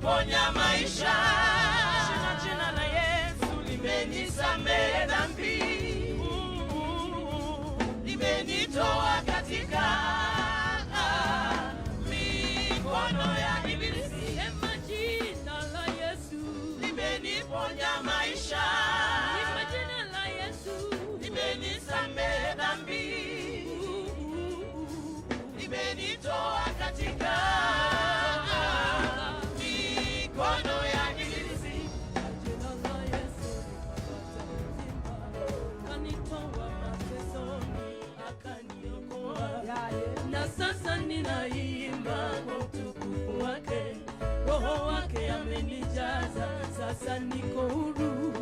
limeniponya maisha. Jina la Yesu limenisamehe dhambi. Limenitoa katika mikono ya ibilisi. Sema jina la Yesu limeniponya maisha. Jina la Yesu limenisamehe dhambi. Limenitoa katika mikono ya ibilisi. Jina la Yesu kanitoa matesoni, akaniokoa. Na sasa ninaimba kwa utukufu wake. Roho wake amenijaza, sasa niko huru.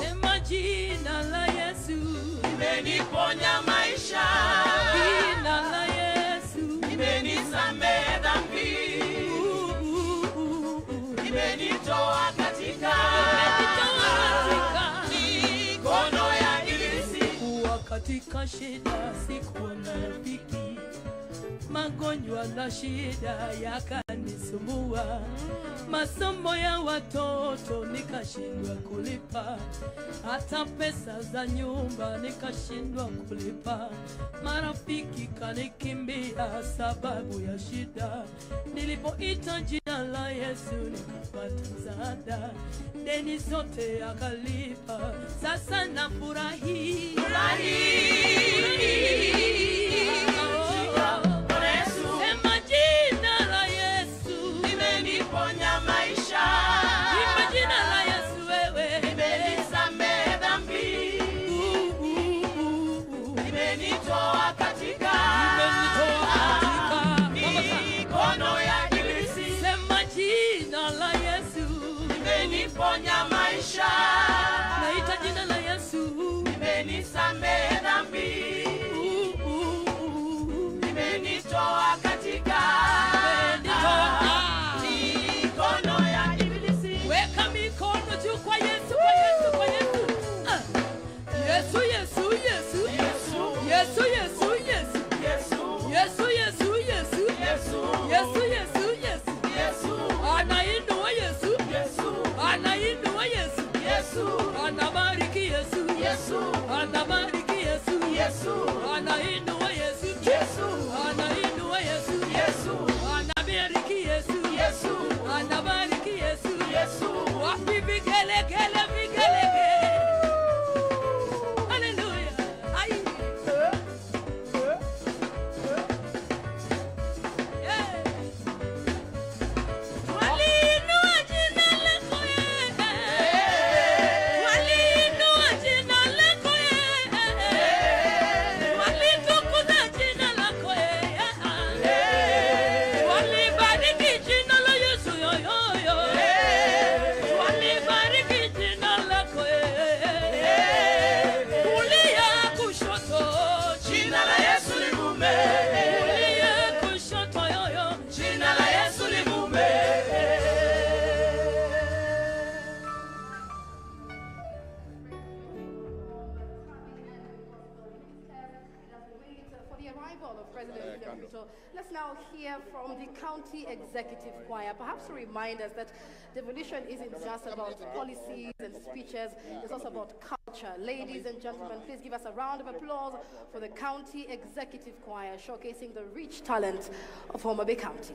Sema jina la Yesu limeniponya maisha. Jina la Yesu limenisamehe dhambi. Limenitoa katika mikono ya ibilisi. Kuwa katika shida sikuwa na rafiki. Magonjwa na shida yakanisumbua. Masomo ya watoto nikashindwa kulipa. Hata pesa za nyumba nikashindwa kulipa. Marafiki kanikimbia sababu ya shida. Nilipoita jina la Yesu nikapata msaada. Deni zote akalipa. Sasa nafurahi. Sema jina la Yesu limeniponya maisha. Imba jina la Yesu wewe. Limenisamehe dhambi. Limenitoa katika mikono ya ibilisi. Sema jina la Yesu limeniponya maisha. Naita jina la Yesu limenisamehe dhambi. Limenitoa katika mikono ya ibilisi. Weka mikono juu kwa Yesu, kwa Yesu, kwa Yesu. Yesu, Yesu, Yesu, Yesu, Yesu, Yesu, Yesu, Yesu, Yesu, Yesu, Yesu, Yesu, Yesu, Yesu. Anainua Yesu, Yesu. Anainua Yesu, Yesu. Anabariki Yesu, Yesu. Anabariki Yesu, Yesu. Anainua Yesu, Yesu. Anainua Yesu, Yesu. Anabariki Yesu, Yesu. Anabariki Yesu, Yesu. Wapi vigelegele, vigelegele. Hallelujah. Ai. Walinua jina lako yeye. Walinua jina lako yeye. Walitukuza jina lako yeye. Walibariki jina la Yesu yoyoyo. Walibariki jina lako yeye. Kulia kushoto jina la Yesu livume. Kulia kushoto yoyo jina la Yesu livume. For the arrival of President Ruto, let's now hear from the County Executive Choir. Perhaps to remind us that devolution isn't just about policies and speeches, it's also about culture. Ladies and gentlemen, please give us a round of applause for the County Executive Choir, showcasing the rich talent of Homa Bay County.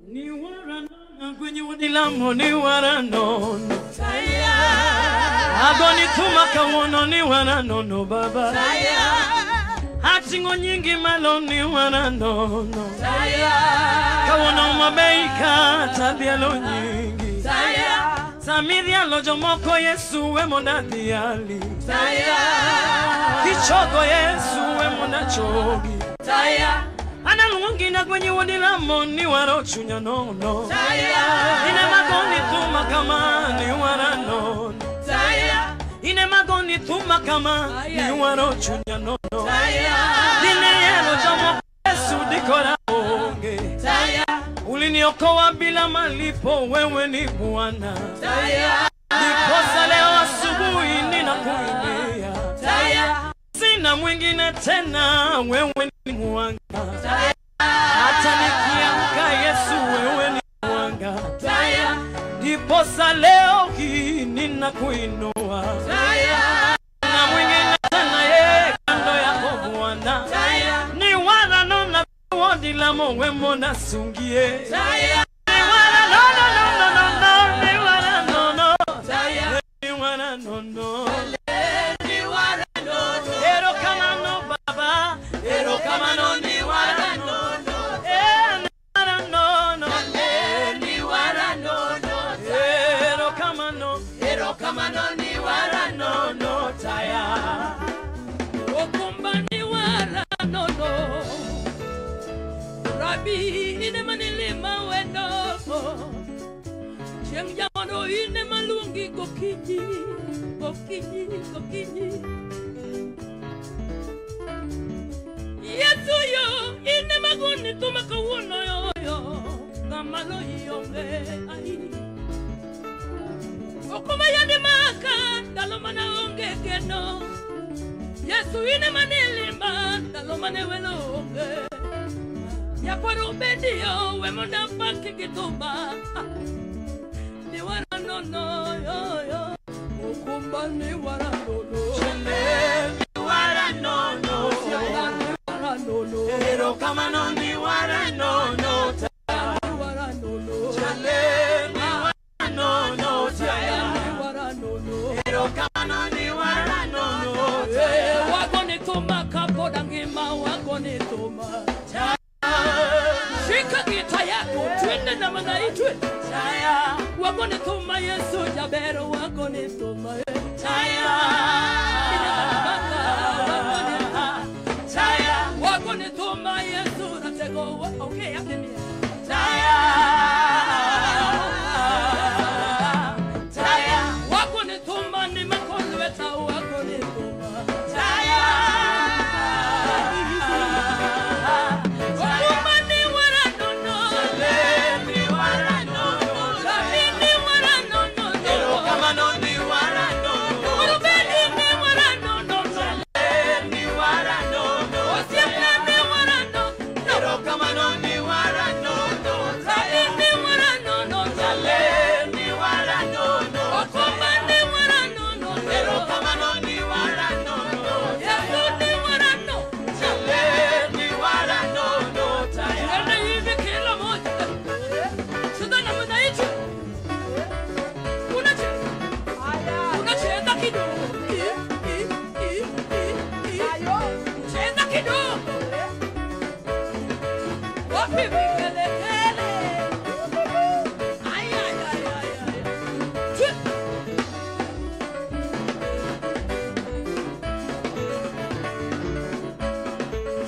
Ni warano kwenye wadilamu ni warano. Taya. Agoni tumakawono ni warano no baba. Taya. Hatingo nyingi malo ni warano. Taya. Kawono mabeika tabialo nyingi. Taya. Samiria lojo moko Yesu we mona diali. Taya. Kichogo Yesu we mona chogi. Taya. Ana lungi na kwenye wadilamo ni warochunya nono. Taya. Ine magoni tuma kama ni warano. Taya. Ine magoni tuma kama ni warochunya nono. Taya. Dine yelo jomo Yesu dikora onge. Taya. uliniokoa bila malipo, wewe ni Bwana. Ndiposa leo asubuhi ninakuimbia, sina mwingine tena, wewe ni mwanga. Hata nikiamka Yesu, wewe ni mwanga. Ndiposa leo hii ninakuinua, na mwingine tena ye kando yako Bwana. Ni wana nona wodi la mowe mona sungie. Ni wana no no no no no no. Ni wana no no. Ni wana no no. Ni wana no no. Ero kama no baba. Ero kama no ni wana no no. Ni wana no no. Ni wana no no. Ero kama no. Ero kama no ni wana no no. Taya. Okumba ni wana no no. Rabi ine manilima wendo, Cheng Yamano ine malungi gokinyi, gokinyi, gokinyi. Yesu yo ine maguni tumakawuno yo yo, kamalo yonge ai. Okuma yande maka, dalomana onge keno. Yesu ine manilima, dalomane welo onge. Ya kwaro bedio we monda paki gituma. Ni wara no no yo yo. Okumba ni wara no no. Chele ni wara no no. Sianga ni wara no no. Ero kama no ni wara no no. Ni wara no no. Chele ni wara no no. Sianga ni wara no no. Ero kama no ni wara no no. Wako ni tuma kapoda ngima wako ni tuma. Shika gita yako twende na manaitwe Taya. Wako ni tuma Yesu jabero, wako ni tuma Taya. Taya. Wako ni tuma Yesu natego. Okay, yapimia Taya. Taya. Wako ni tuma ni makono weta, wako ni tuma Taya.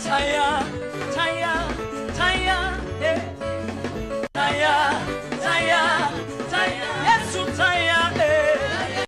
Taya, Taya, Taya, eh. Taya, Taya, Taya, Yesu Taya, eh.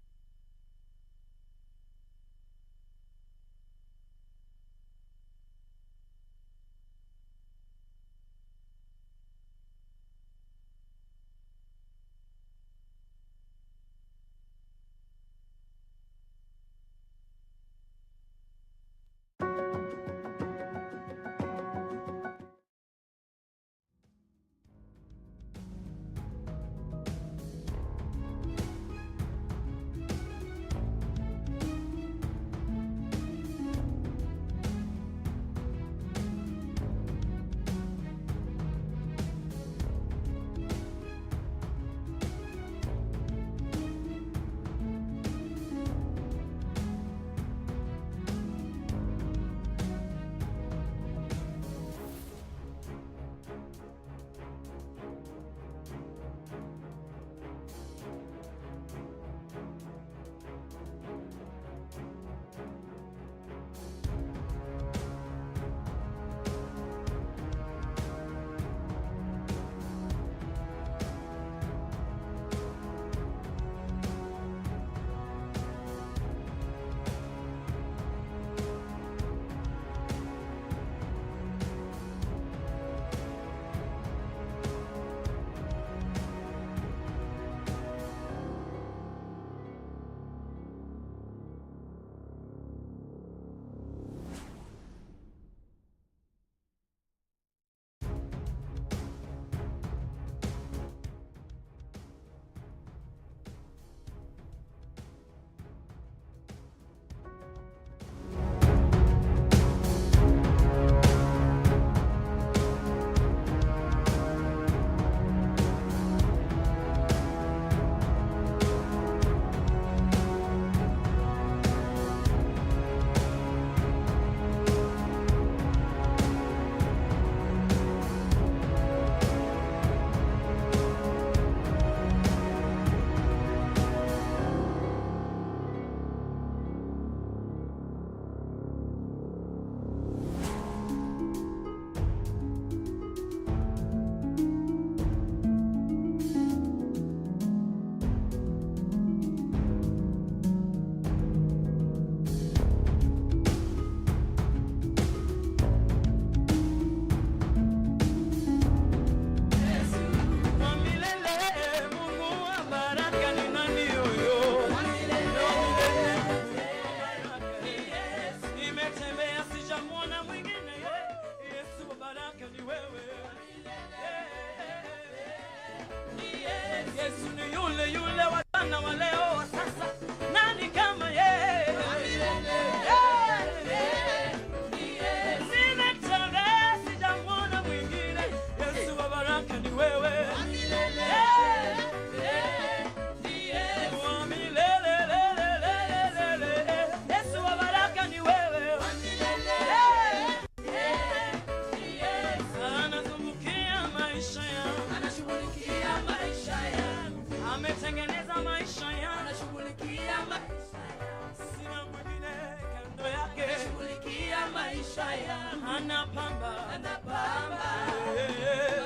maisha yangu, anashughulikia maisha yangu, ametengeneza maisha yangu, anashughulikia maisha yangu, sina mwingine kando yake, anashughulikia maisha yangu, anapamba, anapamba,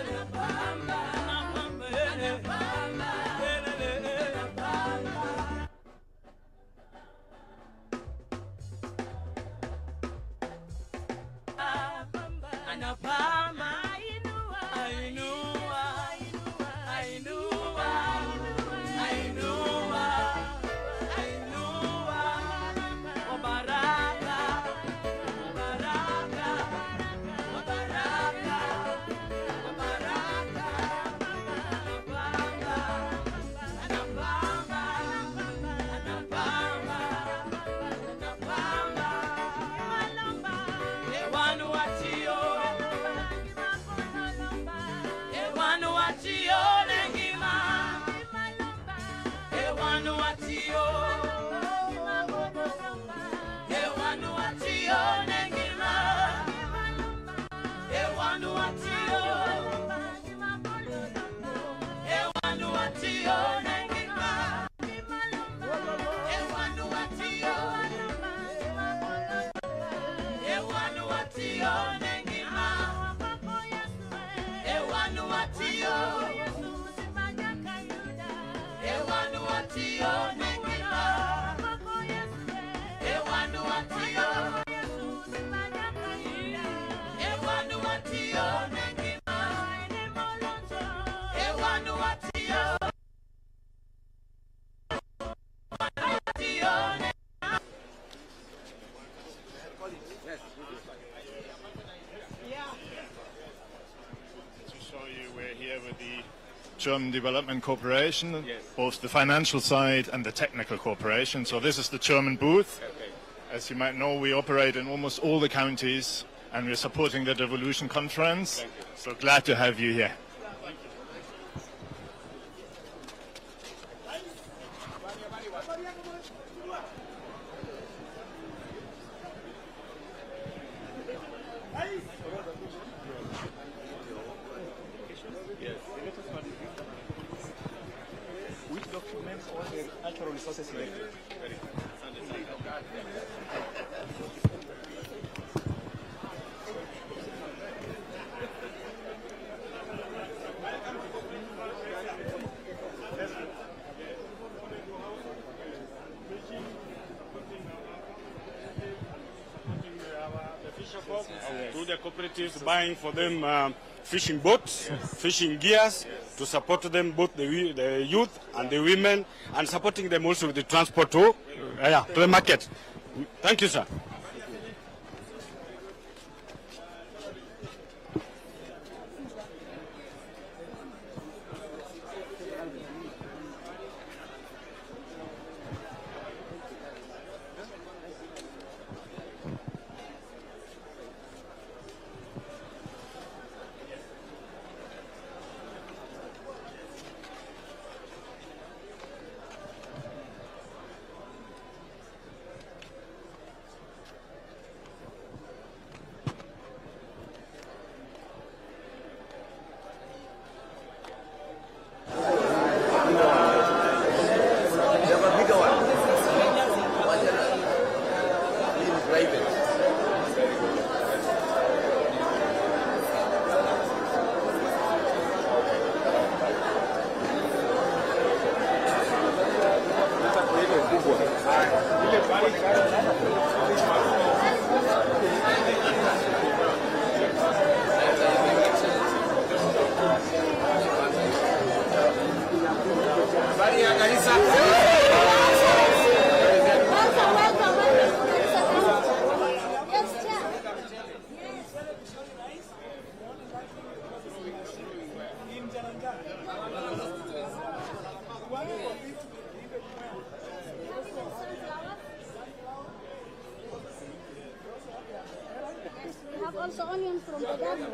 anapamba, anapamba, anapamba, anapamba, anapamba, ainua, ainua, ainua, ainua, ainua, kwa baraka, baraka, baraka, baraka, anapamba, anapamba, anapamba, ewanu watio, ewanu watio nengima, ewanu watio, ewanu watio nengima, ewanu watio, ewanu watio nengima, ewanu watio, ewanu watio nengima, ewanu watio, ewanu watio nengima, ewanu watio, ewanu watio nengima, ewanu watio, watio nengima. To show you, we're here with the German Development Cooperation, both the financial side and the technical cooperation. So this is the German booth. As you might know, we operate in almost all the counties and we're supporting the Devolution conference. So glad to have you here. Which documents all the natural resources selected? To the cooperatives, buying for them fishing boats, fishing gears, to support them, both the youth and the women, and supporting them also with the transport to the market. Thank you, sir. Also onions from the garden.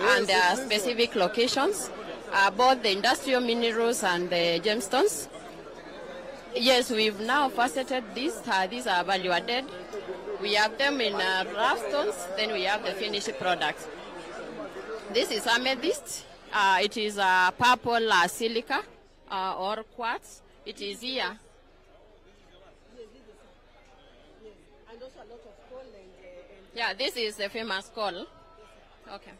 And there are specific locations, both the industrial minerals and the gemstones. Yes, we've now faceted these. These are value added. We have them in rough stones, then we have the finished product. This is amethyst. It is purple silica or quartz. It is here. Yeah, this is the famous coal. Okay.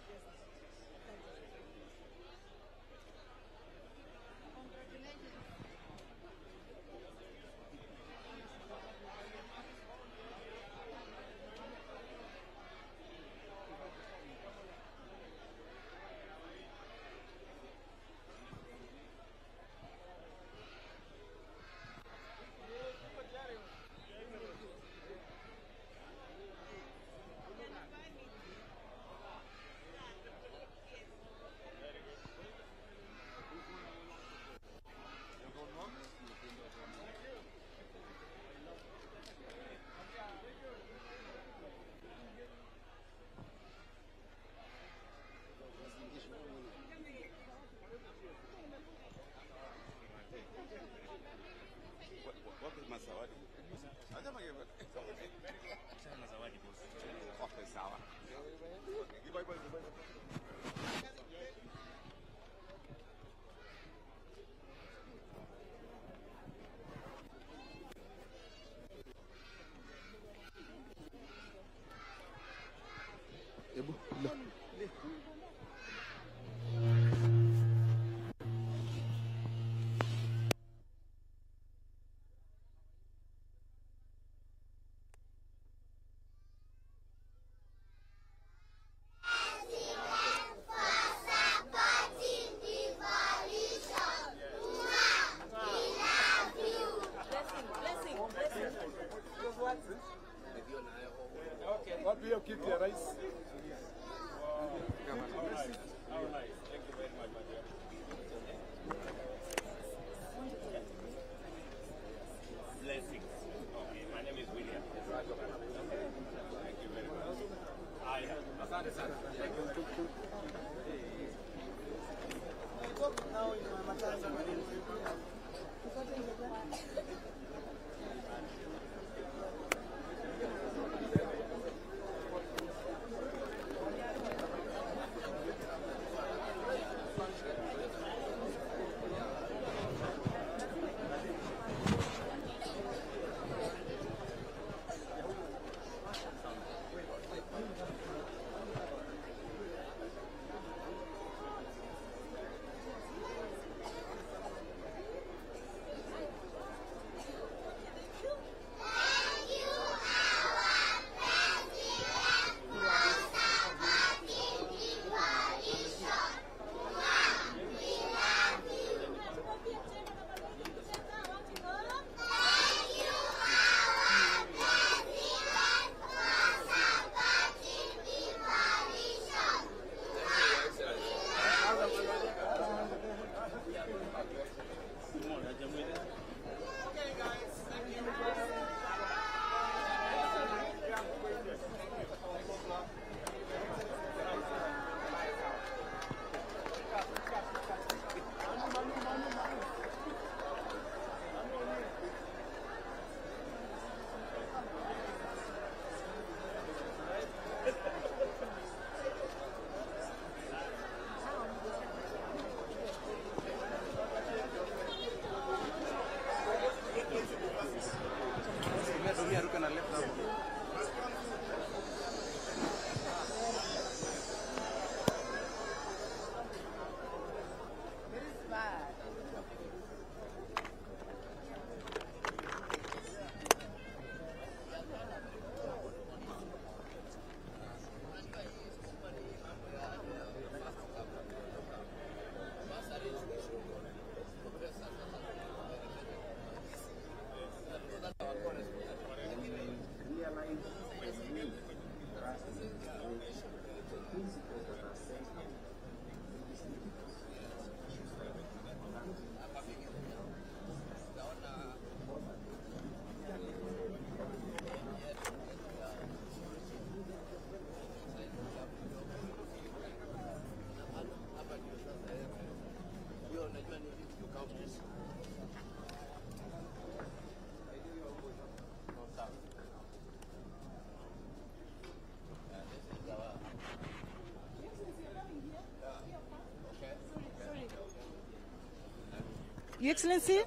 Your Excellency,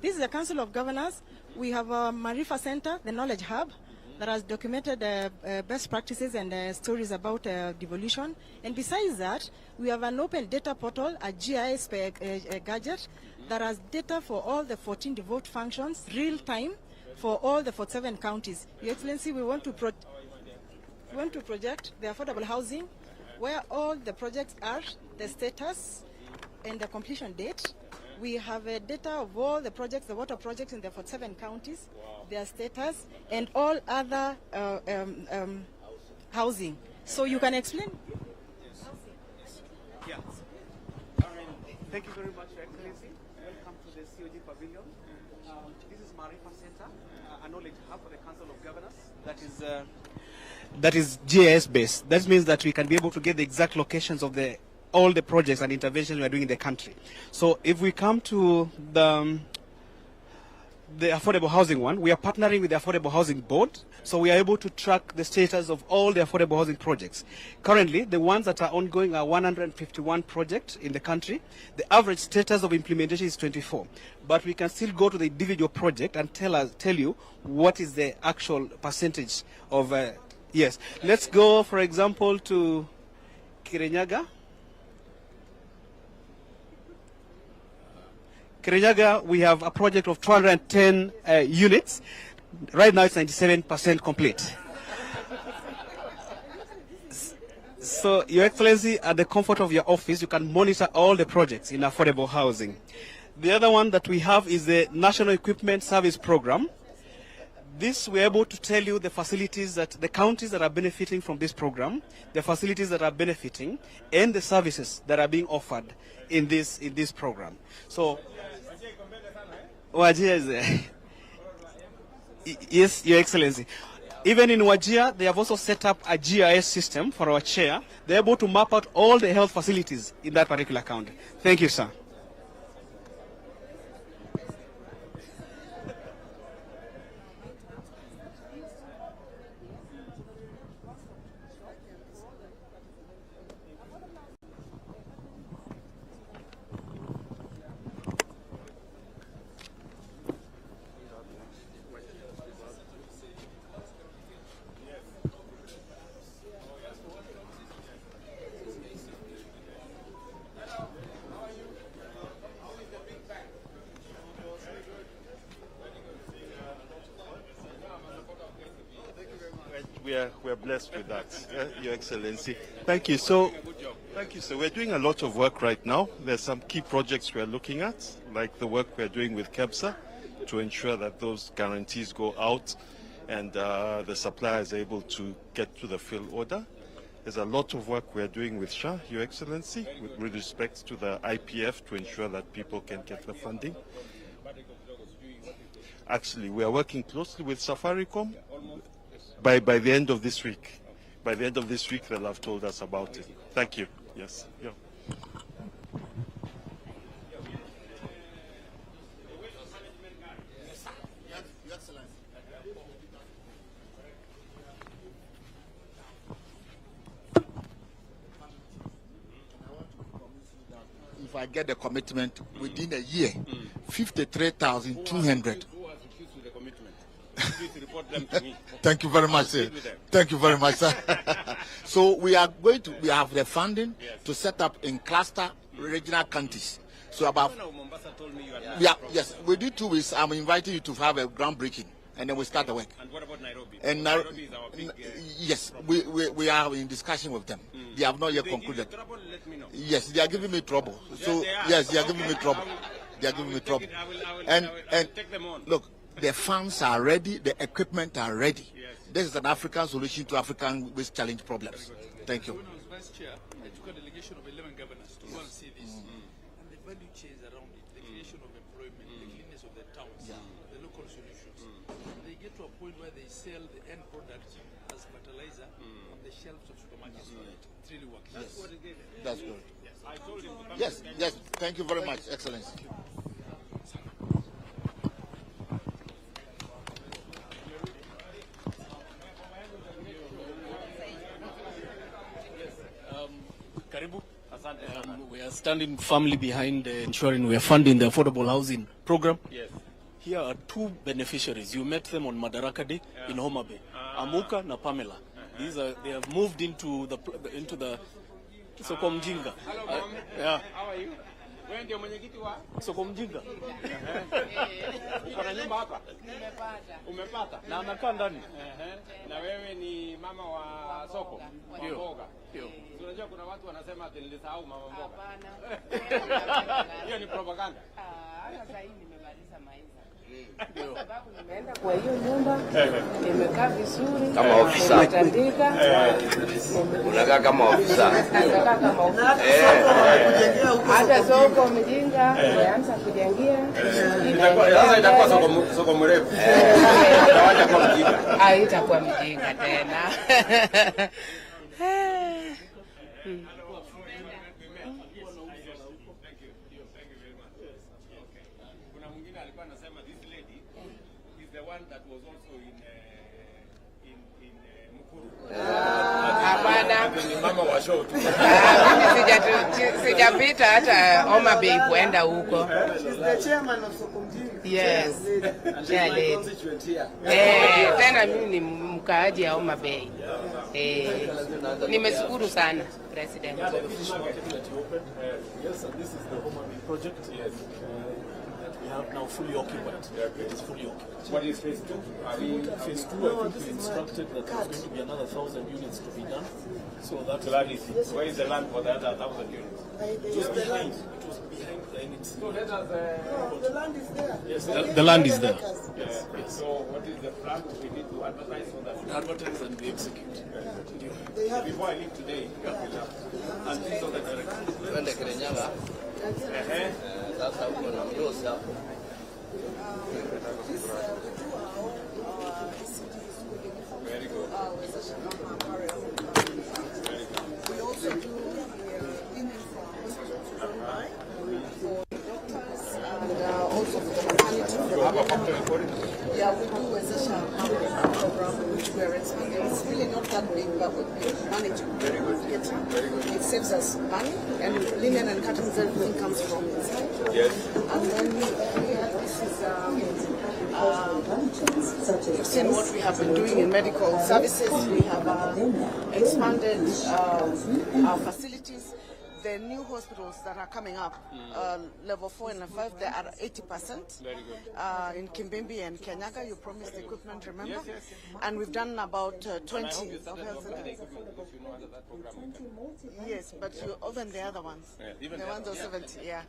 this is the Council of Governors. We have a Marifa Center, the Knowledge Hub, that has documented best practices and stories about devolution. And besides that, we have an open data portal, a GIS gadget, that has data for all the 14 devolved functions, real time, for all the 47 counties. Your Excellency, we want to project the affordable housing, where all the projects are, the status, and the completion date. We have data of all the projects, the water projects in the 47 counties, their status, and all other housing. So you can explain? Yeah. Thank you very much, Your Excellency. Welcome to the COG Pavilion. This is Marifa Center, a knowledge hub for the Council of Governors. That is GIS based. That means that we can be able to get the exact locations of all the projects and interventions we are doing in the country. So if we come to the affordable housing one, we are partnering with the Affordable Housing Board, so we are able to track the status of all the affordable housing projects. Currently, the ones that are ongoing are 151 projects in the country. The average status of implementation is 24, but we can still go to the individual project and tell you what is the actual percentage of. Yes, let's go, for example, to Kirinyaga. Kirinyaga, we have a project of 210 units. Right now it's 97% complete. So, Your Excellency, at the comfort of your office, you can monitor all the projects in affordable housing. The other one that we have is the National Equipment Service Program. This, we're able to tell you the facilities that the counties that are benefiting from this program, the facilities that are benefiting, and the services that are being offered in this program. So, Wajir is there. Yes, Your Excellency. Even in Wajir, they have also set up a GIS system for our chair. They're able to map out all the health facilities in that particular county. Thank you, sir. We're blessed with that, Your Excellency. Thank you. So, thank you, sir. We're doing a lot of work right now. There's some key projects we're looking at, like the work we're doing with KEBSA to ensure that those guarantees go out and the supplier is able to get to the fill order. There's a lot of work we're doing with SHA, Your Excellency, with respect to the IPF to ensure that people can get the funding. Actually, we are working closely with Safaricom. By the end of this week. By the end of this week, they'll have told us about it. Thank you. Yes. Yeah. If I get the commitment within a year, 53,200. Please report them to me. Thank you very much, sir. Thank you very much, sir. So we have the funding to set up in cluster regional counties. So about yes, we do 2 weeks. I'm inviting you to have a groundbreaking, and then we start the work. And what about Nairobi? And Nairobi is our big, yes, we are in discussion with them. They have not yet concluded. Trouble, let me know. Yes, they are giving me trouble. So yes, they are giving me trouble. They are giving me trouble. And take them on. Look. The funds are ready, the equipment are ready. Yes. This is an African solution to African waste challenge problems. Thank you. When I was vice chair, I took a delegation of 11 governors to go and see this. And the value chains around it, the creation of employment, the cleanness of the towns, the local solutions. They get to a point where they sell the end product as fertilizer on the shelves of supermarkets. It's really working. Yes. That's what it did. That's good. Yes. I told him. Yes, yes. Thank you very much, Excellency. Karibu. Asante. We are standing firmly behind ensuring we are funding the affordable housing program. Yes. Here are two beneficiaries. You met them on Madaraka Day in Homa Bay. Amuka na Pamela. They have moved into the Soko Mjinga. Yeah. How are you? Wewe ndio mwenyekiti wa Soko Mjinga. Uko na nyumba hapa? Nimepata. Umepata? Na anakaa ndani. Na wewe ni mama wa soko? Ndio. Mboga. Ndio. Unajua kuna watu wanasema ati nilisahau mama mboga. Hapana. Hiyo ni propaganda. Sasa hivi nimemaliza maisha. Ndio. Sababu nimeenda kwa hiyo nyumba, nimekaa vizuri. Kama ofisa. Nimetandika. Unakaa kama ofisa. Nakaa kama ofisa. Hata soko Mjinga nimeanza kujengia. Sasa itakuwa soko mrefu. Itawacha kwa Mjinga. Haitakuwa Mjinga tena. Ni mama wa show tu. Mimi sijapita hata Homa Bay kuenda huko. The chairman of Soko Mjinga. Yes. Tena mimi ni mkaaji ya Homa Bay. Nimeshukuru sana President. Yes, and this is the Homa Bay project. Yes. That we have now fully occupied. It is fully occupied. What is phase 2? Phase 2, I think we instructed that there's going to be another 1,000 units to be done. So that where is the land for the other 1,000 units? It was behind. It was behind the NXT. So let us. The land is there. Yes, the land is there. Yes. So what is the plan? We need to advertise so that we advertise and we execute. Before I leave today, and this on the direction. Twende Kirinyaga. Sasa uko na mdosi hapo. Very good. We also do women from hospitals online for doctors and also for the maternity. Yeah, we do Wezesha program which we are expanding. It's really not that big, but we're managing. Very good. It saves us money, and linen and curtains, everything comes from inside. Yes. And then here, this is you've seen what we have been doing in medical services. We have expanded our facilities. The new hospitals that are coming up, level 4 and 5, they are 80%. Very good. In Kimbimbi and Kenyaga, you promised equipment, remember? Yes. And we've done about 20 of health centers. Yes, but you open the other ones. Even the ones of 70, yeah.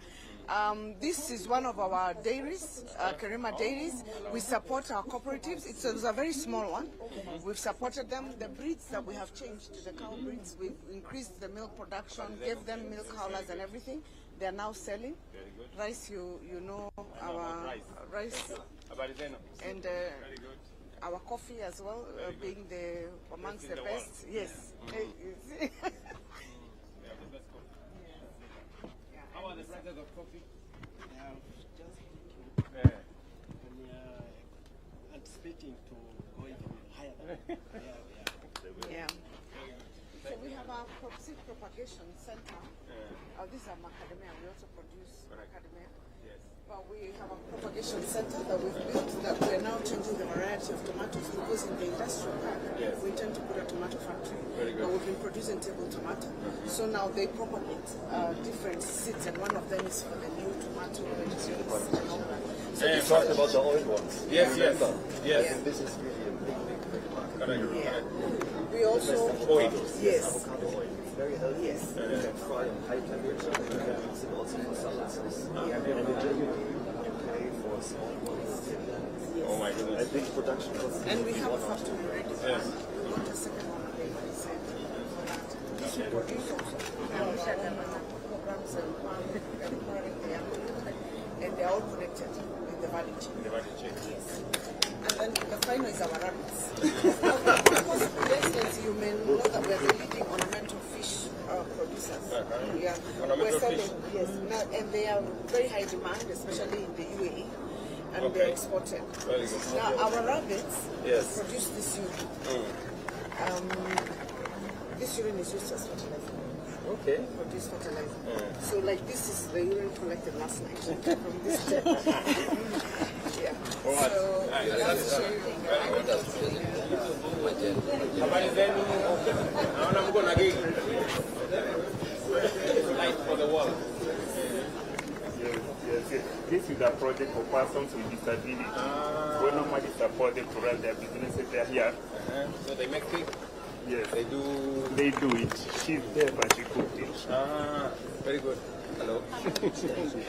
This is one of our dairies, Karima Dairies. We support our cooperatives. It's a very small one. We've supported them. The breeds that we have changed to the cow breeds, we've increased the milk production, gave them milk howlers and everything. They are now selling. Very good. Rice, you know our rice. And our coffee as well, being amongst the best. Yes. How are the prices of coffee? We are anticipating to go even higher than Yeah. So we have our seed propagation center. These are macadamia. We also produce macadamia. Yes. But we have a propagation center that we've built that we're now changing the variety of tomatoes because in the industrial park we intend to put a tomato factory. Very good. But we've been producing table tomato. So now they propagate different seeds, and one of them is for the new tomato seeds. So you talked about the old ones. Yes. I think this is really a big Yeah. We also yes. Avocado oil. It's very healthy. Yes. You can fry in high temperature. You can use it also for salad sauce. And in Germany, you pay for small ones. Oh my goodness. I think production costs. And we have a factory ready. Yes. We want a second one ready for that. This we produce also. Programs and they are all connected with the value chain. Yes. And then the final is our rabbits. Yes, you may know that we are the leading ornamental fish producers. Yeah. Ornamental fish? Yes. Now, and they are very high demand, especially in the UAE. And they're exported. Very good. Now, our rabbits produce this urine. Mm. This urine is used as fertilizer. Okay. For this fertilizer. So like this is the urine collected last night from this tip. Yeah. So Habari zenu. Naona mko na gig. Light for the world. Yes. This is a project for persons with disability. We normally support them to run their businesses. They are here. So they make cake? Yes. They do it. She's there, but she cooked it. Very good. Hello.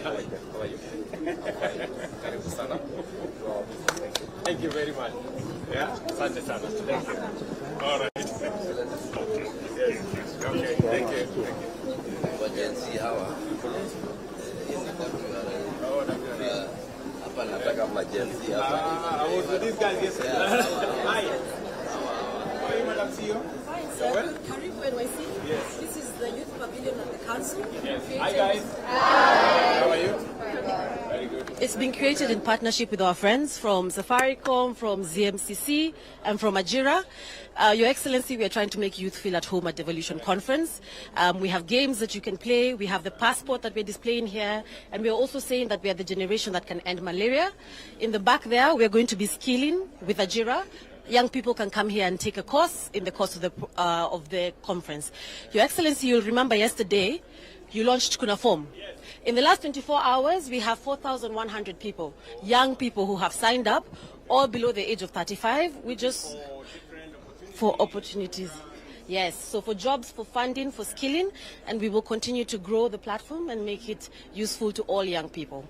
How are you? Karibu sana. Thank you very much. Yeah? Asante sana. Thank you. All right. Okay. Thank you. Wajenzi hawa hapa nataka majenzi hapa. I was with these guys yesterday. Hi. How are you, Madam CEO? Well? Karibu NYC. Yes. This is the youth pavilion at the council. Yes. Hi guys. How are you? Very good. It's been created in partnership with our friends from Safaricom, from ZMCC, and from Ajira. Your Excellency, we are trying to make youth feel at home at Devolution Conference. We have games that you can play. We have the passport that we're displaying here. And we're also saying that we are the generation that can end malaria. In the back there, we're going to be skilling with Ajira. Young people can come here and take a course in the course of the conference. Your Excellency, you'll remember yesterday, you launched Kunaform. In the last 24 hours, we have 4,100 people, young people who have signed up, all below the age of 35. We just, for opportunities. Yes, so for jobs, for funding, for skilling, and we will continue to grow the platform and make it useful to all young people.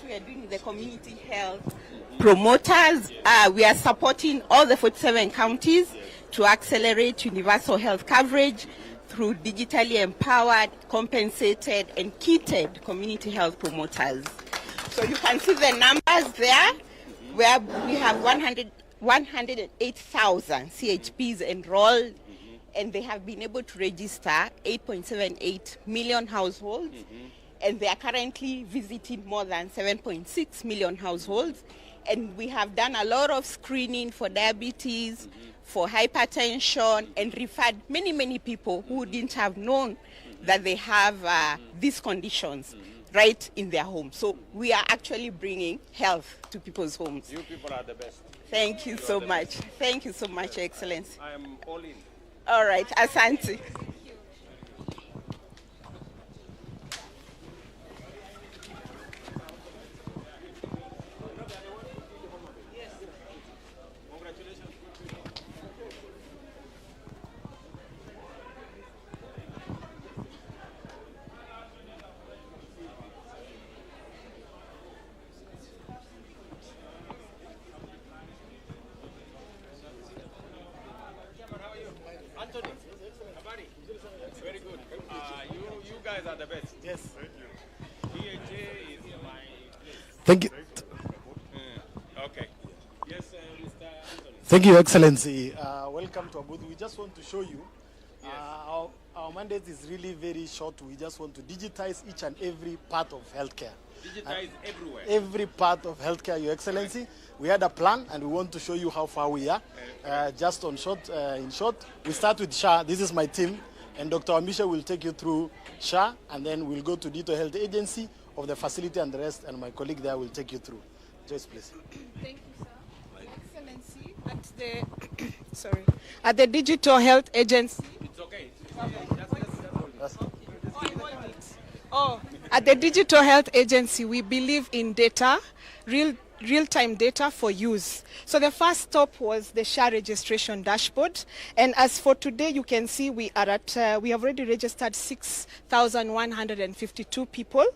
We are doing the community health promoters. We are supporting all the 47 counties to accelerate universal health coverage through digitally empowered, compensated, and kitted community health promoters. So you can see the numbers there, where we have 108,000 CHPs enrolled, and they have been able to register 8.78 million households. And they are currently visiting more than 7.6 million households. And we have done a lot of screening for diabetes, for hypertension, and referred many people who didn't have known that they have these conditions right in their home. So we are actually bringing health to people's homes. You people are the best. Thank you so much. Thank you so much, Your Excellency. I am all in. All right, Asante. Anthony, habari? Very good. You guys are the best. Yes. Thank you. DHA is Thank you, Excellency. Welcome to Abudu. We just want to show you our mandate is really very short. We just want to digitize each and every part of healthcare. Digitize everywhere. Every part of healthcare, Your Excellency. We had a plan, and we want to show you how far we are. Just in short, we start with SHA. This is my team, and Dr. Amisha will take you through SHA, and then we'll go to Digital Health Agency of the facility and the rest, and my colleague there will take you through. Joyce, please. Thank you, sir. Excellency, at the Digital Health Agency. It's okay. At the Digital Health Agency, we believe in data, real-time data for use. So the first stop was the SHA registration dashboard, and as for today, you can see we are at we have already registered 6,152 people.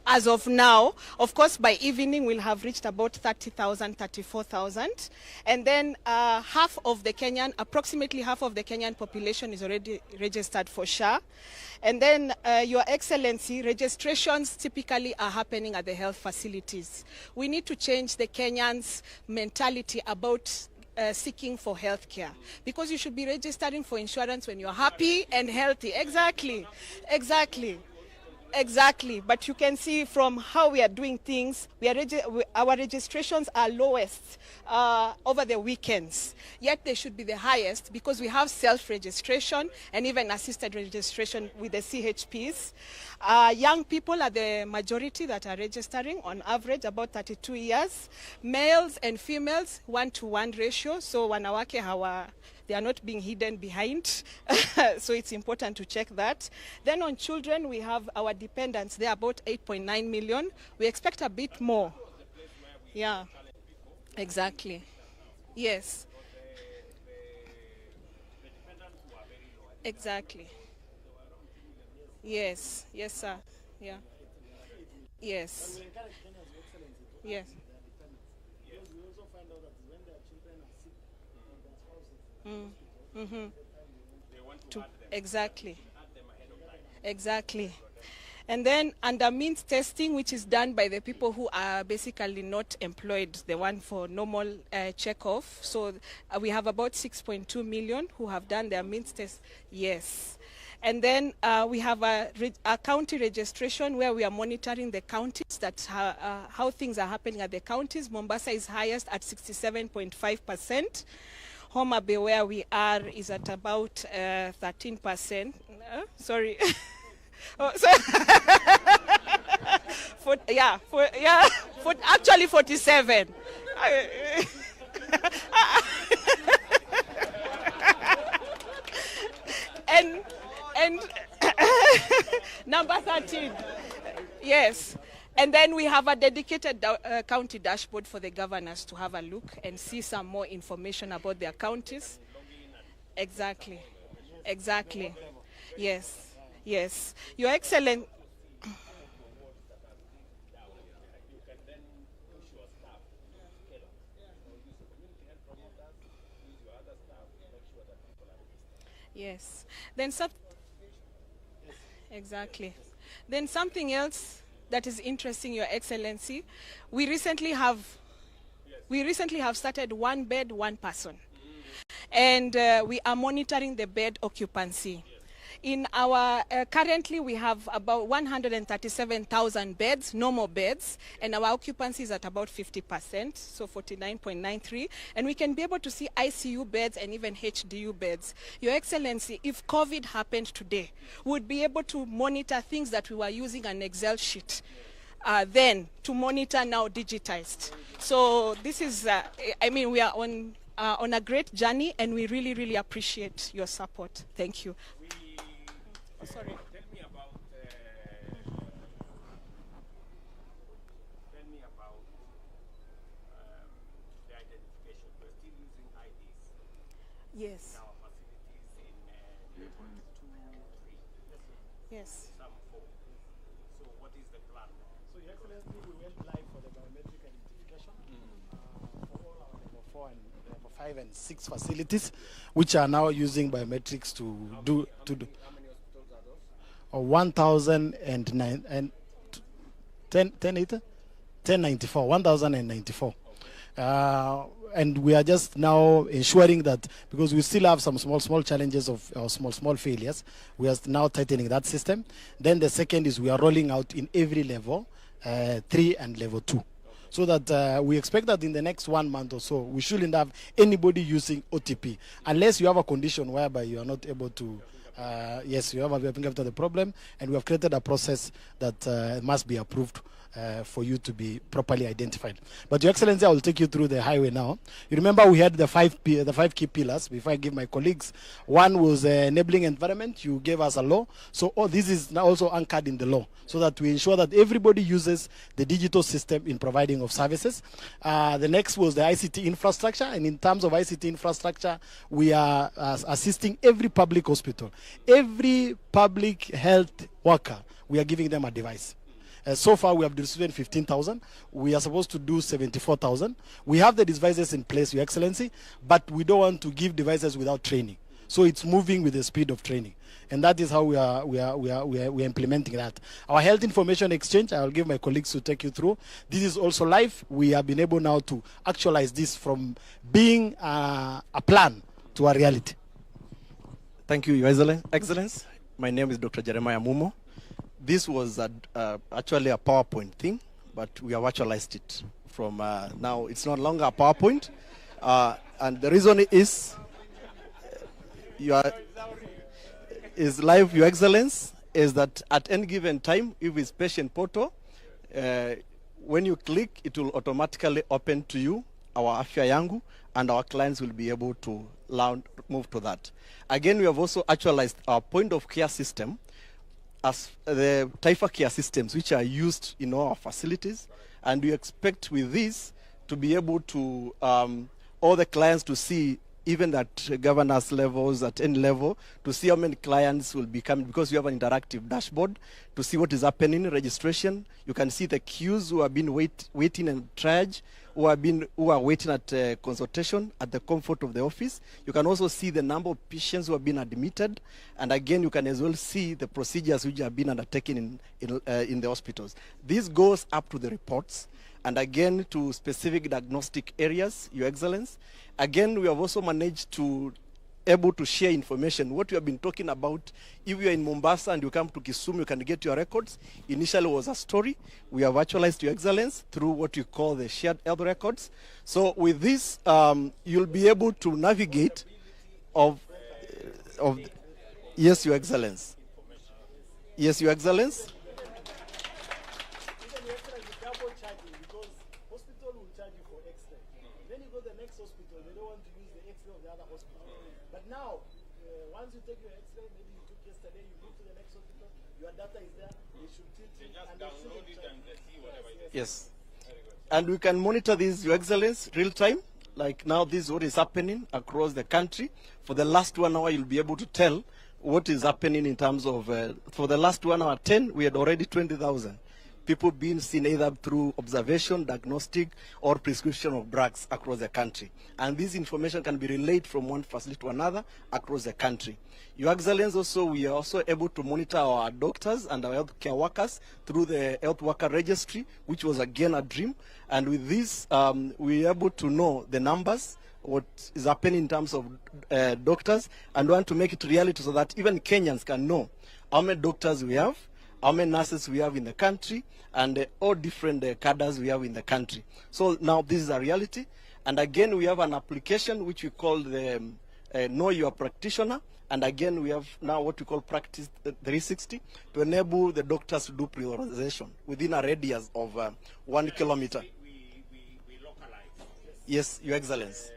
As of now, of course, by evening we'll have reached about 30,000, 34,000, and then approximately half of the Kenyan population is already registered for SHA. And then, Your Excellency, registrations typically are happening at the health facilities. We need to change the Kenyans' mentality about seeking for health care, because you should be registering for insurance when you're happy and healthy. Exactly. But you can see from how we are doing things, our registrations are lowest over the weekends. Yet they should be the highest because we have self-registration and even assisted registration with the CHPs. Young people are the majority that are registering, on average about 32 years. Males and females, 1-to-1 ratio. So wanawake they are not being hidden behind. So it's important to check that. Then on children, we have our dependents. They're about 8.9 million. We expect a bit more. Yeah, exactly. Yes. Exactly. Yes, sir. Yeah. Yes. Yes. Exactly. And then under means testing, which is done by the people who are basically not employed, the one for normal check-off. So we have about 6.2 million who have done their means test. Yes. And then we have a county registration where we are monitoring the counties, that's how things are happening at the counties. Mombasa is highest at 67.5%. Homa Bay, where we are, is at about 13%. Sorry. Actually 47. and number 13. Yes. And then we have a dedicated county dashboard for the governors to have a look and see some more information about their counties. Exactly. Yes. Your Excellency. Yes. Then Then something else that is interesting, Your Excellency, we recently have started one bed, one person, and we are monitoring the bed occupancy. In our currently we have about 137,000 beds, normal beds, and our occupancy is at about 50%, so 49.93, and we can be able to see ICU beds and even HDU beds. Your Excellency, if COVID happened today, we would be able to monitor things that we were using an Excel sheet then to monitor now digitized. So this is, we are on a great journey, and we really appreciate your support. Thank you. Sorry. Tell me about the identification. We're still using IDs. Yes. In our facilities in 2, 3. Yes. Some 4. So what is the plan? So, Your Excellency, we went live for the biometric identification for all our level 4 and level 5 and 6 facilities, which are now using biometrics to do. 1094. and we are just now ensuring that, because we still have some small challenges of small failures, we are now tightening that system. Then the second is we are rolling out in every level 3 and level 2. So that we expect that in the next 1 month or so, we shouldn't have anybody using OTP, unless you have a condition whereby you are not able to. Yes, you have a the problem, and we have created a process that must be approved for you to be properly identified. But Your Excellency, I will take you through the highway now. You remember we had the five key pillars. Before I give my colleagues, one was enabling environment. You gave us a law. So this is now also anchored in the law, so that we ensure that everybody uses the digital system in providing of services. The next was the ICT infrastructure, and in terms of ICT infrastructure, we are assisting every public hospital, every public health worker. We are giving them a device. So far, we have distributed 15,000. We are supposed to do 74,000. We have the devices in place, Your Excellency, but we don't want to give devices without training. So it's moving with the speed of training, and that is how we are implementing that. Our health information exchange, I will give my colleagues to take you through. This is also live. We have been able now to actualize this from being a plan to a reality. Thank you, Your Excellency. My name is Dr. Jeremiah Mumo. This was actually a PowerPoint thing, but we have actualized it from now. It's no longer a PowerPoint, and the reason is is live, Your Excellency, is that at any given time, if it's patient portal, when you click, it will automatically open to you our Afya Yangu, and our clients will be able to move to that. Again, we have also actualized our point of care system as the Taifa care systems, which are used in all our facilities, and we expect with this to be able to all the clients to see, even at governance levels, at any level, to see how many clients will be coming, because we have an interactive dashboard to see what is happening in registration. You can see the queues who have been waiting in triage, who are waiting at consultation at the comfort of the office. You can also see the number of patients who have been admitted, and again, you can as well see the procedures which have been undertaken in the hospitals. This goes up to the reports, and again to specific diagnostic areas, Your Excellency. Again, we have also managed to able to share information. What we have been talking about, if you are in Mombasa and you come to Kisumu, you can get your records. Initially was a story. We have actualized, Your Excellency, through what we call the shared health records. So with this, you'll be able to navigate yes, Your Excellency. Yes, Your Excellency. Yes. And we can monitor this, Your Excellency, real time. Like now, this is what is happening across the country. For the last 1 hour, you'll be able to tell what is happening in terms of, for the last 1 hour 10, we had already 20,000 people being seen either through observation, diagnostic, or prescription of drugs across the country. And this information can be relayed from one facility to another across the country. Your Excellency, also, we are also able to monitor our doctors and our healthcare workers through the health worker registry, which was again a dream. And with this, we are able to know the numbers, what is happening in terms of doctors, and want to make it reality so that even Kenyans can know how many doctors we have, how many nurses we have in the country, and all different cadres we have in the country. So now this is a reality. And again, we have an application which we call the Know Your Practitioner. And again, we have now what we call Practice 360 to enable the doctors to do prioritization within a radius of 1 kilometer. We localize. Yes, Your Excellency.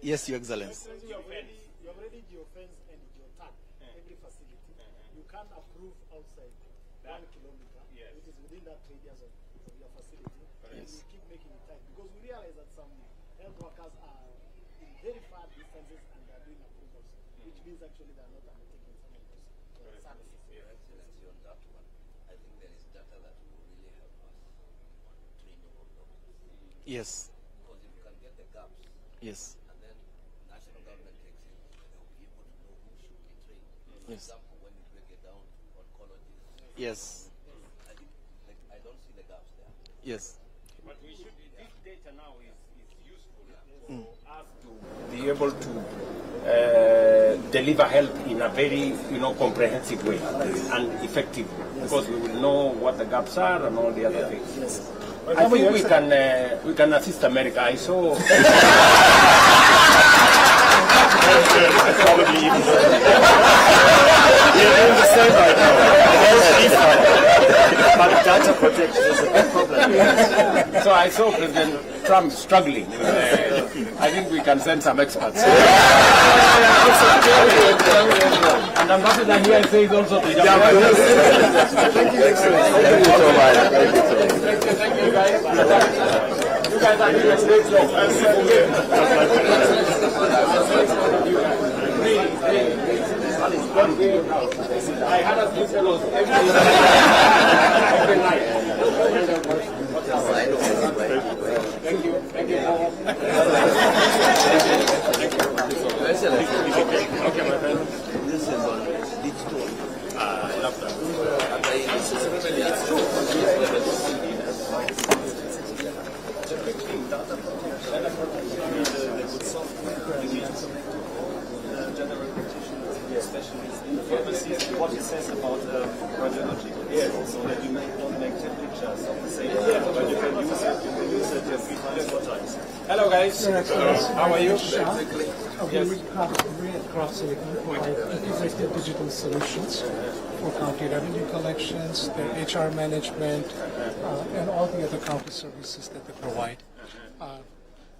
Yes, Your Excellency. You have already geofence and geotag every facility. You can't approve outside 1 kilometer, which is within that radius of your facility. And we keep making it tight because we realize that some health workers are in very far distances and they are doing approvals, which means actually they are not undertaking some of those services. Your Excellency, on that one, I think there is data that will really help us on training of doctors. Yes. Because if you can get the gaps, yes, and then national government takes it, they'll be able to know who should be trained. For Yes. example, when you break it down to oncologists. Yes. I think, like, I don't see the gaps there. Yes. But we should, this data now is useful Mm. for us to be able to deliver help in a very, comprehensive way and effective, because we will know what the gaps are and all the other things. I think we can assist America. I saw. Probably even we're doing the same right now. But data protection is a big problem. So I saw President Trump struggling. I think we can send some experts. And Ambassador here says also to jump. Thank you, excellent. Thank you so much. Thank you so much. Thank you guys. You guys are doing a great job. I had a few fellows every night. Thank you. Thank you. Okay, my friend. This is on digital. I love that. What it says about radiology, so that you don't make 10 pictures of the same but you can use it 3 times, 4 times. Hello guys. How are you? Red Cross Silicon provide integrated digital solutions for county revenue collections, their HR management, and all the other county services that they provide.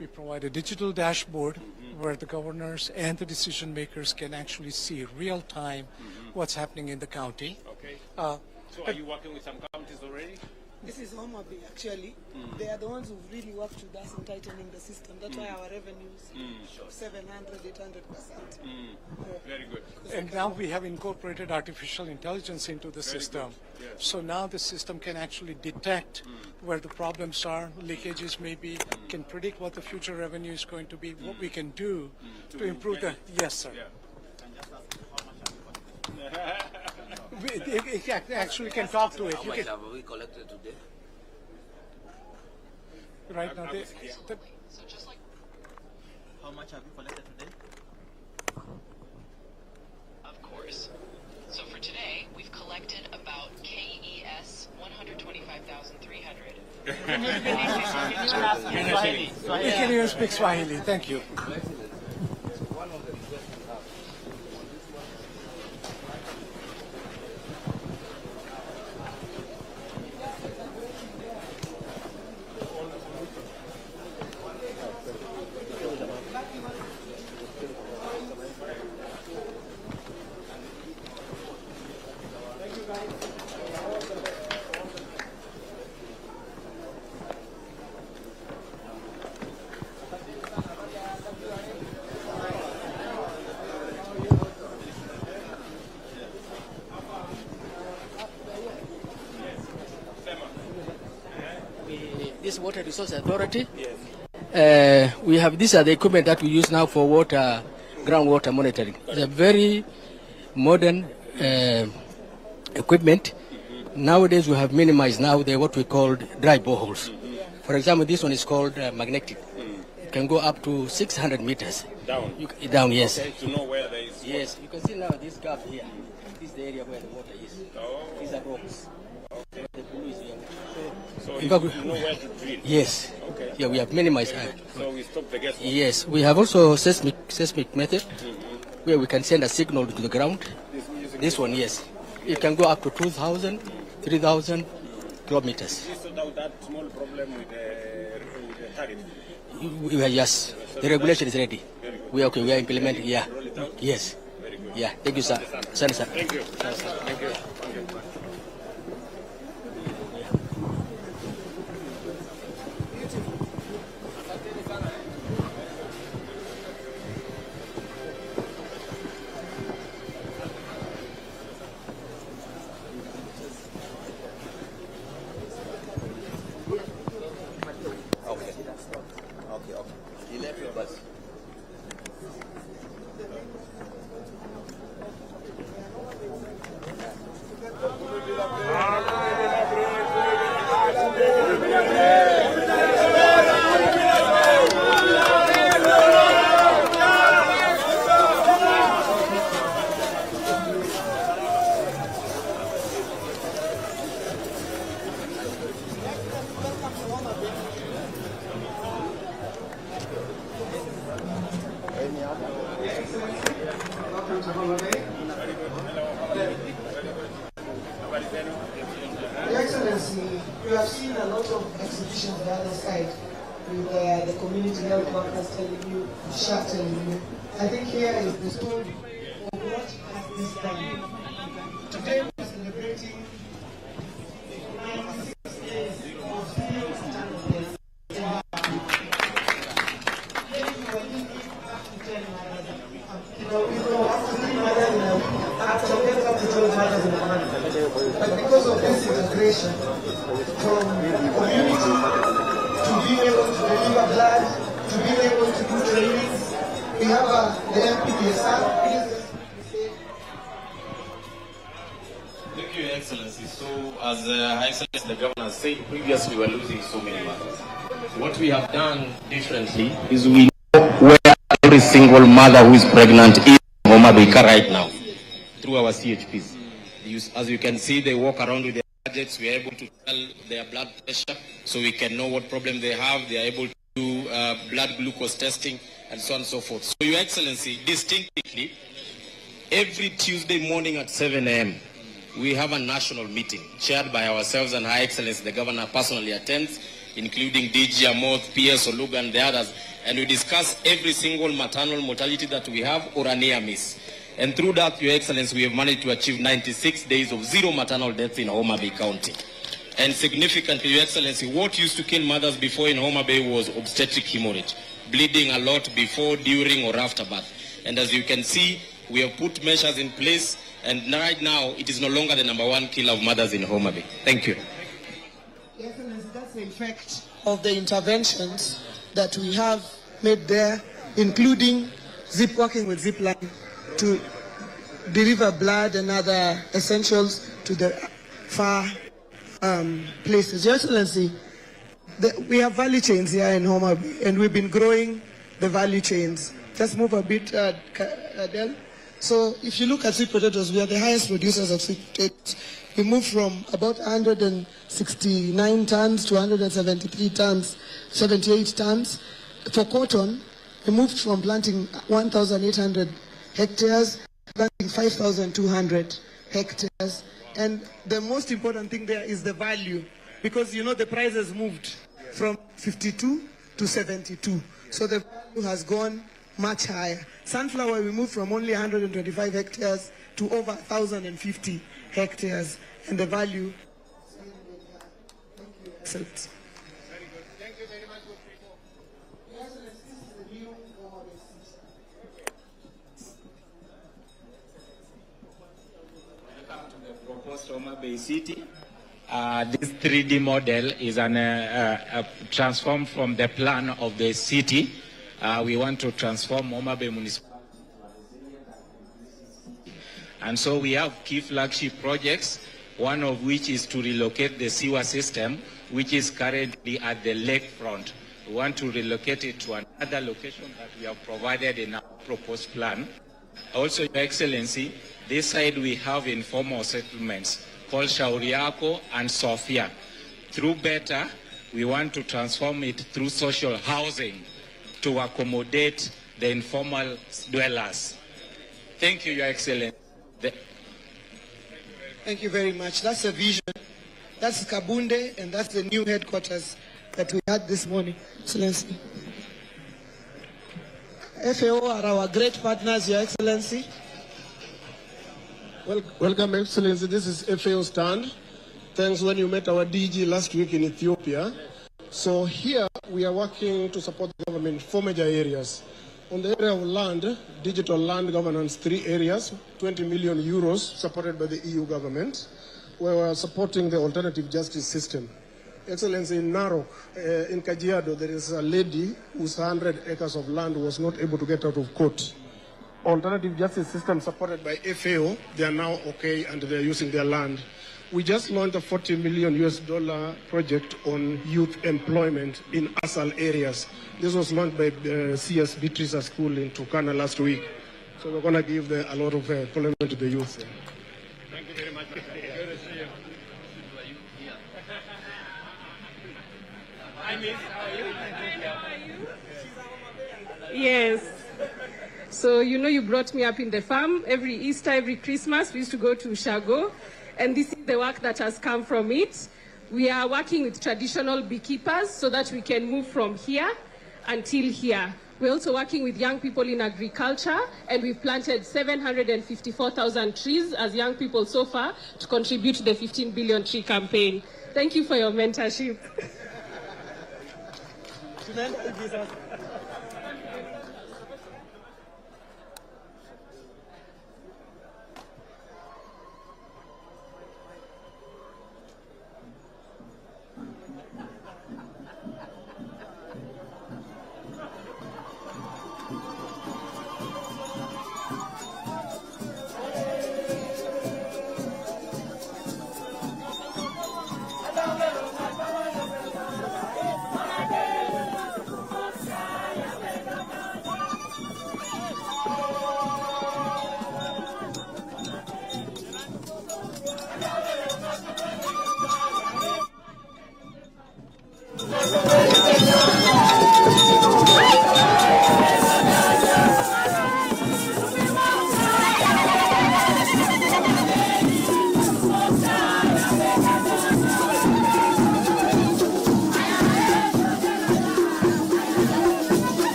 We provide a digital dashboard where the governors and the decision makers can actually see real time what's happening in the county. Okay. So are you working with some counties already? This is Homa Bay, actually. They are the ones who've really worked with us in tightening the system. That's why our revenues 700, 800%. Very good. And now we have incorporated artificial intelligence into the system. So now the system can actually detect where the problems are, leakages maybe, can predict what the future revenue is going to be, what we can do to improve the... Yes, sir. It actually can talk to it. How much have we collected today? Right now, How much have you collected today? Of course. So for today, we've collected about KES 125,300. We can even speak Swahili. Thank you. This Water Resource Authority. We have, these are the equipment that we use now for water, groundwater monitoring. It's a very modern equipment. Nowadays we have minimized now what we call dry boreholes. For example, this one is called magnetic. It can go up to 600 meters. Down? Down, yes. Okay, to know where there is. Yes, you can see now this gap here. This is the area where the water is. Oh. These are rocks. Okay. The blue is here. So In you fact, know where to drill? Yes. Okay. Yeah, we have minimized. So we stop the guesswork. Yes, we have also seismic method where we can send a signal to the ground. This one, yes. It can go up to 2,000, 3,000 kilometers. You sort out that small problem with the tariff? Yes, the regulation is ready. We are implementing, yeah. Yes. Yeah, thank you, sir. Sorry, sir. Thank you. Thank you. have seen a lot of exhibitions on the other side with the community health workers telling you, SHA telling you. I think here is the story of what has this done. Today we're celebrating 96 days of serious challenges. But because of this integration, from community to being able to deliver blood, to being able to do trainings, we have the MPDSR. Thank you, Your Excellency. So, as Her Excellency the Governor said, previously we were losing so many mothers. What we have done differently is we know where every single mother who is pregnant is in Homa Bay right now through our CHPs. As you can see, they walk around with their gadgets. We are able to tell their blood pressure so we can know what problem they have. They are able to do blood glucose testing and so on and so forth. So, Your Excellency, distinctly, every Tuesday morning at 7 a.m., we have a national meeting chaired by ourselves, and Her Excellency the Governor personally attends, including DG Amoth, PS Oluga and the others, and we discuss every single maternal mortality that we have or a near miss. And through that, Your Excellency, we have managed to achieve 96 days of zero maternal deaths in Homa Bay County. And significantly, Your Excellency, what used to kill mothers before in Homa Bay was obstetric hemorrhage, bleeding a lot before, during or after birth. And as you can see, we have put measures in place, and right now it is no longer the #1 killer of mothers in Homa Bay. Thank you. Your Excellency, that's the effect of the interventions that we have made there, including working with Zipline to deliver blood and other essentials to the far places. Your Excellency, we have value chains here in Homa Bay, and we've been growing the value chains. Just move a bit, Adele. So if you look at sweet potatoes, we are the highest producers of sweet potatoes. We moved from about 169 tons to 173 tons, 78 tons. For cotton, we moved from planting 1,800 hectares, planting 5,200 hectares. And the most important thing there is the value, because you know the price has moved from 52 to 72. So the value has gone much higher. Sunflower, we moved from only 125 hectares to over 1,050 hectares, and the value. Excellent. Proposed Homa Bay City. This 3D model is transformed from the plan of the city. We want to transform Homa Bay Municipality. And so we have key flagship projects, one of which is to relocate the sewer system, which is currently at the lakefront. We want to relocate it to another location that we have provided in our proposed plan. Also, Your Excellency, this side we have informal settlements called Shauriako and Sofia. Through BETA, we want to transform it through social housing to accommodate the informal dwellers. Thank you, Your Excellency. Thank you very much. That's a vision. That's Kabunde, and that's the new headquarters that we had this morning, Excellency. FAO are our great partners, Your Excellency. Welcome, Excellency. This is FAO stand. Thanks when you met our DG last week in Ethiopia. So here we are working to support the government in 4 major areas. On the area of land, digital land governance, 3 areas, 20 million euros supported by the EU government. We are supporting the alternative justice system. Excellency, in Narok, in Kajiado, there is a lady whose 100 acres of land was not able to get out of court. Alternative justice system supported by FAO, they are now okay and they are using their land. We just launched a $40 million project on youth employment in ASAL areas. This was launched by CS Beatrice School in Turkana last week. So we're going to give a lot of employment to the youth. Thank you very much. Good to see you. Hi, Miss. How are you? Yes. So, you know, you brought me up in the farm. Every Easter, every Christmas, we used to go to Shago. And this is the work that has come from it. We are working with traditional beekeepers so that we can move from here until here. We're also working with young people in agriculture, and we've planted 754,000 trees as young people so far to contribute to the 15 billion tree campaign. Thank you for your mentorship.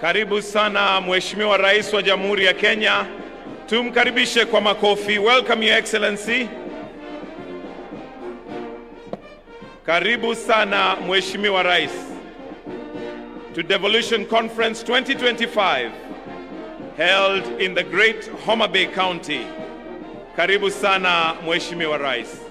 Karibu sana Mheshimiwa Rais wa Jamhuri ya Kenya. Tumkaribishe kwa makofi. Welcome Your Excellency. Karibu sana Mheshimiwa Rais to Devolution Conference 2025 held in the great Homa Bay County. Karibu sana Mheshimiwa Rais.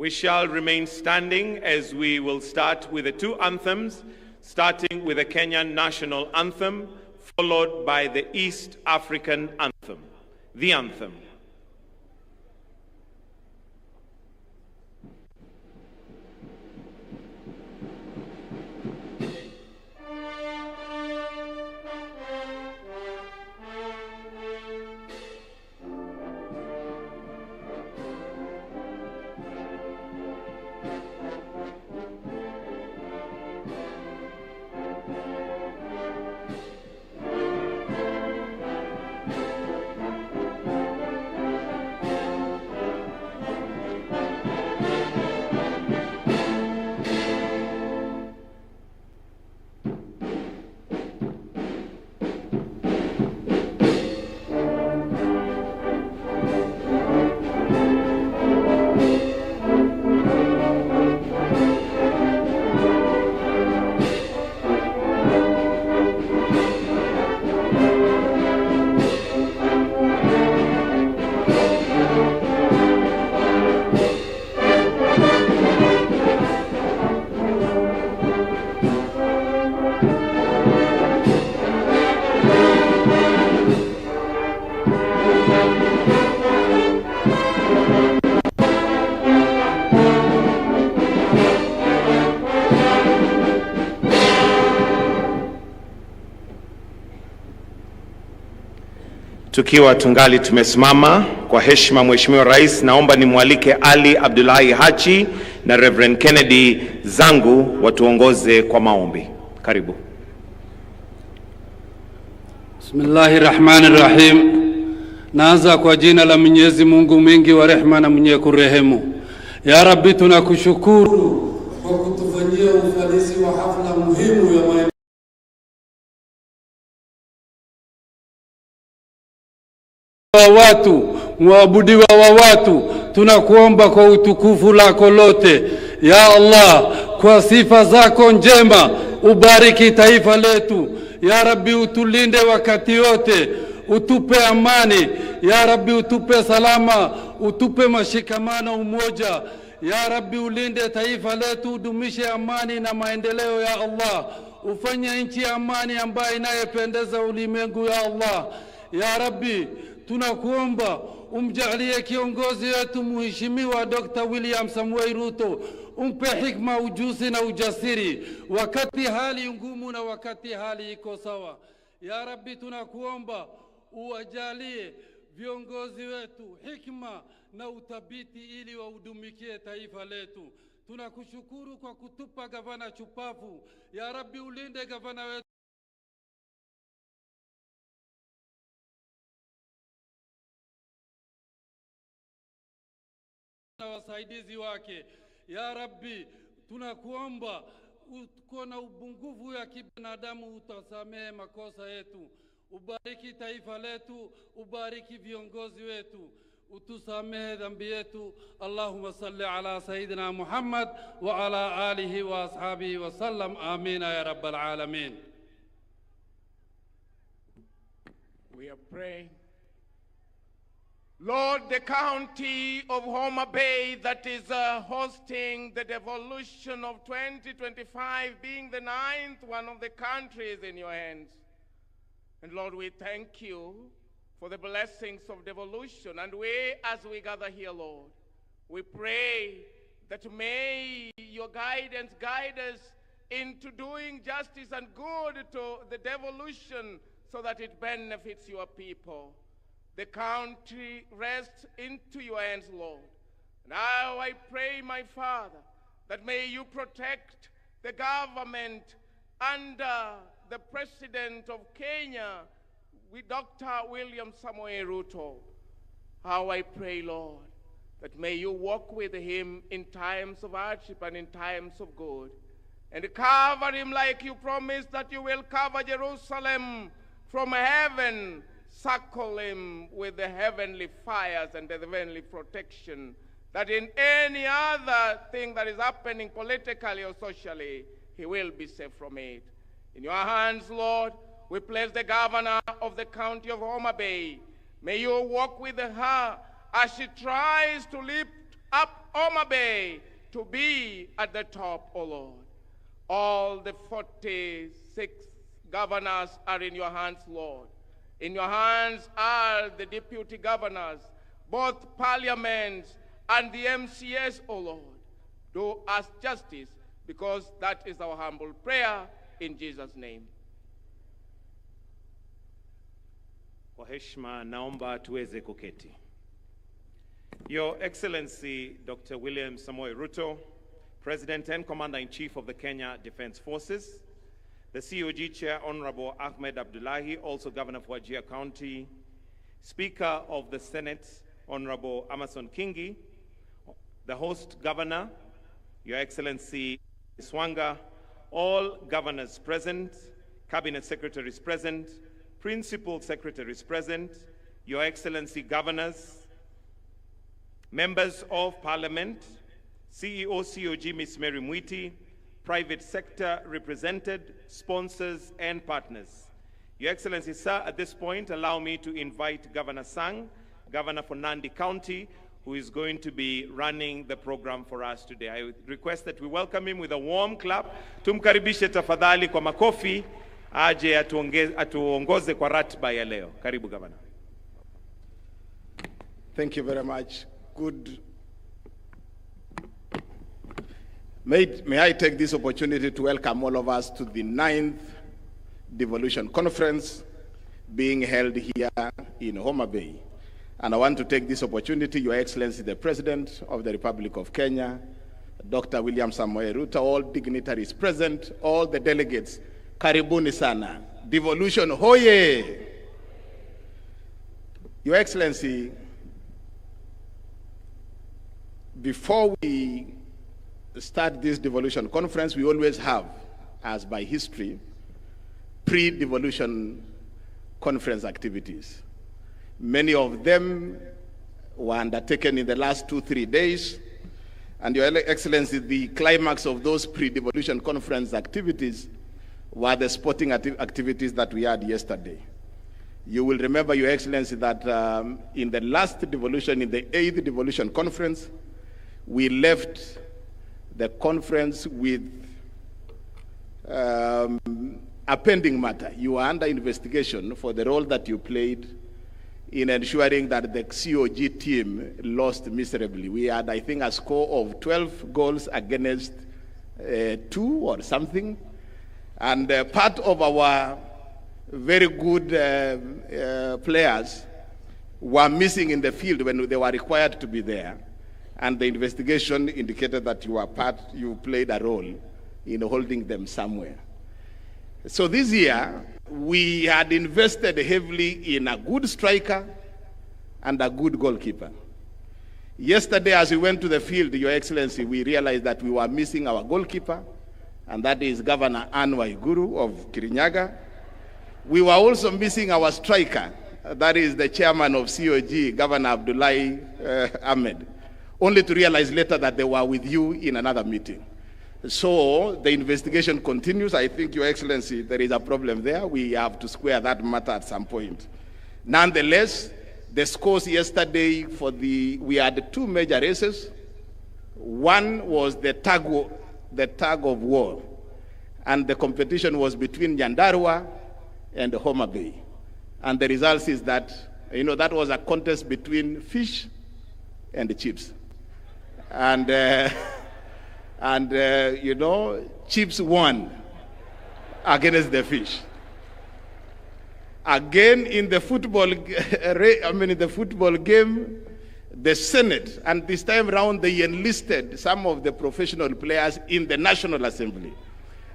We shall remain standing as we will start with the two anthems, starting with the Kenyan national anthem, followed by the East African anthem, the anthem. Tukiwa tungali tumesimama kwa heshima, Mheshimiwa Rais, naomba nimwalike Ali Abdullahi Hachi na Reverend Kennedy Zangu watuongoze kwa maombi. Karibu. Bismillahirrahmanirrahim. Naanza kwa jina la Mwenyezi Mungu mwingi wa rehema na mwenye kurehemu. Ya Rabbi, tunakushukuru kwa kutufanyia ufanisi wa hafla muhimu ya maendeleo wa watu, muabudiwa wa watu. Tunakuomba kwa utukufu lako lote, ya Allah, kwa sifa zako njema, ubariki taifa letu. Ya Rabbi, utulinde wakati wote, utupe amani. Ya Rabbi, utupe salama, utupe mashikamano, umoja. Ya Rabbi, ulinde taifa letu, udumishe amani na maendeleo, ya Allah. Ufanye nchi amani ambayo inayependeza ulimwengu, ya Allah. Ya Rabbi, tunakuomba umjalie kiongozi wetu Mheshimiwa Dr. William Samoei Ruto, umpe hikma, ujuzi na ujasiri wakati hali ngumu na wakati hali iko sawa. Ya Rabbi, tunakuomba uwajalie viongozi wetu hikma na utabiti ili waudumikie taifa letu. Tunakushukuru kwa kutupa gavana chupafu. Ya Rabbi, ulinde gavana wetu na wasaidizi wake. Ya Rabbi, tunakuomba uko na ubungufu ya kibinadamu, utasamehe makosa yetu. Ubariki taifa letu, ubariki viongozi wetu, utusamehe dhambi yetu. Allahumma salli ala Sayyidina Muhammad wa ala alihi wa ashabihi wa sallam. Amina ya Rabbal Alamin. We are praying. Lord, the county of Homa Bay that is hosting the Devolution of 2025, being the 9th one of the countries, in your hands. And Lord, we thank you for the blessings of devolution. And we, as we gather here, Lord, we pray that may your guidance guide us into doing justice and good to the devolution so that it benefits your people. The country rests into your hands, Lord. Now I pray, my Father, that may you protect the government under the President of Kenya, with Dr. William Samoei Ruto. How I pray, Lord, that may you walk with him in times of hardship and in times of good, and cover him like you promised that you will cover Jerusalem from heaven. Circle him with the heavenly fires and the heavenly protection, that in any other thing that is happening politically or socially, he will be safe from it. In your hands, Lord, we place the governor of the county of Homa Bay. May you walk with her as she tries to lift up Homa Bay to be at the top, O Lord. All the 46 governors are in your hands, Lord. In your hands are the deputy governors, both parliaments and the MCS, O Lord. Do us justice, because that is our humble prayer in Jesus' name. Kwa heshima naomba tuweze kuketi. Your Excellency Dr. William Samoei Ruto, President and Commander-in-Chief of the Kenya Defense Forces, the COG Chair, Honorable Ahmed Abdullahi, also Governor of Wajir County, Speaker of the Senate, Honorable Amason Kingi, the host governor, Your Excellency Swanga, all governors present, cabinet secretaries present, principal secretaries present, Your Excellency governors, members of parliament, CEO COG Ms. Mary Mwiti, private sector represented, sponsors and partners. Your Excellency, sir, at this point, allow me to invite Governor Sang, Governor for Nandi County, who is going to be running the program for us today. I would request that we welcome him with a warm clap. Tumkaribishe tafadhali kwa makofi, aje atuongoze kwa ratiba ya leo. Karibu, Governor. Thank you very much. Good. May I take this opportunity to welcome all of us to the 9th Devolution Conference. being held here in Homa Bay. And I want to take this opportunity, Your Excellency, the President of the Republic of Kenya, Dr. William Samoei Ruto, all dignitaries present, all the delegates, karibuni sana. Devolution, hoye! Your Excellency, before we start this devolution conference, we always have, as by history, pre-devolution conference activities. Many of them were undertaken in the last 2-3 days. And Your Excellency, the climax of those pre-devolution conference activities were the sporting activities that we had yesterday. You will remember, Your Excellency, that in the last devolution, in the 8th devolution conference, we left the conference with a pending matter. You are under investigation for the role that you played in ensuring that the COG team lost miserably. We had, I think, a score of 12 goals against 2 or something. And part of our very good players were missing in the field when they were required to be there. And the investigation indicated that you played a role in holding them somewhere. So this year, we had invested heavily in a good striker and a good goalkeeper. Yesterday, as we went to the field, Your Excellency, we realized that we were missing our goalkeeper, and that is Governor Anne Waiguru of Kirinyaga. We were also missing our striker, that is the chairman of COG, Governor Abdullahi Ahmed, only to realize later that they were with you in another meeting. So the investigation continues. I think, Your Excellency, there is a problem there. We have to square that matter at some point. Nonetheless, the scores yesterday we had 2 major races. One was the tug of war, and the competition was between Nyandarua and Homa Bay. And the results is that, that was a contest between fish and chips. And chips won against the fish. Again, in the football game, the Senate, and this time round they enlisted some of the professional players in the National Assembly.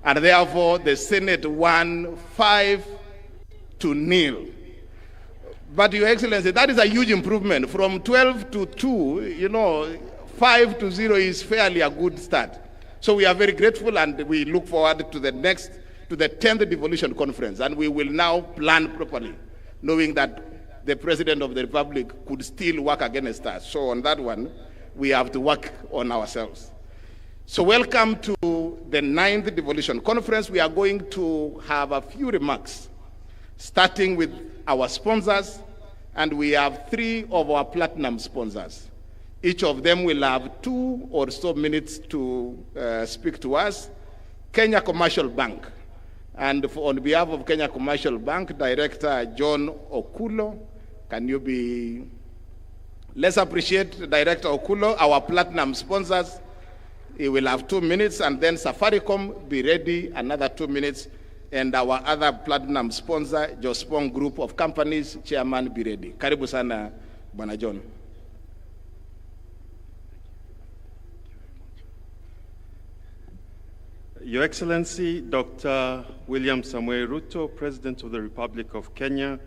And therefore, the Senate won 5-0. But, Your Excellency, that is a huge improvement. From 12 to 2, 5-0 is fairly a good start. So we are very grateful, and we look forward to the 10th devolution conference. And we will now plan properly, knowing that the President of the Republic could still work against us. So on that one, we have to work on ourselves. So welcome to the 9th devolution conference. We are going to have a few remarks, starting with our sponsors, and we have 3 of our platinum sponsors. Each of them will have 2 or so minutes to speak to us. Kenya Commercial Bank. And on behalf of Kenya Commercial Bank, Director John Okulo, can you be... Let's appreciate Director Okulo, our platinum sponsors. He will have 2 minutes, and then Safaricom, be ready, another 2 minutes. And our other platinum sponsor, Jospong Group of Companies, Chairman, be ready. Karibu sana, Bwana John. Your Excellency, Dr. William Samoei Ruto, President of the Republic of Kenya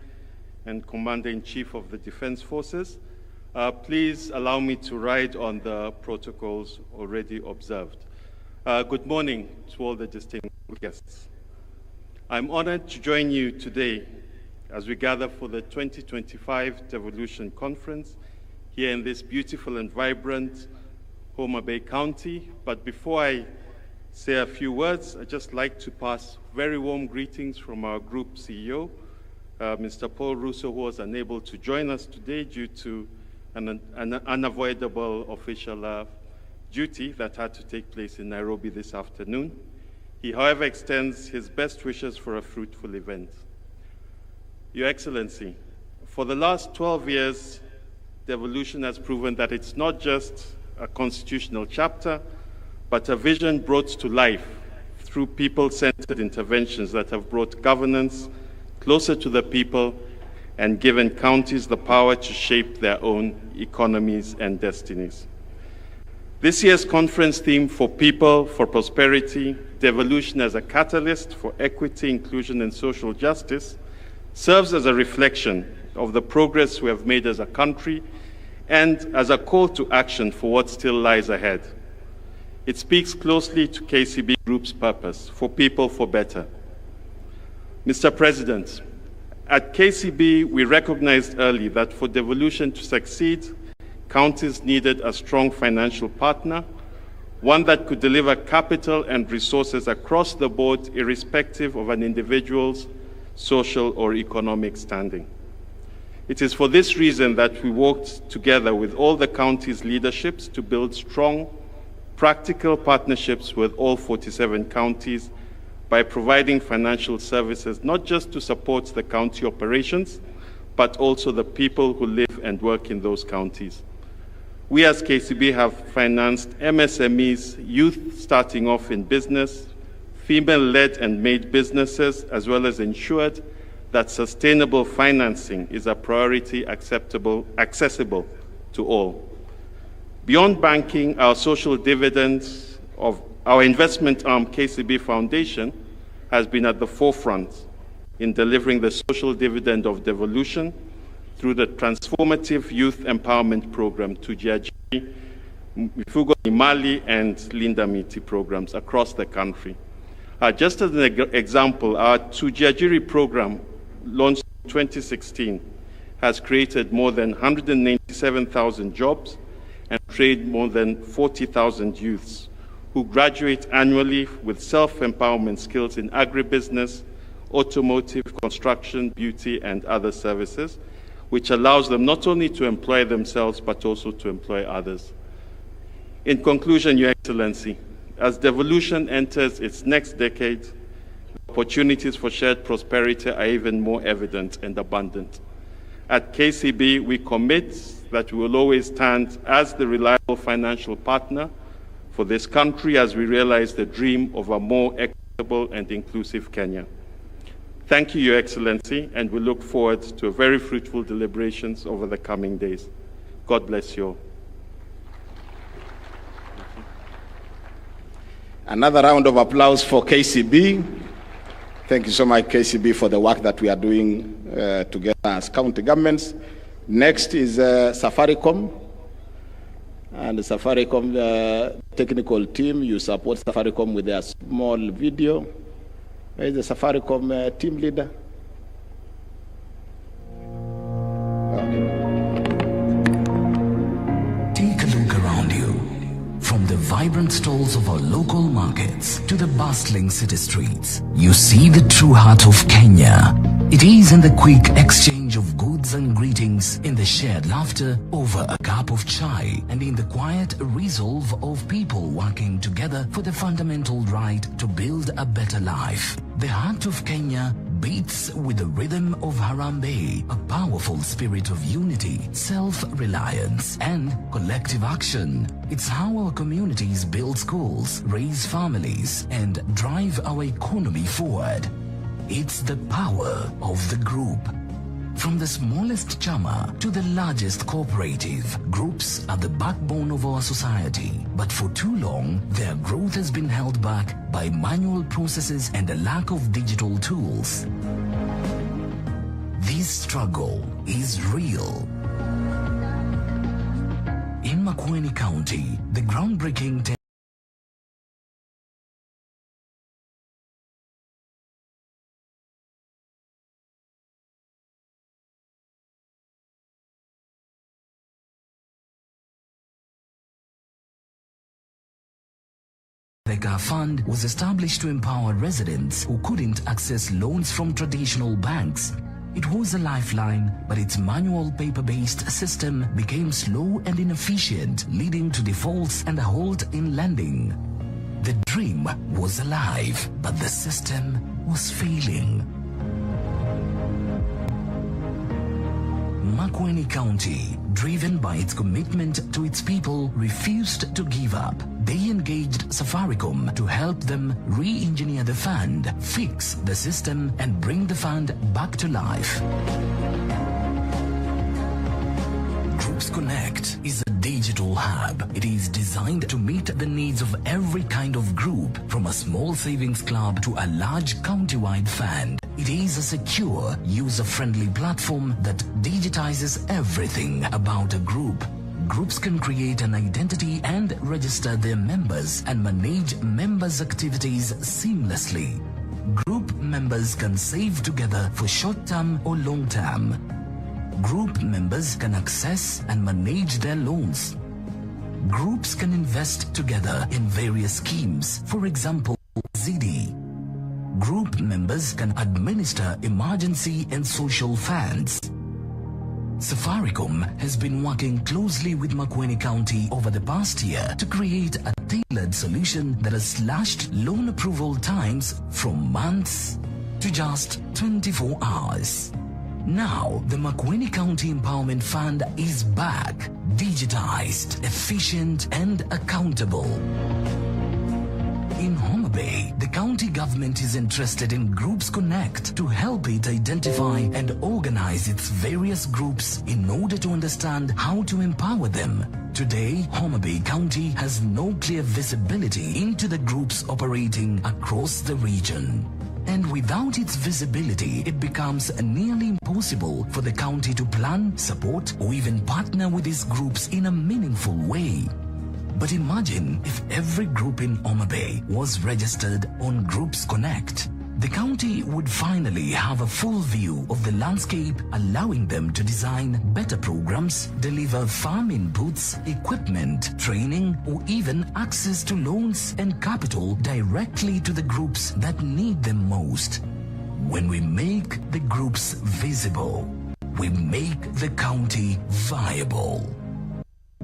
and Commander-in-Chief of the Defense Forces, please allow me to ride on the protocols already observed. Good morning to all the distinguished guests. I'm honored to join you today as we gather for the 2025 Devolution Conference here in this beautiful and vibrant Homa Bay County. But before I say a few words, I'd just like to pass very warm greetings from our group CEO, Mr. Paul Russo, who was unable to join us today due to an unavoidable official duty that had to take place in Nairobi this afternoon. He, however, extends his best wishes for a fruitful event. Your Excellency, for the last 12 years, devolution has proven that it's not just a constitutional chapter, but a vision brought to life through people-centered interventions that have brought governance, closer to the people, and given counties the power to shape their own economies and destinies. This year's conference theme, For People, for Prosperity, Devolution as a Catalyst for Equity, Inclusion and Social Justice, serves as a reflection of the progress we have made as a country and as a call to action for what still lies ahead. It speaks closely to KCB Group's purpose, for people, for better. Mr. President, at KCB, we recognized early that for devolution to succeed, counties needed a strong financial partner, one that could deliver capital and resources across the board, irrespective of an individual's social or economic standing. It is for this reason that we worked together with all the counties' leaderships to build strong, practical partnerships with all 47 counties by providing financial services not just to support the county operations, but also the people who live and work in those counties. We as KCB have financed MSMEs, youth starting off in business, female-led and made businesses, as well as ensured that sustainable financing is a priority accessible to all. Beyond banking, our social dividends of our investment arm, KCB Foundation, has been at the forefront in delivering the social dividend of devolution through the transformative youth empowerment program, Tujiaji, Mifugo Imali, and Linda Miti programs across the country. Just as an example, our Tujiajiri program, launched in 2016, has created more than 197,000 jobs and trained more than 40,000 youths who graduate annually with self-empowerment skills in agribusiness, automotive, construction, beauty, and other services, which allows them not only to employ themselves, but also to employ others. In conclusion, Your Excellency, as devolution enters its next decade, opportunities for shared prosperity are even more evident and abundant. At KCB, we commit that we will always stand as the reliable financial partner for this country as we realize the dream of a more equitable and inclusive Kenya. Thank you, Your Excellency, and we look forward to a very fruitful deliberations over the coming days. God bless you all. Another round of applause for KCB. Thank you so much, KCB, for the work that we are doing together as county governments. Next is Safaricom. And the Safaricom technical team, you support Safaricom with a small video. Where is the Safaricom team leader? Take a look around you. From the vibrant stalls of our local markets to the bustling city streets, you see the true heart of Kenya. It is in the quick exchange of goods and greetings, in the shared laughter over a cup of chai, and in the quiet resolve of people working together for the fundamental right to build a better life. The heart of Kenya beats with the rhythm of Harambee, a powerful spirit of unity, self-reliance, and collective action. It's how our communities build schools, raise families, and drive our economy forward. It's the power of the group. From the smallest chama to the largest cooperative, groups are the backbone of our society. But for too long, their growth has been held back by manual processes and a lack of digital tools. This struggle is real. In Makueni County, the groundbreaking The fund was established to empower residents who couldn't access loans from traditional banks. It was a lifeline, but its manual paper-based system became slow and inefficient, leading to defaults and a halt in lending. The dream was alive, but the system was failing. Makueni County, driven by its commitment to its people, refused to give up. they engaged Safaricom to help them re-engineer the fund, fix the system, and bring the fund back to life. Groups Connect is a digital hub. It is designed to meet the needs of every kind of group, from a small savings club to a large county-wide fund. It is a secure, user-friendly platform that digitizes everything about a group. Groups can create an identity and register their members and manage members' activities seamlessly. Group members can save together for short-term or long-term. Group members can access and manage their loans. Groups can invest together in various schemes, for example, ZD. Group members can administer emergency and social funds. Safaricom has been working closely with Makueni County over the past year to create a tailored solution that has slashed loan approval times from months to just 24 hours. Now, the Makueni County Empowerment Fund is back, digitized, efficient, and accountable. In Homa Bay, the county government is interested in Groups Connect to help it identify and organize its various groups in order to understand how to empower them. Today, Homa Bay County has no clear visibility into the groups operating across the region. And without its visibility, it becomes nearly impossible for the county to plan, support, or even partner with these groups in a meaningful way. But imagine if every group in Homa Bay was registered on Groups Connect. The county would finally have a full view of the landscape, allowing them to design better programs, deliver farm inputs, equipment, training, or even access to loans and capital directly to the groups that need them most. When we make the groups visible, we make the county viable.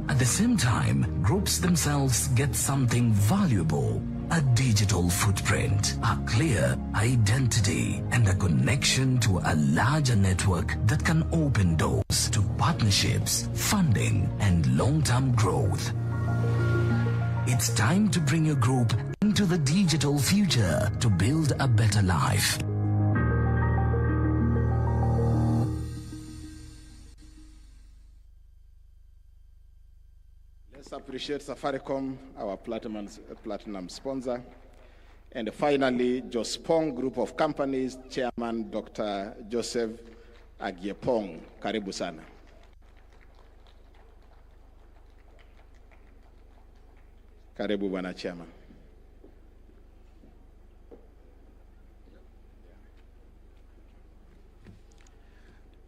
At the same time, groups themselves get something valuable. A digital footprint, a clear identity, and a connection to a larger network that can open doors to partnerships, funding, and long-term growth. It's time to bring your group into the digital future to build a better life. Let's appreciate Safaricom, our platinum sponsor. And finally, Jospong Group of Companies, Chairman Dr. Joseph Agiepong. Karibu sana. Karibu Bwana Chairman.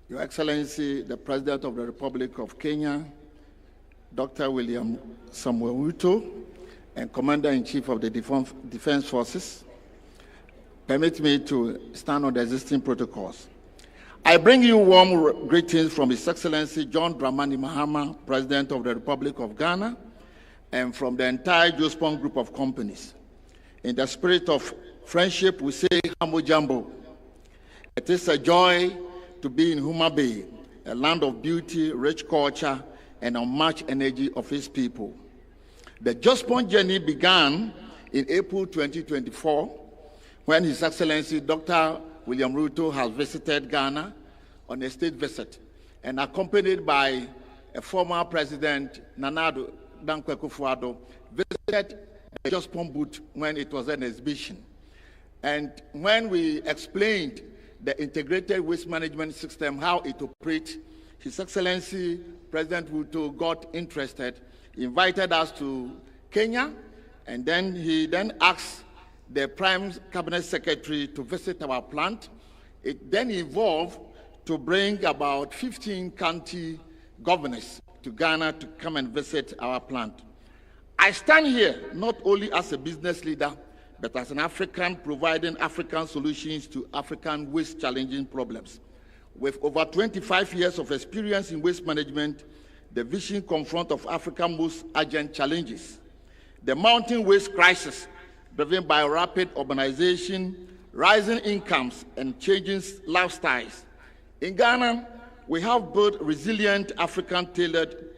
Your Excellency, the President of the Republic of Kenya, Dr. William Samuel Ruto, and Commander-in-Chief of the Defense Forces, permit me to stand on the existing protocols. I bring you warm greetings from His Excellency John Dramani Mahama, President of the Republic of Ghana, and from the entire Jospong Group of Companies. In the spirit of friendship, we say Hamo Jambo. It is a joy to be in Homa Bay, a land of beauty, rich culture, and unmatched energy of its people. The Jospong journey began in April 2024 when His Excellency Dr. William Ruto has visited Ghana on a state visit and accompanied by a former President Nana Addo Dankwa Akufo-Addo visited the Jospong booth when it was an exhibition. And when we explained the integrated waste management system, how it operates, His Excellency President Ruto got interested, invited us to Kenya, and then he asked the Prime Cabinet Secretary to visit our plant. It then evolved to bring about 15 county governors to Ghana to come and visit our plant. I stand here not only as a business leader, but as an African providing African solutions to African waste challenging problems. With over 25 years of experience in waste management, the vision confront of Africa's most urgent challenges. The mounting waste crisis, driven by rapid urbanization, rising incomes, and changing lifestyles. In Ghana, we have built resilient African tailored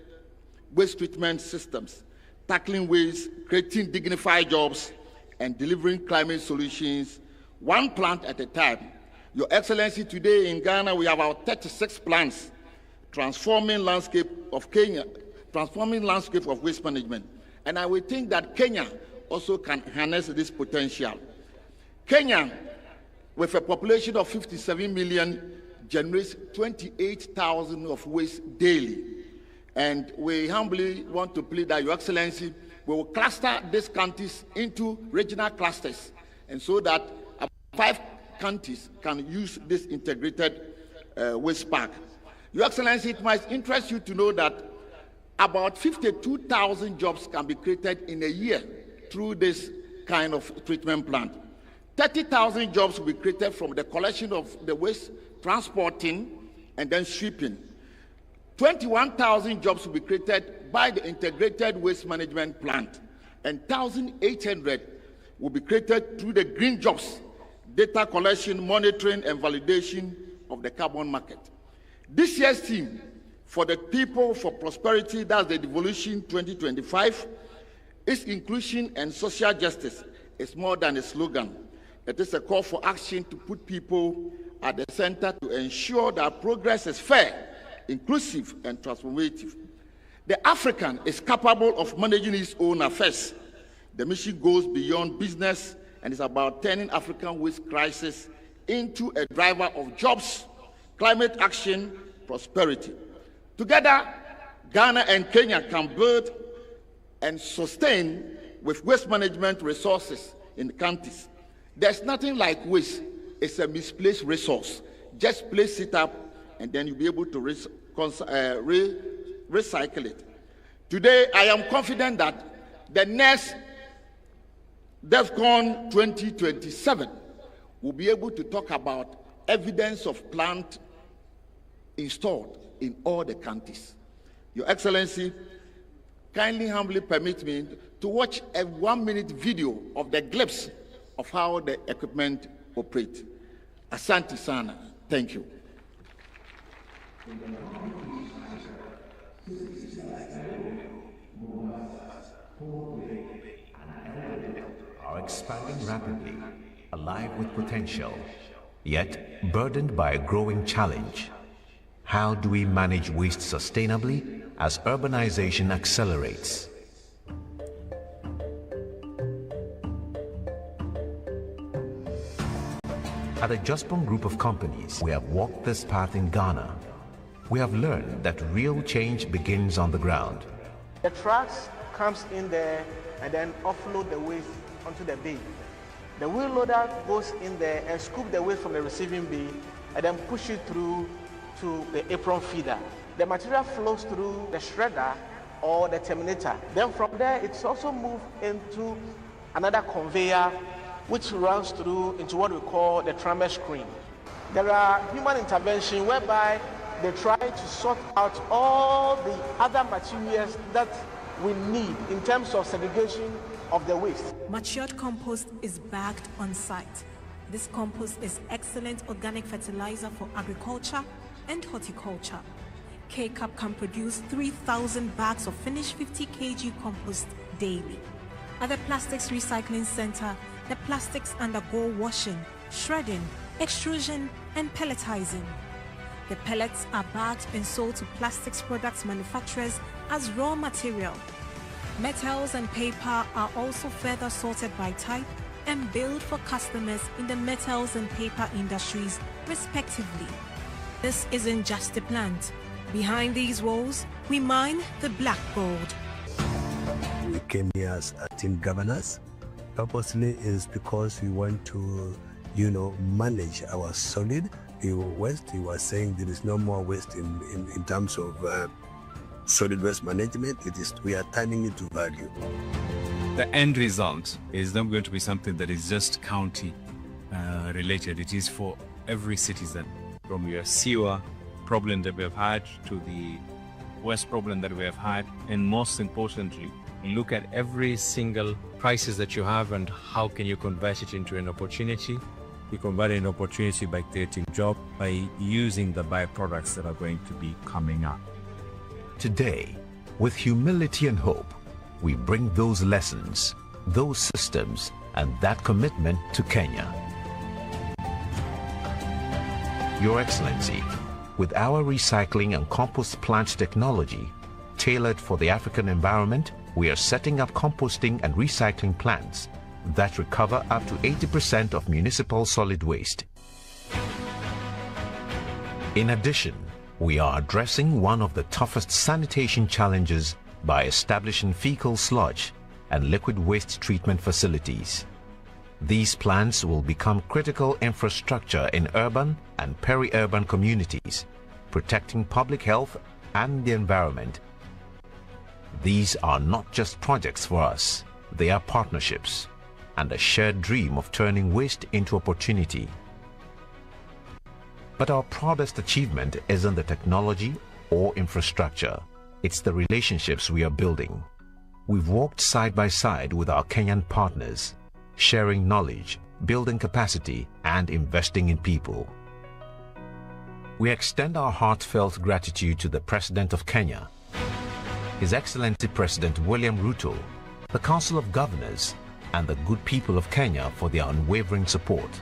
waste treatment systems, tackling waste, creating dignified jobs, and delivering climate solutions, one plant at a time. Your Excellency, today in Ghana, we have about 36 plants transforming landscape of waste management. And I would think that Kenya also can harness this potential. Kenya, with a population of 57 million, generates 28,000 of waste daily. And we humbly want to plead that Your Excellency will cluster these counties into regional clusters, and so that 5 counties can use this integrated waste park. Your Excellency, it might interest you to know that about 52,000 jobs can be created in a year through this kind of treatment plant. 30,000 jobs will be created from the collection of the waste, transporting, and then sweeping. 21,000 jobs will be created by the integrated waste management plant, and 1,800 will be created through the green jobs, data collection, monitoring, and validation of the carbon market. This year's theme for the People for Prosperity, that's the Devolution 2025, is inclusion and social justice. It's more than a slogan. It is a call for action to put people at the center to ensure that progress is fair, inclusive, and transformative. The African is capable of managing his own affairs. The mission goes beyond business and is about turning African waste crisis into a driver of jobs, climate action, prosperity. Together, Ghana and Kenya can build and sustain with waste management resources in the countries. There's nothing like waste. It's a misplaced resource. Just place it up, and then you'll be able to recycle it. Today, I am confident that the next DEFCON 2027 will be able to talk about evidence of plant installed in all the countries. Your Excellency, kindly humbly permit me to watch a 1-minute video of the glimpse of how the equipment operates. Asante sana. Thank you. Are expanding rapidly, alive with potential, yet burdened by a growing challenge. How do we manage waste sustainably as urbanization accelerates? At a Jospong group of companies, we have walked this path in Ghana. We have learned that real change begins on the ground. The trucks comes in there and then offload the waste onto the bay. The wheel loader goes in there and scoop the waste from the receiving bay and then push it through to the apron feeder. The material flows through the shredder or the terminator. Then from there, it's also moved into another conveyor which runs through into what we call the trammer screen. There are human intervention whereby they try to sort out all the other materials that we need in terms of segregation of the waste. Matured compost is bagged on site. This compost is excellent organic fertilizer for agriculture and horticulture. K-Cup can produce 3,000 bags of finished 50 kg compost daily. At the Plastics Recycling Center, the plastics undergo washing, shredding, extrusion, and pelletizing. The pellets are bagged and sold to plastics products manufacturers as raw material. Metals and paper are also further sorted by type and billed for customers in the metals and paper industries, respectively. This isn't just a plant. Behind these walls, we mine the black gold. We came here as team governors. Purposely is because we want to, manage our solid waste. We were saying there is no more waste in terms of solid waste management. We are turning it to value. The end result is not going to be something that is just county related. It is for every citizen, from your sewer problem that we have had to the waste problem that we have had, and most importantly, look at every single crisis that you have and how can you convert it into an opportunity. You convert an opportunity by creating jobs, by using the byproducts that are going to be coming up. Today, with humility and hope, we bring those lessons, those systems, and that commitment to Kenya. Your Excellency, with our recycling and compost plant technology tailored for the African environment, we are setting up composting and recycling plants that recover up to 80% of municipal solid waste. In addition, we are addressing one of the toughest sanitation challenges by establishing fecal sludge and liquid waste treatment facilities. These plants will become critical infrastructure in urban and peri-urban communities, protecting public health and the environment. These are not just projects for us, they are partnerships and a shared dream of turning waste into opportunity. But our proudest achievement isn't the technology or infrastructure, it's the relationships we are building. We've walked side by side with our Kenyan partners, sharing knowledge, building capacity, and investing in people. We extend our heartfelt gratitude to the President of Kenya, His Excellency President William Ruto, the Council of Governors, and the good people of Kenya for their unwavering support.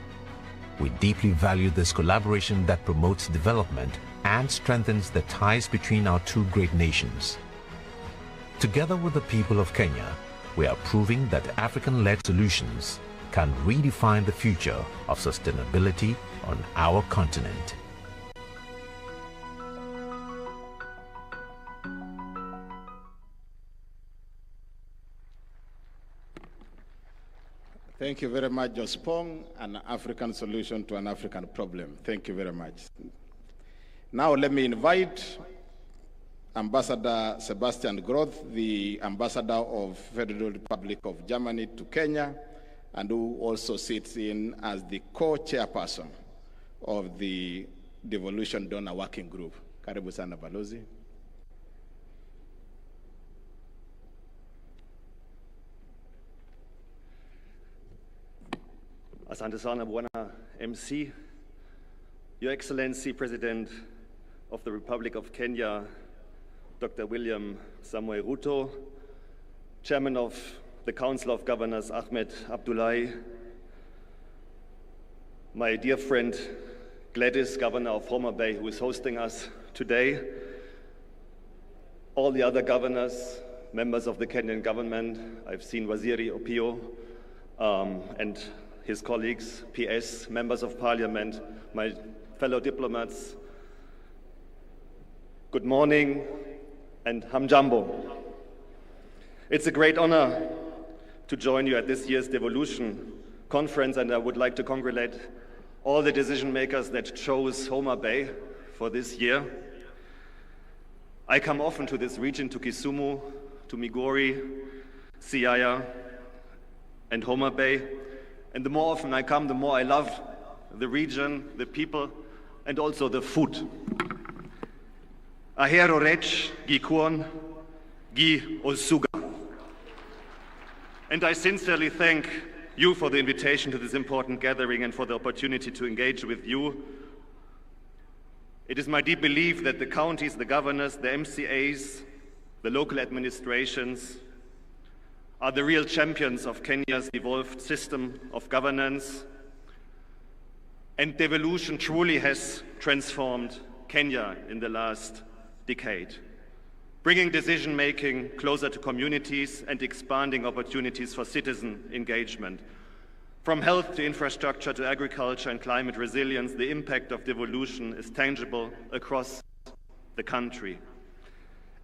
We deeply value this collaboration that promotes development and strengthens the ties between our two great nations. Together with the people of Kenya, we are proving that African-led solutions can redefine the future of sustainability on our continent. Thank you very much, Jospong, an African solution to an African problem. Thank you very much. Now let me invite Ambassador Sebastian Groth, the Ambassador of Federal Republic of Germany to Kenya, and who also sits in as the co-chairperson of the Devolution Donor Working Group. Karibu sana Balozi. Asante sana Bwana MC, Your Excellency President of the Republic of Kenya, Dr. William Samoei Ruto, Chairman of the Council of Governors Ahmed Abdullahi, my dear friend Gladys, Governor of Homa Bay, who is hosting us today, all the other governors, members of the Kenyan government, I've seen Waziri Opio, and his colleagues, PS, members of parliament, my fellow diplomats, good morning and hamjambo. It's a great honor to join you at this year's Devolution conference, and I would like to congratulate all the decision makers that chose Homa Bay for this year. I come often to this region, to Kisumu, to Migori, Siaya, and Homa Bay. And the more often I come, the more I love the region, the people, and also the food. Ahero rech, gi kuon, gi osuga. And I sincerely thank you for the invitation to this important gathering and for the opportunity to engage with you. It is my deep belief that the counties, the governors, the MCAs, the local administrations, are the real champions of Kenya's evolved system of governance, and devolution truly has transformed Kenya in the last decade, bringing decision-making closer to communities and expanding opportunities for citizen engagement. From health to infrastructure to agriculture and climate resilience, the impact of devolution is tangible across the country.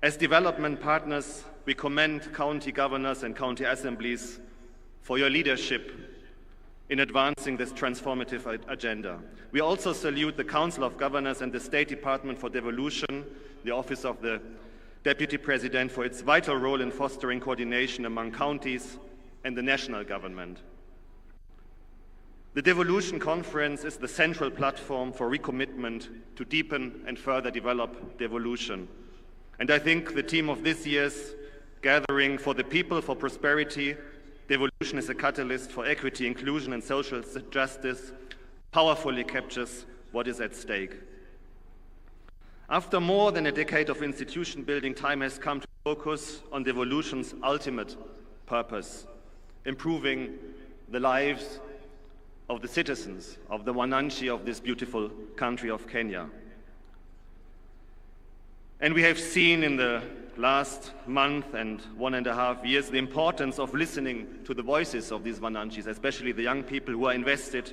As development partners, we commend county governors and county assemblies for your leadership in advancing this transformative agenda. We also salute the Council of Governors and the State Department for Devolution, the Office of the Deputy President, for its vital role in fostering coordination among counties and the national government. The Devolution Conference is the central platform for recommitment to deepen and further develop devolution. And I think the theme of this year's gathering, For the People, for Prosperity, Devolution is a catalyst for equity, inclusion, and social justice, powerfully captures what is at stake. After more than a decade of institution building, time has come to focus on devolution's ultimate purpose, improving the lives of the citizens of the wananchi of this beautiful country of Kenya. And we have seen in the last month and 1.5 years the importance of listening to the voices of these wananchis, especially the young people who are invested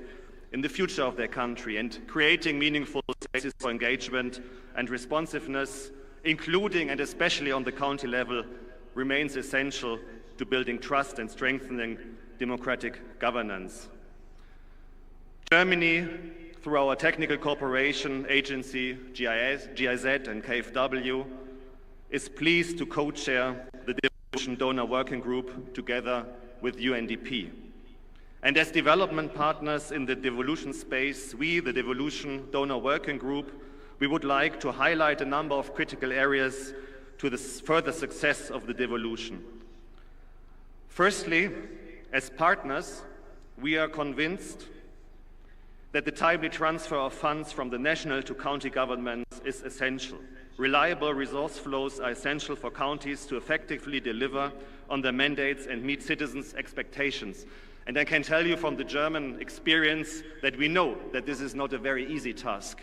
in the future of their country, and creating meaningful spaces for engagement and responsiveness, including and especially on the county level, remains essential to building trust and strengthening democratic governance. Germany, through our technical cooperation agency, GIZ and KfW, is pleased to co-chair the Devolution Donor Working Group together with UNDP. And as development partners in the devolution space, we, the Devolution Donor Working Group, we would like to highlight a number of critical areas to the further success of the devolution. Firstly, as partners, we are convinced that the timely transfer of funds from the national to county governments is essential. Reliable resource flows are essential for counties to effectively deliver on their mandates and meet citizens' expectations. And I can tell you from the German experience that we know that this is not a very easy task.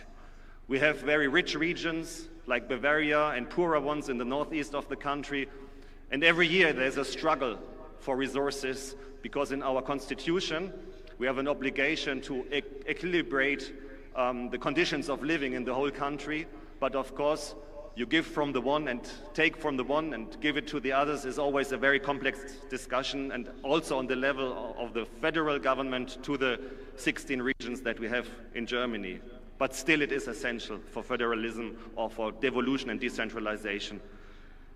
We have very rich regions like Bavaria and poorer ones in the northeast of the country. And every year there's a struggle for resources because in our constitution, we have an obligation to equilibrate the conditions of living in the whole country. But of course, you give from the one and take from the one and give it to the others is always a very complex discussion, and also on the level of the federal government to the 16 regions that we have in Germany. But still it is essential for federalism or for devolution and decentralization.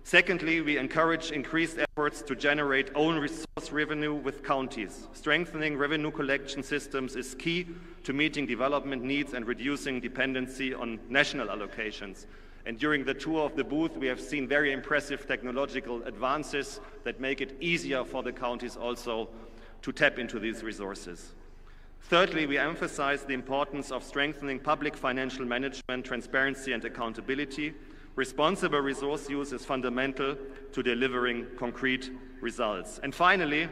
Secondly, we encourage increased efforts to generate own resource revenue with counties. Strengthening revenue collection systems is key to meeting development needs and reducing dependency on national allocations. And during the tour of the booth, we have seen very impressive technological advances that make it easier for the counties also to tap into these resources. Thirdly, we emphasize the importance of strengthening public financial management, transparency and accountability. Responsible resource use is fundamental to delivering concrete results. And finally,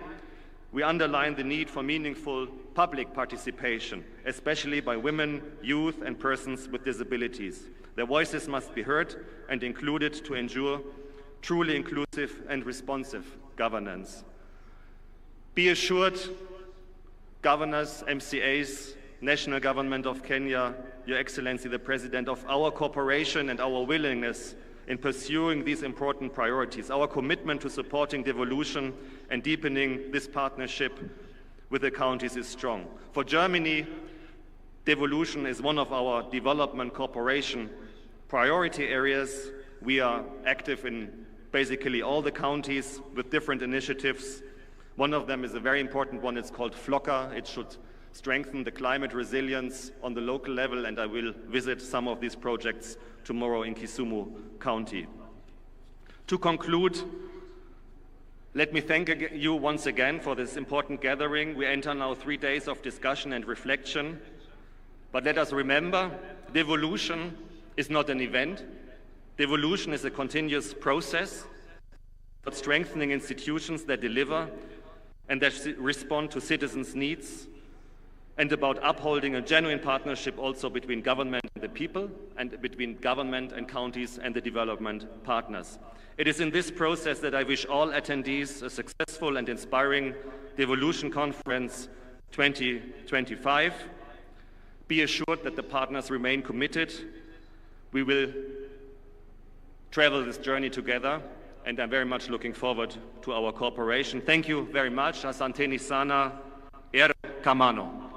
we underline the need for meaningful public participation, especially by women, youth, and persons with disabilities. Their voices must be heard and included to ensure truly inclusive and responsive governance. Be assured, governors, MCAs, National Government of Kenya, Your Excellency the President, of our cooperation and our willingness in pursuing these important priorities. Our commitment to supporting devolution and deepening this partnership with the counties is strong. For Germany, devolution is one of our development cooperation priority areas. We are active in basically all the counties with different initiatives. One of them is a very important one. It's called FLOCA. It should strengthen the climate resilience on the local level, and I will visit some of these projects tomorrow in Kisumu County. To conclude, let me thank you once again for this important gathering. We enter now 3 days of discussion and reflection, but let us remember, devolution is not an event. Devolution is a continuous process, but strengthening institutions that deliver and that respond to citizens' needs, and about upholding a genuine partnership also between government and the people, and between government and counties and the development partners. It is in this process that I wish all attendees a successful and inspiring Devolution Conference 2025. Be assured that the partners remain committed. We will travel this journey together, and I'm very much looking forward to our cooperation. Thank you very much. Asanteni sana. Kamano.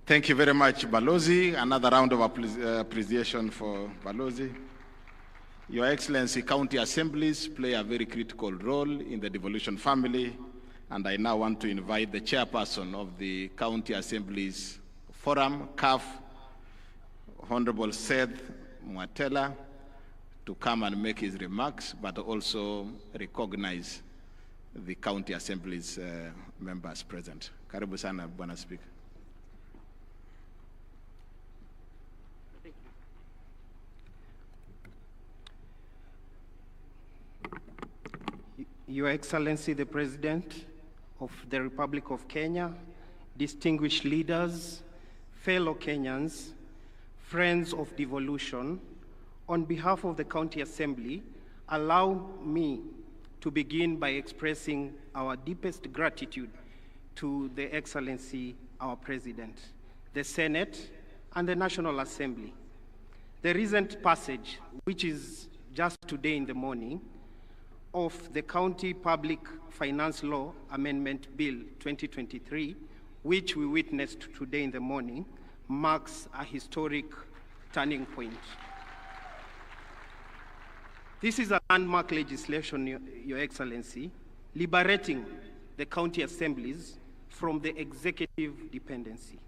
Thank you very much, Balozi. Another round of appreciation for Balozi. Your Excellency, county assemblies play a very critical role in the devolution family, and I now want to invite the chairperson of the County Assemblies Forum, CAF, Honorable Seth Mwatela, to come and make his remarks, but also recognize the County Assemblies members present. Karibu sana, Bwana Speaker. Your Excellency the President of the Republic of Kenya, distinguished leaders, fellow Kenyans, friends of devolution, on behalf of the County Assembly, allow me to begin by expressing our deepest gratitude to the Excellency, our President, the Senate, and the National Assembly. The recent passage, which is just today in the morning, of the County Public Finance Law Amendment Bill 2023, which we witnessed today in the morning, marks a historic turning point. This is a landmark legislation, Your Excellency, liberating the county assemblies from the executive dependency.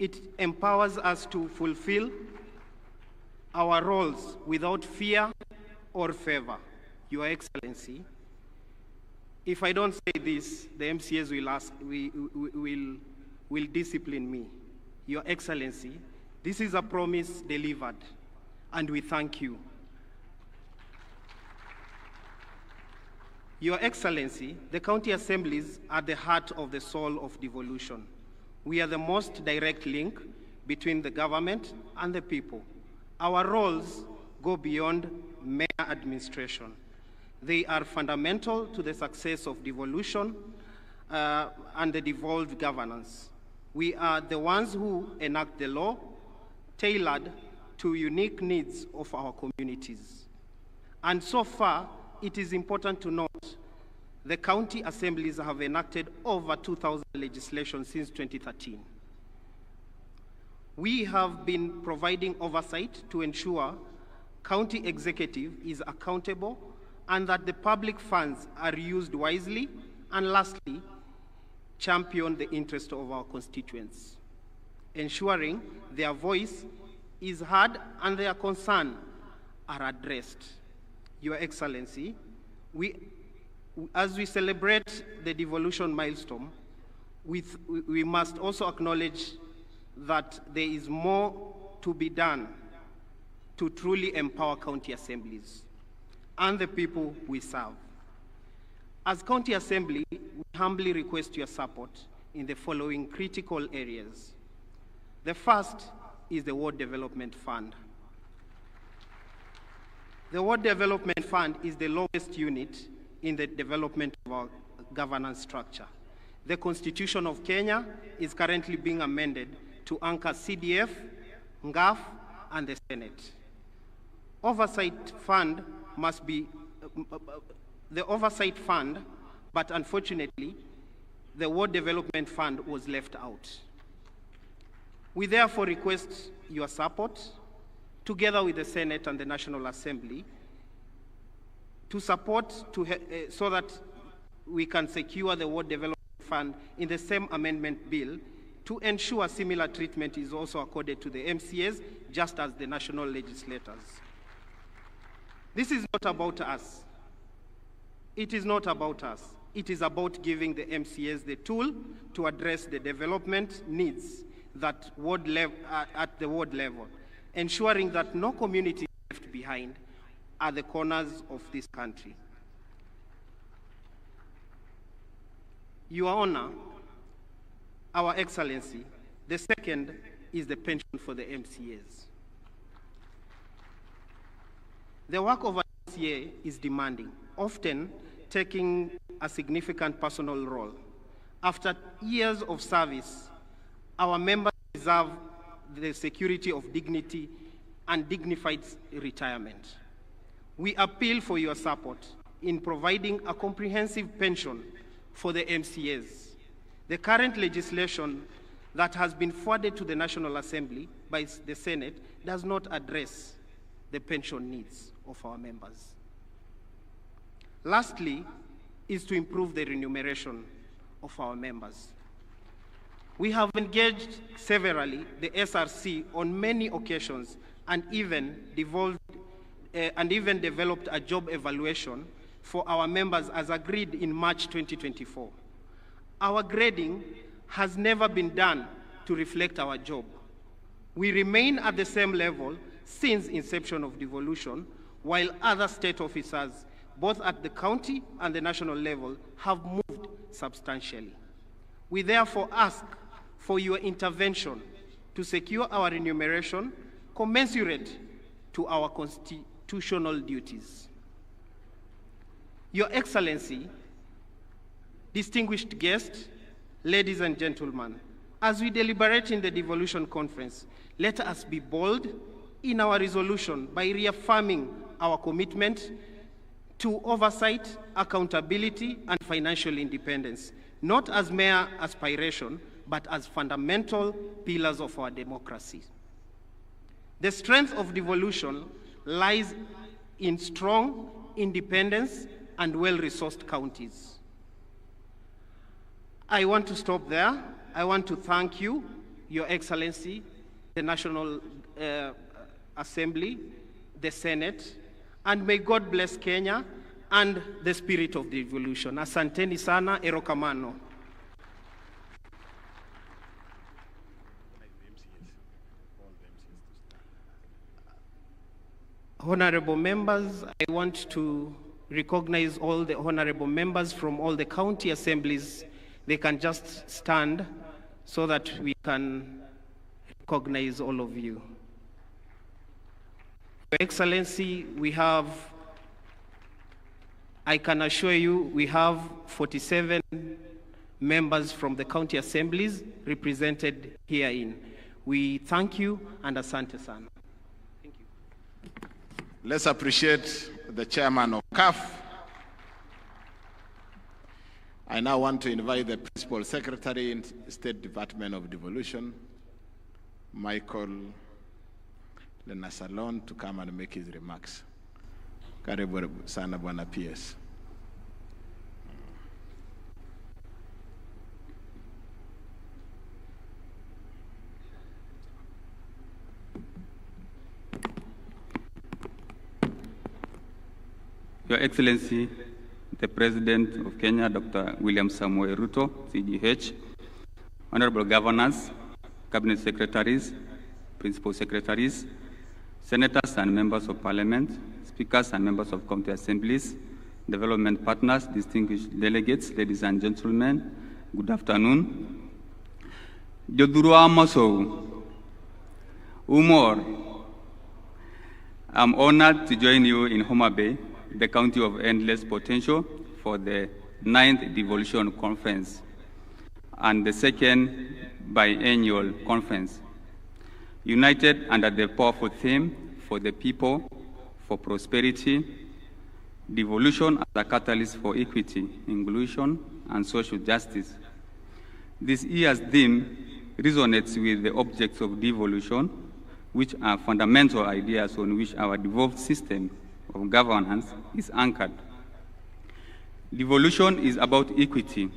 It empowers us to fulfill our roles without fear or favor. Your Excellency, if I don't say this, the MCAs will discipline me. Your Excellency, this is a promise delivered, and we thank you. Your Excellency, the county assemblies are the heart of the soul of devolution. We are the most direct link between the government and the people. Our roles go beyond mere administration. They are fundamental to the success of devolution and the devolved governance. We are the ones who enact the law tailored to unique needs of our communities. And so far, it is important to note the county assemblies have enacted over 2,000 legislation since 2013. We have been providing oversight to ensure county executive is accountable and that the public funds are used wisely, and lastly, champion the interest of our constituents, ensuring their voice is heard and their concerns are addressed. Your Excellency, as we celebrate the devolution milestone, we must also acknowledge that there is more to be done to truly empower county assemblies and the people we serve. As County Assembly, we humbly request your support in the following critical areas. The first is the Ward Development Fund. The Ward Development Fund is the lowest unit in the development of our governance structure. The Constitution of Kenya is currently being amended to anchor CDF, NGAF, and the Senate. Oversight fund must be the oversight fund, but unfortunately, the Ward Development Fund was left out. We therefore request your support, together with the Senate and the National Assembly, to support so that we can secure the Ward Development Fund in the same amendment bill to ensure similar treatment is also accorded to the MCAs, just as the national legislators. This is not about us. It is not about us. It is about giving the MCAs the tool to address the development needs at the ward level, ensuring that no community is left behind at the corners of this country. Your Honor, Our Excellency, the second is the pension for the MCAs. The work of an MCA is demanding, often taking a significant personal role. After years of service, our members deserve the security of dignity and dignified retirement. We appeal for your support in providing a comprehensive pension for the MCAs. The current legislation that has been forwarded to the National Assembly by the Senate does not address the pension needs of our members. Lastly, is to improve the remuneration of our members. We have engaged severally the SRC on many occasions and even developed a job evaluation for our members as agreed in March 2024. Our grading has never been done to reflect our job. We remain at the same level since inception of devolution, while other state officers both at the county and the national level, have moved substantially. We therefore ask for your intervention to secure our remuneration commensurate to our constitutional duties. Your Excellency, distinguished guests, ladies and gentlemen, as we deliberate in the Devolution Conference, let us be bold in our resolution by reaffirming our commitment to oversight, accountability, and financial independence, not as mere aspiration, but as fundamental pillars of our democracy. The strength of devolution lies in strong, independence, and well-resourced counties. I want to stop there. I want to thank you, Your Excellency, the National Assembly, the Senate, and may God bless Kenya and the spirit of devolution. Asanteni sana, erokamano. Honorable members, I want to recognize all the honorable members from all the county assemblies. They can just stand so that we can recognize all of you. Your Excellency, I can assure you, we have 47 members from the county assemblies represented herein. We thank you and asante sana. Thank you. Let's appreciate the chairman of CAF. I now want to invite the Principal Secretary in State Department of Devolution, Michael Lenasalon, to come and make his remarks. Karibu sana Bwana PS. Your Excellency, the President of Kenya, Dr. William Samoei Ruto, CGH, Honorable Governors, Cabinet Secretaries, Principal Secretaries, Senators and Members of Parliament, Speakers and Members of County Assemblies, Development Partners, distinguished delegates, ladies and gentlemen, good afternoon. Jodurua Maso, Umor, I'm honored to join you in Homa Bay, the county of endless potential, for the 9th Devolution Conference and the 2nd biennial conference. United under the powerful theme, for the people, for prosperity, devolution as a catalyst for equity, inclusion, and social justice. This year's theme resonates with the objects of devolution, which are fundamental ideas on which our devolved system of governance is anchored. Devolution is about equity,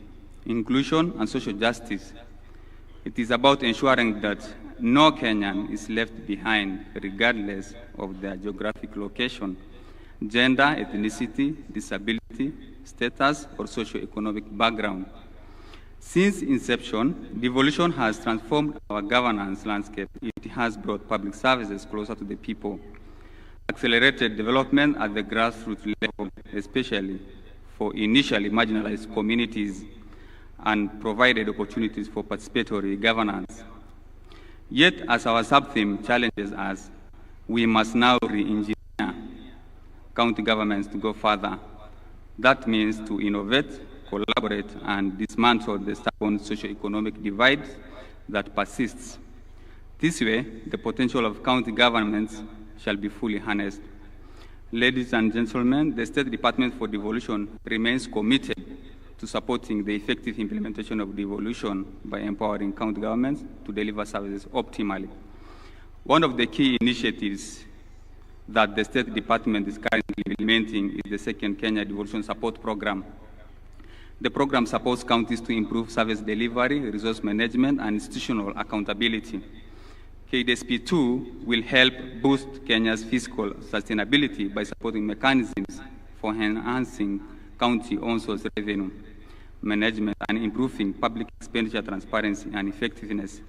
inclusion, and social justice. It is about ensuring that no Kenyan is left behind, regardless of their geographic location, gender, ethnicity, disability, status, or socio-economic background. Since inception, devolution has transformed our governance landscape. It has brought public services closer to the people, accelerated development at the grassroots level, especially for initially marginalized communities, and provided opportunities for participatory governance. Yet, as our sub-theme challenges us, we must now re-engineer county governments to go further. That means to innovate, collaborate, and dismantle the stubborn socio-economic divide that persists. This way, the potential of county governments shall be fully harnessed. Ladies and gentlemen, the State Department for Devolution remains committed to supporting the effective implementation of devolution by empowering county governments to deliver services optimally. One of the key initiatives that the State Department is currently implementing is the second Kenya Devolution Support Program. The program supports counties to improve service delivery, resource management, and institutional accountability. KDSP2 will help boost Kenya's fiscal sustainability by supporting mechanisms for enhancing county-owned source revenue management and improving public expenditure transparency and effectiveness.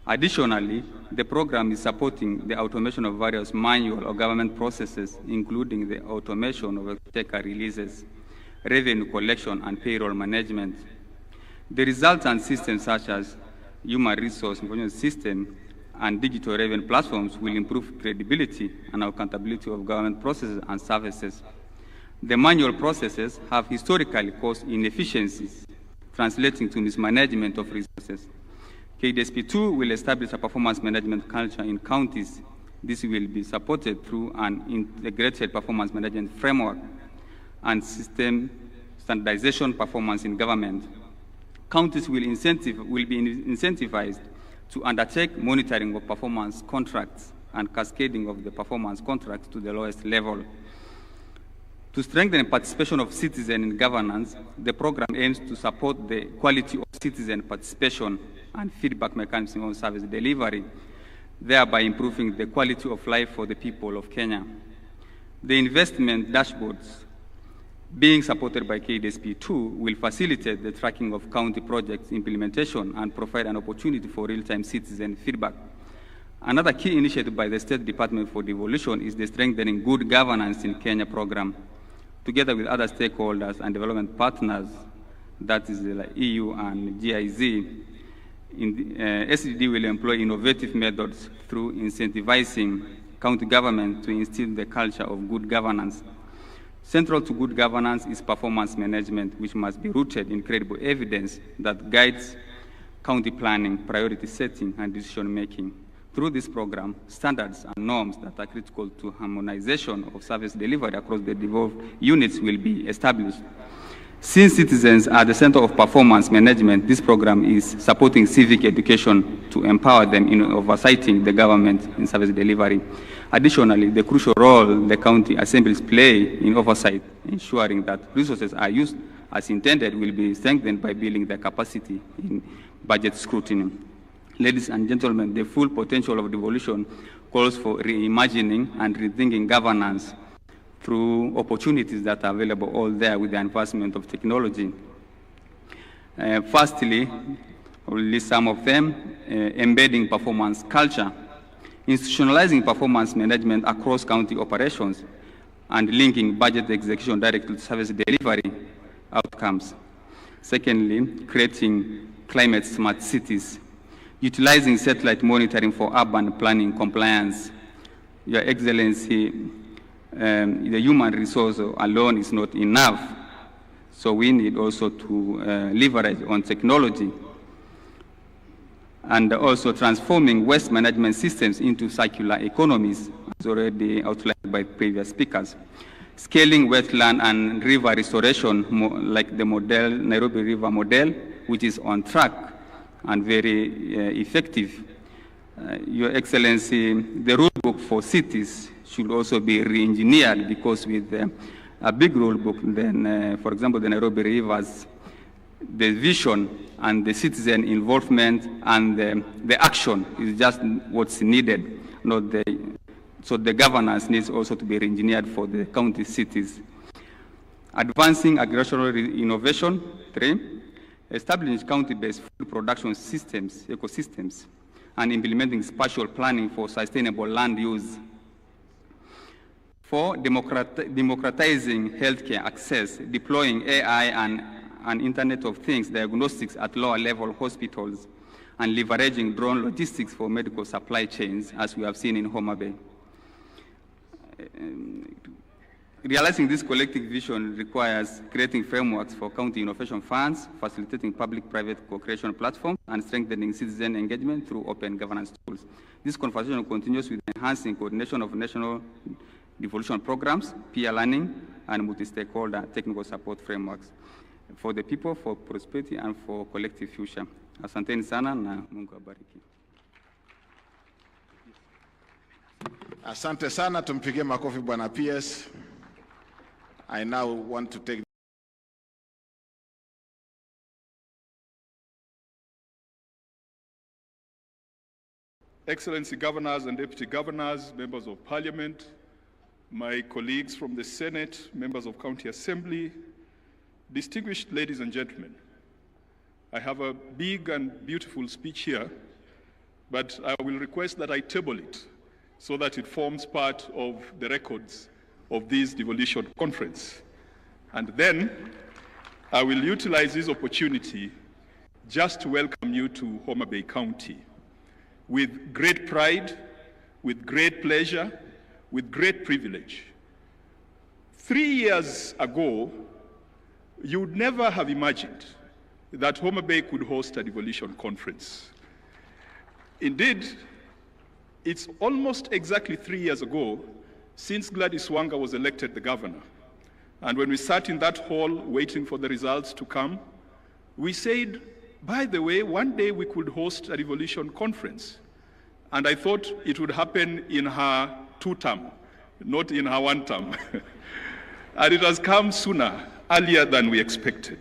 Additionally, the program is supporting the automation of various manual or government processes, including the automation of exchequer releases, revenue collection, and payroll management. The resultant systems such as human resource information system and digital revenue platforms will improve credibility and accountability of government processes and services. The manual processes have historically caused inefficiencies, translating to mismanagement of resources. KDSP2 will establish a performance management culture in counties. This will be supported through an integrated performance management framework and system standardization performance in government. Counties will be incentivized to undertake monitoring of performance contracts and cascading of the performance contracts to the lowest level. To strengthen participation of citizens in governance, the program aims to support the quality of citizen participation and feedback mechanism on service delivery, thereby improving the quality of life for the people of Kenya. The investment dashboards being supported by KDSP2 will facilitate the tracking of county projects implementation and provide an opportunity for real-time citizen feedback. Another key initiative by the State Department for Devolution is the Strengthening Good Governance in Kenya program. Together with other stakeholders and development partners, that is the EU and GIZ, SDD will employ innovative methods through incentivizing county government to instill the culture of good governance. Central to good governance is performance management, which must be rooted in credible evidence that guides county planning, priority setting, and decision making. Through this program, standards and norms that are critical to harmonization of service delivery across the devolved units will be established. Since citizens are the center of performance management, this program is supporting civic education to empower them in oversighting the government in service delivery. Additionally, the crucial role the county assemblies play in oversight, ensuring that resources are used as intended, will be strengthened by building their capacity in budget scrutiny. Ladies and gentlemen, the full potential of devolution calls for reimagining and rethinking governance through opportunities that are available all there with the advancement of technology. Firstly, I will list some of them: embedding performance culture, institutionalizing performance management across county operations, and linking budget execution directly to service delivery outcomes. Secondly, creating climate smart cities, utilizing satellite monitoring for urban planning compliance. Your Excellency, the human resource alone is not enough, so we need also to leverage on technology, and also transforming waste management systems into circular economies, as already outlined by previous speakers. Scaling wetland and river restoration, like the model, Nairobi River model, which is on track and very effective. Your Excellency, the rule book for cities should also be re-engineered, because with a big rule book, then, for example, the Nairobi Rivers, the vision and the citizen involvement and the action is just what's needed, not the, so the governance needs also to be re-engineered for the county cities. Advancing agricultural innovation. 3, establishing county-based food production systems, ecosystems, and implementing spatial planning for sustainable land use. 4, democratizing healthcare access, deploying AI and Internet of Things diagnostics at lower level hospitals, and leveraging drone logistics for medical supply chains, as we have seen in Homa Bay. Realizing this collective vision requires creating frameworks for county innovation funds, facilitating public-private co-creation platforms, and strengthening citizen engagement through open governance tools. This conversation continues with enhancing coordination of national devolution programs, peer learning, and multi-stakeholder technical support frameworks for the people, for prosperity, and for collective future. Asanteni sana na Mungu abariki. Asante sana, tumpigie makofi Bwana PS. I now want to take Excellency Governors and Deputy Governors, Members of Parliament, my colleagues from the Senate, Members of County Assembly, distinguished ladies and gentlemen, I have a big and beautiful speech here, but I will request that I table it so that it forms part of the records of this devolution conference. And then I will utilize this opportunity just to welcome you to Homa Bay County with great pride, with great pleasure, with great privilege. 3 years ago, you would never have imagined that Homa Bay could host a devolution conference. Indeed, it's almost exactly 3 years ago since Gladys Wanga was elected the governor. And when we sat in that hall waiting for the results to come, we said, by the way, one day we could host a devolution conference. And I thought it would happen in her 2-term, not in her 1-term. And it has come sooner, earlier than we expected.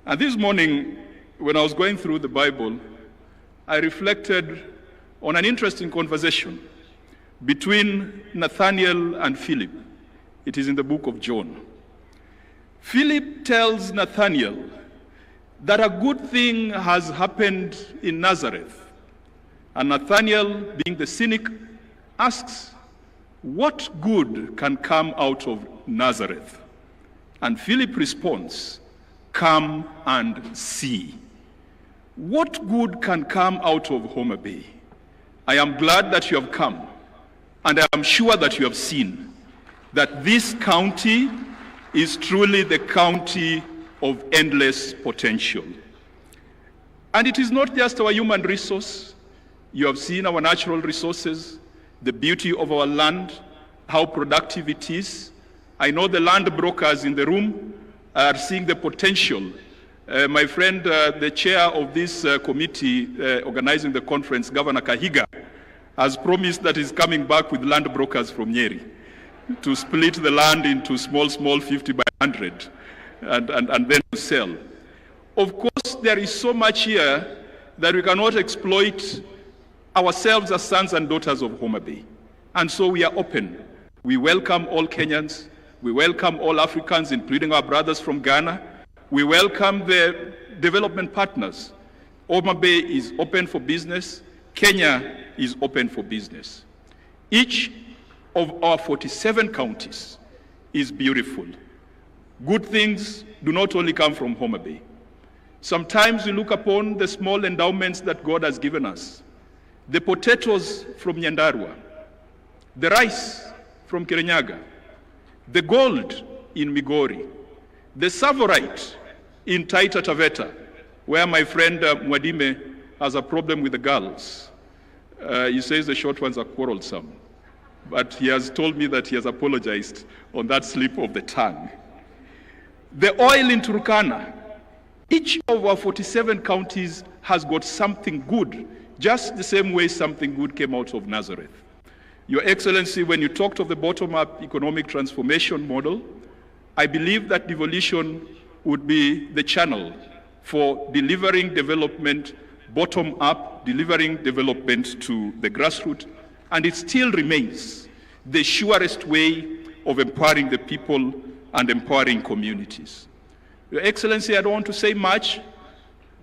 And this morning, when I was going through the Bible, I reflected on an interesting conversation between Nathaniel and Philip. It is in the book of John. Philip tells Nathaniel that a good thing has happened in Nazareth. And Nathaniel, being the cynic, asks, what good can come out of Nazareth? And Philip responds, come and see. What good can come out of Homa Bay? I am glad that you have come, and I am sure that you have seen that this county is truly the county of endless potential. And it is not just our human resource. You have seen our natural resources, the beauty of our land, how productive it is. I know the land brokers in the room are seeing the potential. My friend, the chair of this committee organizing the conference, Governor Kahiga, has promised that he's coming back with land brokers from Nyeri to split the land into small 50 by 100 and then to sell. Of course, there is so much here that we cannot exploit ourselves as sons and daughters of Homa Bay. And so we are open. We welcome all Kenyans. We welcome all Africans, including our brothers from Ghana. We welcome the development partners. Homa Bay is open for business. Kenya is open for business. Each of our 47 counties is beautiful. Good things do not only come from Homa Bay. Sometimes we look upon the small endowments that God has given us. The potatoes from Nyandarua, the rice from Kirinyaga, the gold in Migori, the savorite in Taita Taveta, where my friend Mwadime has a problem with the girls. He says the short ones are quarrelsome, but he has told me that he has apologized on that slip of the tongue. The oil in Turkana, each of our 47 counties has got something good, just the same way something good came out of Nazareth. Your Excellency, when you talked of the bottom-up economic transformation model, I believe that devolution would be the channel for delivering development bottom-up, delivering development to the grassroots, and it still remains the surest way of empowering the people and empowering communities. Your Excellency, I don't want to say much.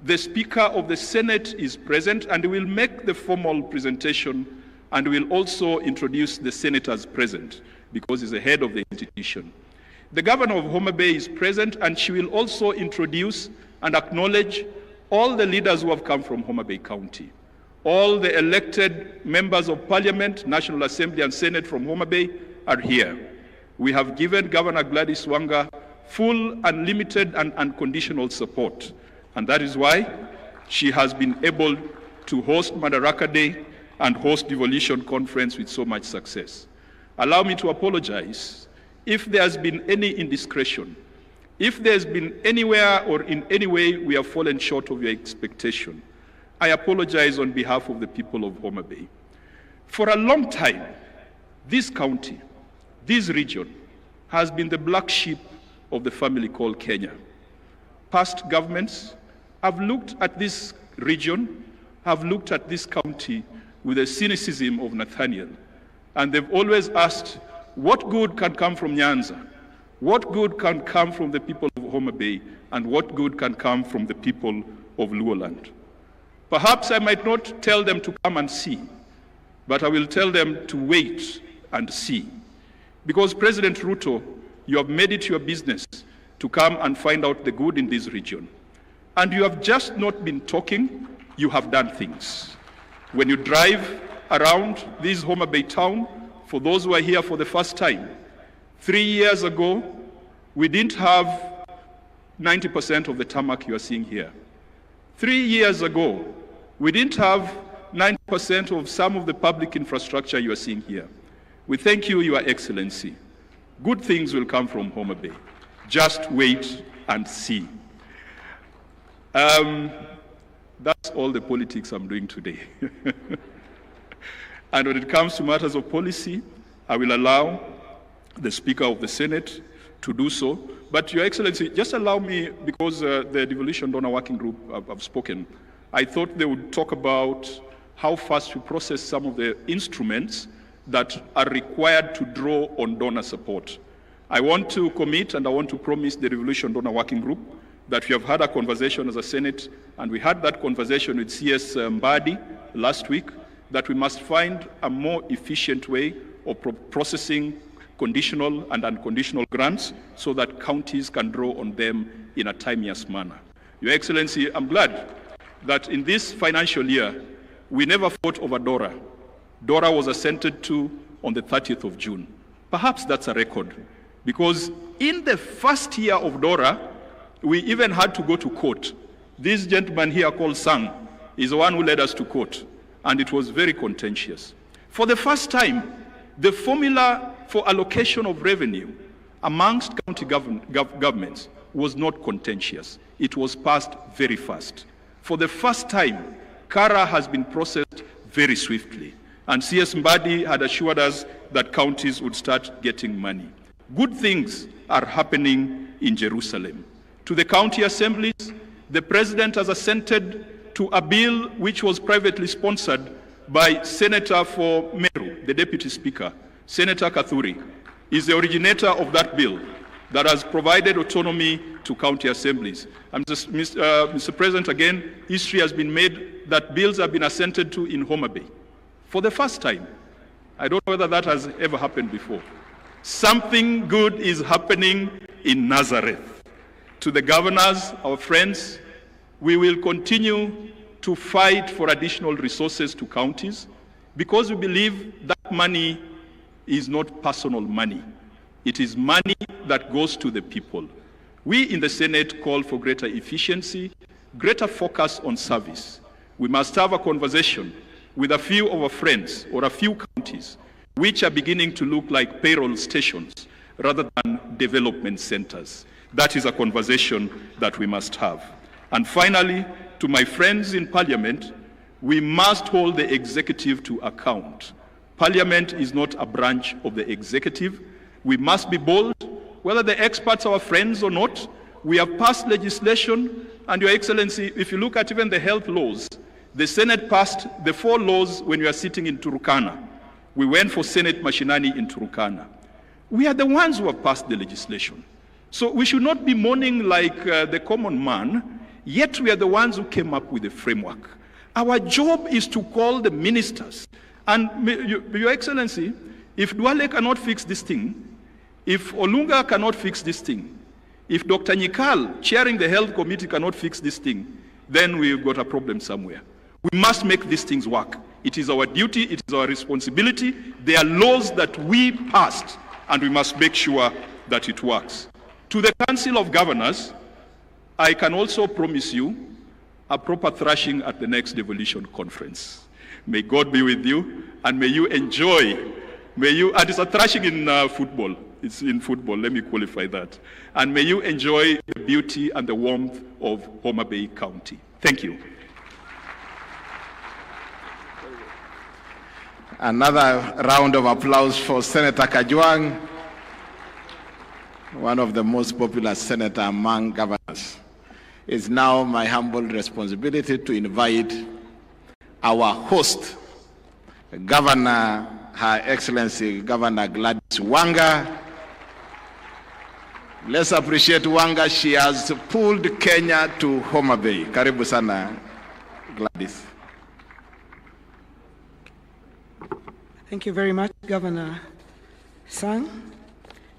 The Speaker of the Senate is present and will make the formal presentation and will also introduce the senators present because he's the head of the institution. The Governor of Homa Bay is present and she will also introduce and acknowledge all the leaders who have come from Homa Bay County. All the elected members of Parliament, National Assembly and Senate from Homa Bay are here. We have given Governor Gladys Wanga full, unlimited and unconditional support. And that is why she has been able to host Madaraka Day and host Devolution Conference with so much success. Allow me to apologize if there has been any indiscretion, if there's been anywhere or in any way we have fallen short of your expectation. I apologize on behalf of the people of Homa Bay. For a long time, this county, this region, has been the black sheep of the family called Kenya. Past governments have looked at this region, have looked at this county with the cynicism of Nathaniel. And they've always asked, what good can come from Nyanza? What good can come from the people of Homa Bay? And what good can come from the people of Luoland? Perhaps I might not tell them to come and see, but I will tell them to wait and see. Because President Ruto, you have made it your business to come and find out the good in this region. And you have just not been talking, you have done things. When you drive around this Homa Bay town, for those who are here for the first time, 3 years ago, we didn't have 90% of the tarmac you are seeing here. 3 years ago, we didn't have 90% of some of the public infrastructure you are seeing here. We thank you, Your Excellency. Good things will come from Homa Bay. Just wait and see. That's all the politics I'm doing today. And when it comes to matters of policy, I will allow the Speaker of the Senate to do so. But Your Excellency, just allow me, because the Devolution Donor Working Group have spoken, I thought they would talk about how fast we process some of the instruments that are required to draw on donor support. I want to commit and I want to promise the Devolution Donor Working Group that we have had a conversation as a Senate, and we had that conversation with CS Mbadi last week, that we must find a more efficient way of processing conditional and unconditional grants so that counties can draw on them in a timeous manner. Your Excellency, I'm glad that in this financial year, we never fought over DORA. DORA was assented to on the 30th of June. Perhaps that's a record, because in the first year of DORA, we even had to go to court. This gentleman here called Sang is the one who led us to court, and it was very contentious. For the first time, the formula for allocation of revenue amongst county governments was not contentious. It was passed very fast. For the first time, CARA has been processed very swiftly, and CS Mbadi had assured us that counties would start getting money. Good things are happening in Jerusalem. To the county assemblies, the President has assented to a bill which was privately sponsored by Senator for Meru, the Deputy Speaker, Senator Kathuri, is the originator of that bill that has provided autonomy to county assemblies. And Mr. President, again, history has been made that bills have been assented to in Homa Bay for the first time. I don't know whether that has ever happened before. Something good is happening in Nazareth. To the governors, our friends, we will continue to fight for additional resources to counties, because we believe that money is not personal money. It is money that goes to the people. We in the Senate call for greater efficiency, greater focus on service. We must have a conversation with a few of our friends or a few counties which are beginning to look like payroll stations rather than development centers. That is a conversation that we must have. And finally, to my friends in Parliament, we must hold the executive to account. Parliament is not a branch of the executive. We must be bold, whether the experts are our friends or not. We have passed legislation, and Your Excellency, if you look at even the health laws, the Senate passed the 4 laws when we are sitting in Turkana. We went for Senate Mashinani in Turkana. We are the ones who have passed the legislation. So we should not be mourning like the common man, yet we are the ones who came up with the framework. Our job is to call the ministers. And Your Excellency, if Duale cannot fix this thing, if Olunga cannot fix this thing, if Dr. Nyikal, chairing the health committee, cannot fix this thing, then we've got a problem somewhere. We must make these things work. It is our duty, it is our responsibility. They are laws that we passed, and we must make sure that it works. To the Council of Governors, I can also promise you a proper thrashing at the next Devolution conference. May God be with you, and may you enjoy, and it's a thrashing in football. It's in football, let me qualify that. And may you enjoy the beauty and the warmth of Homa Bay County. Thank you. Another round of applause for Senator Kajwang, one of the most popular senators among governors. It's now my humble responsibility to invite our host, Governor, Her Excellency Governor Gladys Wanga. Let's appreciate Wanga. She has pulled Kenya to Homa Bay. Karibu sana, Gladys. Thank you very much, Governor Sang.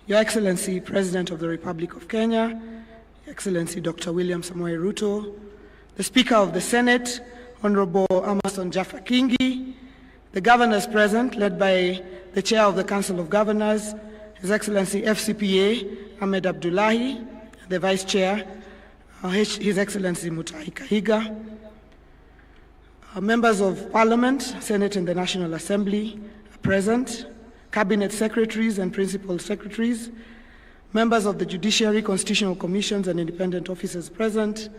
Your Excellency, President of the Republic of Kenya, Your Excellency Dr. William Samoei Ruto, the Speaker of the Senate, Honorable Amason Jaffa Kingi, the governors present, led by the Chair of the Council of Governors, His Excellency FCPA Ahmed Abdullahi, the Vice Chair, His Excellency Mutahi Kahiga, members of Parliament, Senate and the National Assembly are present, Cabinet Secretaries and Principal Secretaries, members of the Judiciary, Constitutional Commissions and Independent Officers present,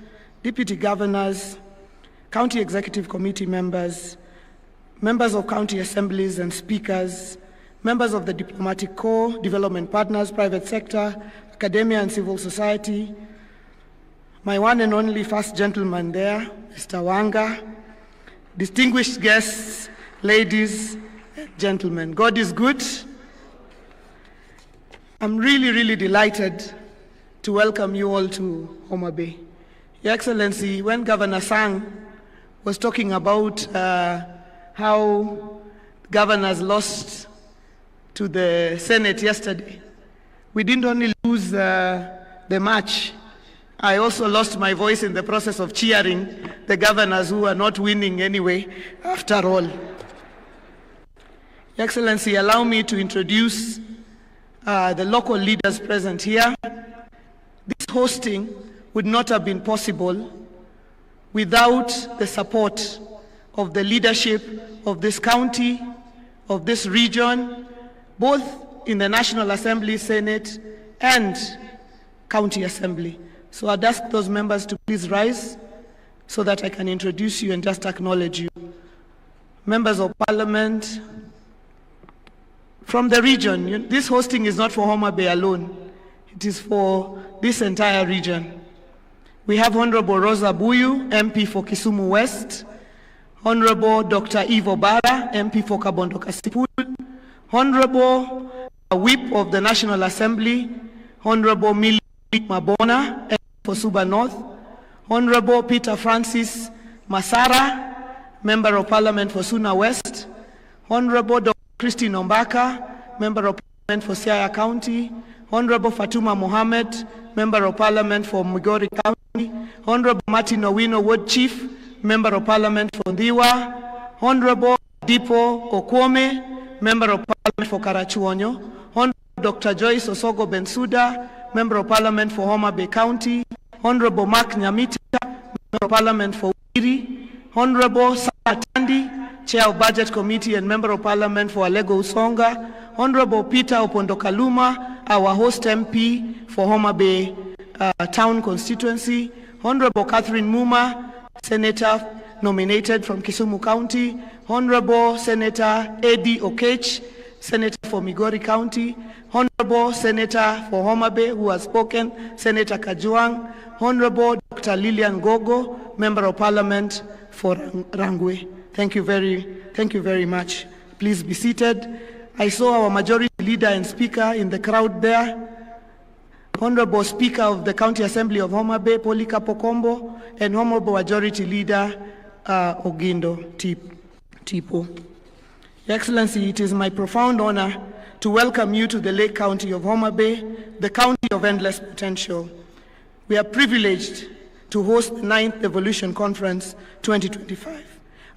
Deputy Governors, County Executive Committee members, members of county assemblies and speakers, members of the Diplomatic Corps, development partners, private sector, academia and civil society, my one and only first gentleman there, Mr. Wanga, distinguished guests, ladies and gentlemen, God is good. I'm really delighted to welcome you all to Homa Bay. Your Excellency, when Governor Sang was talking about how governors lost to the Senate yesterday, we didn't only lose the match, I also lost my voice in the process of cheering the governors who are not winning anyway, after all. Your Excellency, allow me to introduce the local leaders present here. This hosting would not have been possible without the support of the leadership of this county, of this region, both in the National Assembly, Senate, and County Assembly. So I'd ask those members to please rise so that I can introduce you and just acknowledge you. Members of Parliament from the region, this hosting is not for Homa Bay alone. It is for this entire region. We have Honorable Rosa Buyu, MP for Kisumu West, Honorable Dr. Ivo Bara, MP for Kabondo Kasipul, Honorable Whip of the National Assembly, Honorable Millie Mabona, MP for Suba North, Honorable Peter Francis Masara, Member of Parliament for Suna West, Honorable Dr. Christine Ombaka, Member of Parliament for Siaya County, Honorable Fatuma Mohammed, Member of Parliament for Migori County, Honorable Martin Owino, Ward Chief, Member of Parliament for Ndiwa, Honorable Dipo Okwome, Member of Parliament for Karachuonyo, Honorable Dr. Joyce Osogo Bensuda, Member of Parliament for Homa Bay County, Honorable Mark Nyamita, Member of Parliament for Wiri, Honorable Sarah Tandi, Chair of Budget Committee and Member of Parliament for Alego Usonga, Honorable Peter Opondokaluma, our host MP for Homa Bay Town Constituency, Honorable Catherine Muma, Senator nominated from Kisumu County, Honorable Senator Eddie Okech, Senator for Migori County, Honorable Senator for Homa Bay, who has spoken, Senator Kajuang, Honorable Dr. Lillian Gogo, Member of Parliament for Rangwe. Thank you very much. Please be seated. I saw our majority leader and speaker in the crowd there. Honorable Speaker of the County Assembly of Homa Bay, Polika Pokombo, and Honorable Majority Leader Ogindo Tipo. Your Excellency, it is my profound honor to welcome you to the Lake County of Homa Bay, the county of endless potential. We are privileged to host the 9th Devolution Conference 2025,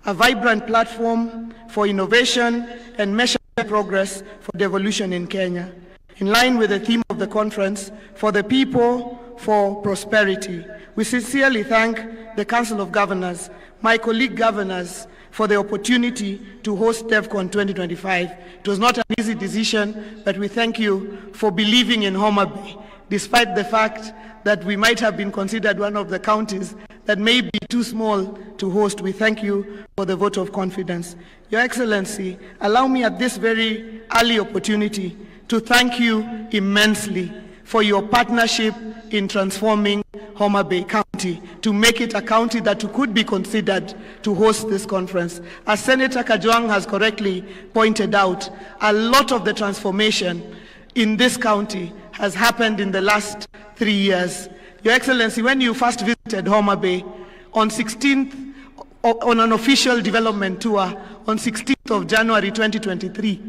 a vibrant platform for innovation and measuring progress for devolution in Kenya. In line with the theme of the conference, for the people, for prosperity, we sincerely thank the Council of Governors, my colleague governors, for the opportunity to host DevCon 2025. It was not an easy decision, but we thank you for believing in Homa Bay, despite the fact that we might have been considered one of the counties that may be too small to host. We thank you for the vote of confidence. Your Excellency, allow me at this very early opportunity to thank you immensely for your partnership in transforming Homa Bay County to make it a county that could be considered to host this conference. As Senator Kajuang has correctly pointed out, a lot of the transformation in this county has happened in the last 3 years. Your Excellency, when you first visited Homa Bay on 16th on an official development tour on 16th of January 2023.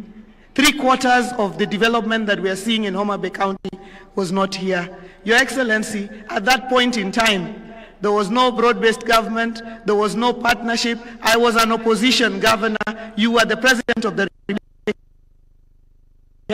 3/4 of the development that we are seeing in Homa Bay County was not here. Your Excellency, at that point in time, there was no broad-based government, there was no partnership. I was an opposition governor, you were the president of the Republic.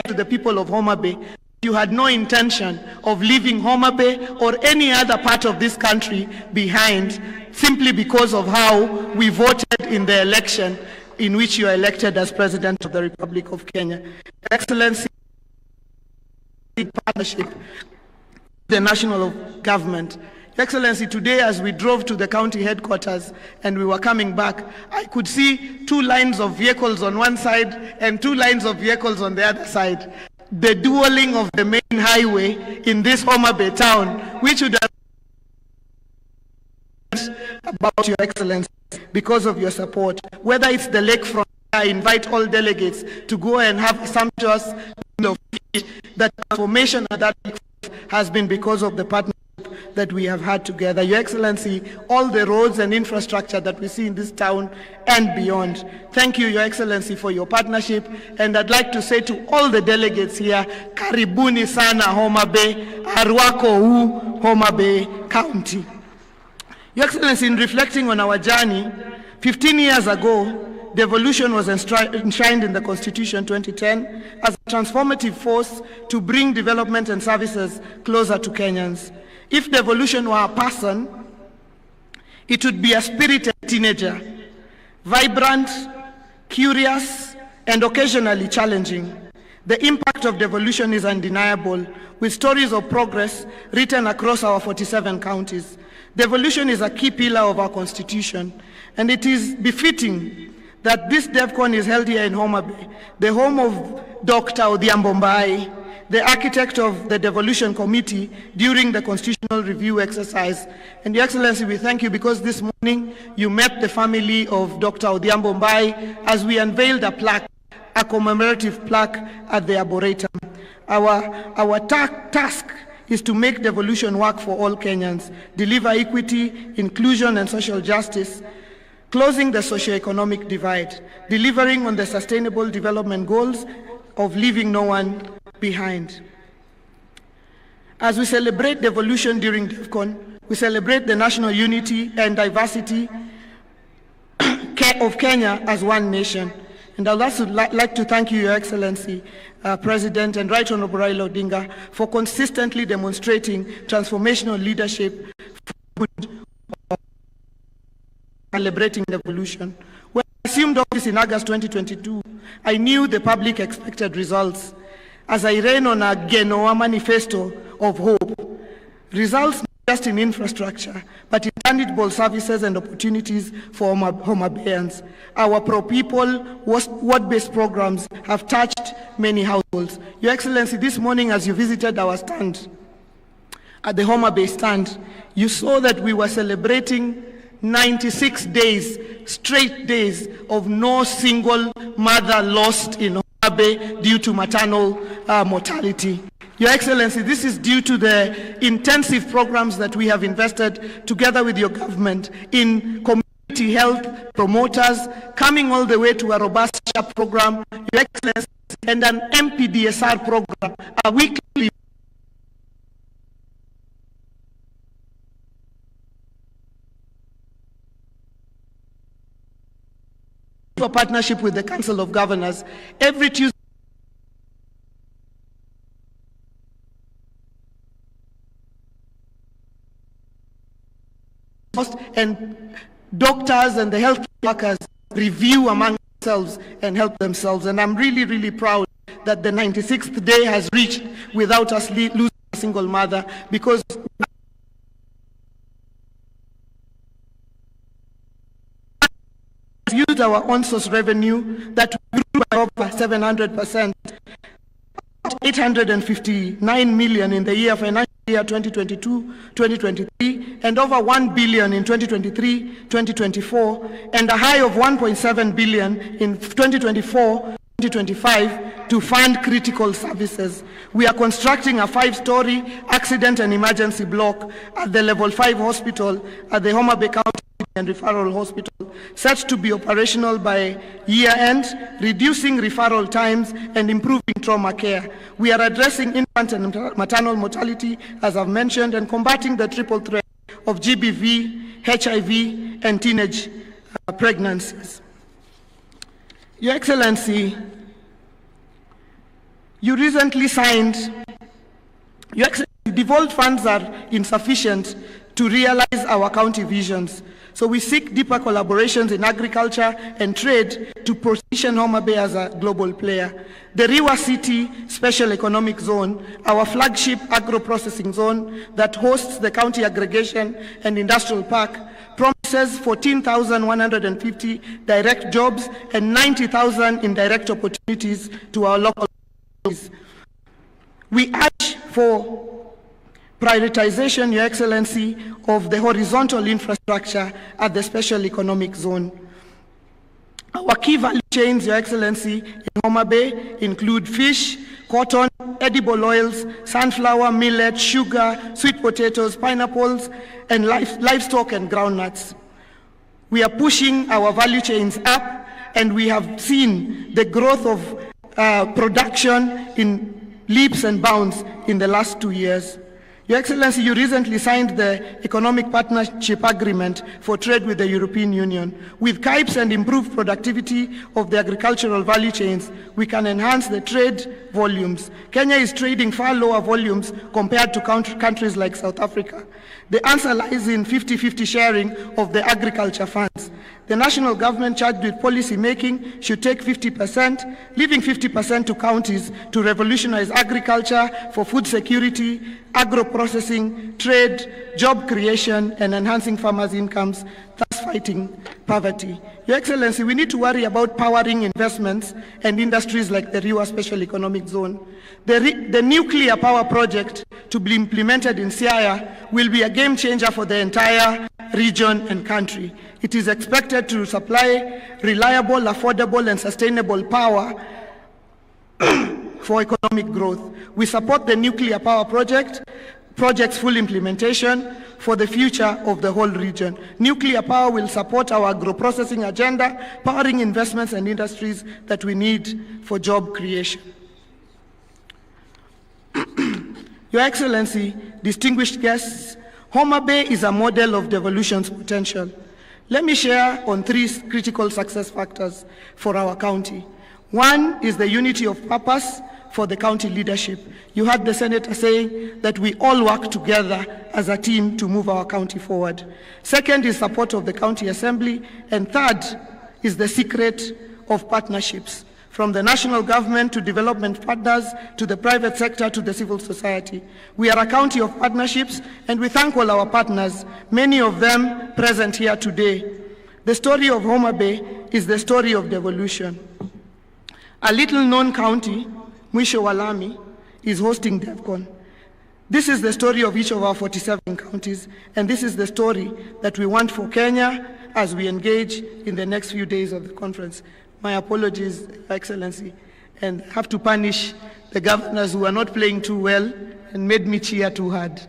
To the people of Homa Bay, you had no intention of leaving Homa Bay or any other part of this country behind simply because of how we voted in the election in which you are elected as President of the Republic of Kenya. Excellency, partnership with the national government. Excellency, today as we drove to the county headquarters and we were coming back, I could see 2 lines of vehicles on one side and 2 lines of vehicles on the other side. The dueling of the main highway in this Homa Bay town, which would have about Your Excellency because of your support. Whether it's the lakefront, I invite all delegates to go and have a sumptuous meal of fish. The transformation of that has been because of the partnership that we have had together. Your Excellency, all the roads and infrastructure that we see in this town and beyond. Thank you, Your Excellency, for your partnership. And I'd like to say to all the delegates here, Karibuni sana Homa Bay, Arwako hu Homa Bay County. Your Excellency, in reflecting on our journey, 15 years ago, Devolution was enshrined in the Constitution 2010 as a transformative force to bring development and services closer to Kenyans. If Devolution were a person, it would be a spirited teenager, vibrant, curious, and occasionally challenging. The impact of Devolution is undeniable, with stories of progress written across our 47 counties. Devolution is a key pillar of our Constitution, and it is befitting that this DevCon is held here in Homa Bay, the home of Dr. Odhiambo Mbai, the architect of the Devolution Committee during the constitutional review exercise. And Your Excellency, we thank you because this morning you met the family of Dr. Odhiambo Mbai as we unveiled a plaque, a commemorative plaque at the Arboretum. Our task is to make devolution work for all Kenyans, deliver equity, inclusion, and social justice, closing the socio-economic divide, delivering on the sustainable development goals of leaving no one behind. As we celebrate devolution during DevCon, we celebrate the national unity and diversity of Kenya as one nation. And I'd also like to thank you, Your Excellency, President and Right Honorable Raila Odinga, for consistently demonstrating transformational leadership for celebrating devolution. When I assumed office in August 2022, I knew the public expected results as I ran on a Genoa manifesto of hope. Results not just in infrastructure, but in tangible services and opportunities for Homa Bayans. Our pro-people, word-based programs have touched many households. Your Excellency, this morning as you visited our stand, at the Homa Bay stand, you saw that we were celebrating 96 days, straight days of no single mother lost in Homa Bay due to maternal mortality. Your Excellency, this is due to the intensive programs that we have invested together with your government in community health promoters, coming all the way to a robust SHAP program, Your Excellency, and an MPDSR program, a weekly for partnership with the Council of Governors. Every Tuesday, and doctors and the health workers review among themselves and help themselves. And I'm really, really proud that the 96th day has reached without us losing a single mother, because we used our on-source revenue that grew by over 700%, 859 million in the financial year 2022-2023, and over 1 billion in 2023-2024, and a high of 1.7 billion in 2024-2025 to fund critical services. We are constructing a 5-story accident and emergency block at the level 5 hospital at the Homa Bay County and Referral Hospital, set to be operational by year-end, reducing referral times and improving trauma care. We are addressing infant and maternal mortality, as I've mentioned, and combating the triple threat of GBV, HIV, and teenage pregnancies. Your Excellency, you recently signed, Your Excellency, devolved funds are insufficient to realize our county visions. So we seek deeper collaborations in agriculture and trade to position Homa Bay as a global player. The Riwa City Special Economic Zone, our flagship agro-processing zone that hosts the county aggregation and industrial park, promises 14,150 direct jobs and 90,000 indirect opportunities to our local communities. We urge for prioritization, Your Excellency, of the horizontal infrastructure at the Special Economic Zone. Our key value chains, Your Excellency, in Homa Bay include fish, cotton, edible oils, sunflower, millet, sugar, sweet potatoes, pineapples, and livestock and groundnuts. We are pushing our value chains up, and we have seen the growth of production in leaps and bounds in the last 2 years. Your Excellency, you recently signed the Economic Partnership Agreement for trade with the European Union. With CAIPs and improved productivity of the agricultural value chains, we can enhance the trade volumes. Kenya is trading far lower volumes compared to countries like South Africa. The answer lies in 50-50 sharing of the agriculture funds. The national government charged with policy making should take 50%, leaving 50% to counties to revolutionize agriculture for food security, agro-processing, trade, job creation, and enhancing farmers' incomes, thus fighting poverty. Your Excellency, we need to worry about powering investments and industries like the Riwa Special Economic Zone. The nuclear power project to be implemented in Siaya will be a game changer for the entire region and country. It is expected to supply reliable, affordable, and sustainable power for economic growth. We support the nuclear power project's full implementation for the future of the whole region. Nuclear power will support our agro-processing agenda, powering investments and industries that we need for job creation. Your Excellency, distinguished guests, Homa Bay is a model of devolution's potential. Let me share on 3 critical success factors for our county. One is the unity of purpose for the county leadership. You heard the Senator saying that we all work together as a team to move our county forward. Second is support of the county assembly. And third is the secret of partnerships, from the national government to development partners, to the private sector, to the civil society. We are a county of partnerships, and we thank all our partners, many of them present here today. The story of Homa Bay is the story of devolution. A little-known county, Mwisho wa Lami, is hosting DevCon. This is the story of each of our 47 counties, and this is the story that we want for Kenya as we engage in the next few days of the conference. My apologies, Your Excellency, and have to punish the governors who are not playing too well and made me cheer too hard.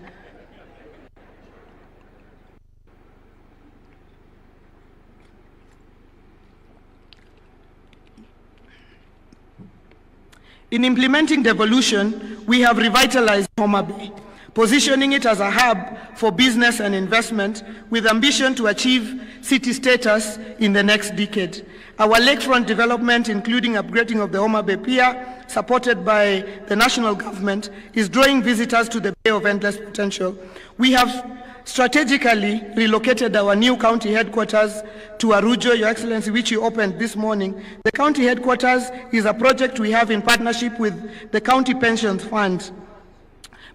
In implementing devolution, we have revitalized Homa Bay, positioning it as a hub for business and investment with ambition to achieve city status in the next decade. Our lakefront development, including upgrading of the Homa Bay Pier, supported by the national government, is drawing visitors to the Bay of Endless Potential. We have strategically relocated our new county headquarters to Arujo, Your Excellency, which you opened this morning. The county headquarters is a project we have in partnership with the County Pensions Fund,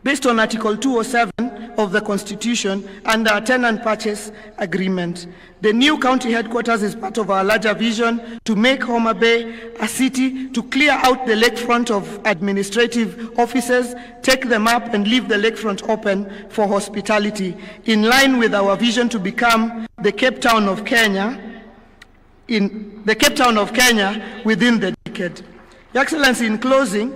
based on Article 207 of the Constitution under a tenant purchase agreement. The new county headquarters is part of our larger vision to make Homa Bay a city, to clear out the lakefront of administrative offices, take them up and leave the lakefront open for hospitality, in line with our vision to become the Cape Town of Kenya, within the decade. Your Excellency, in closing,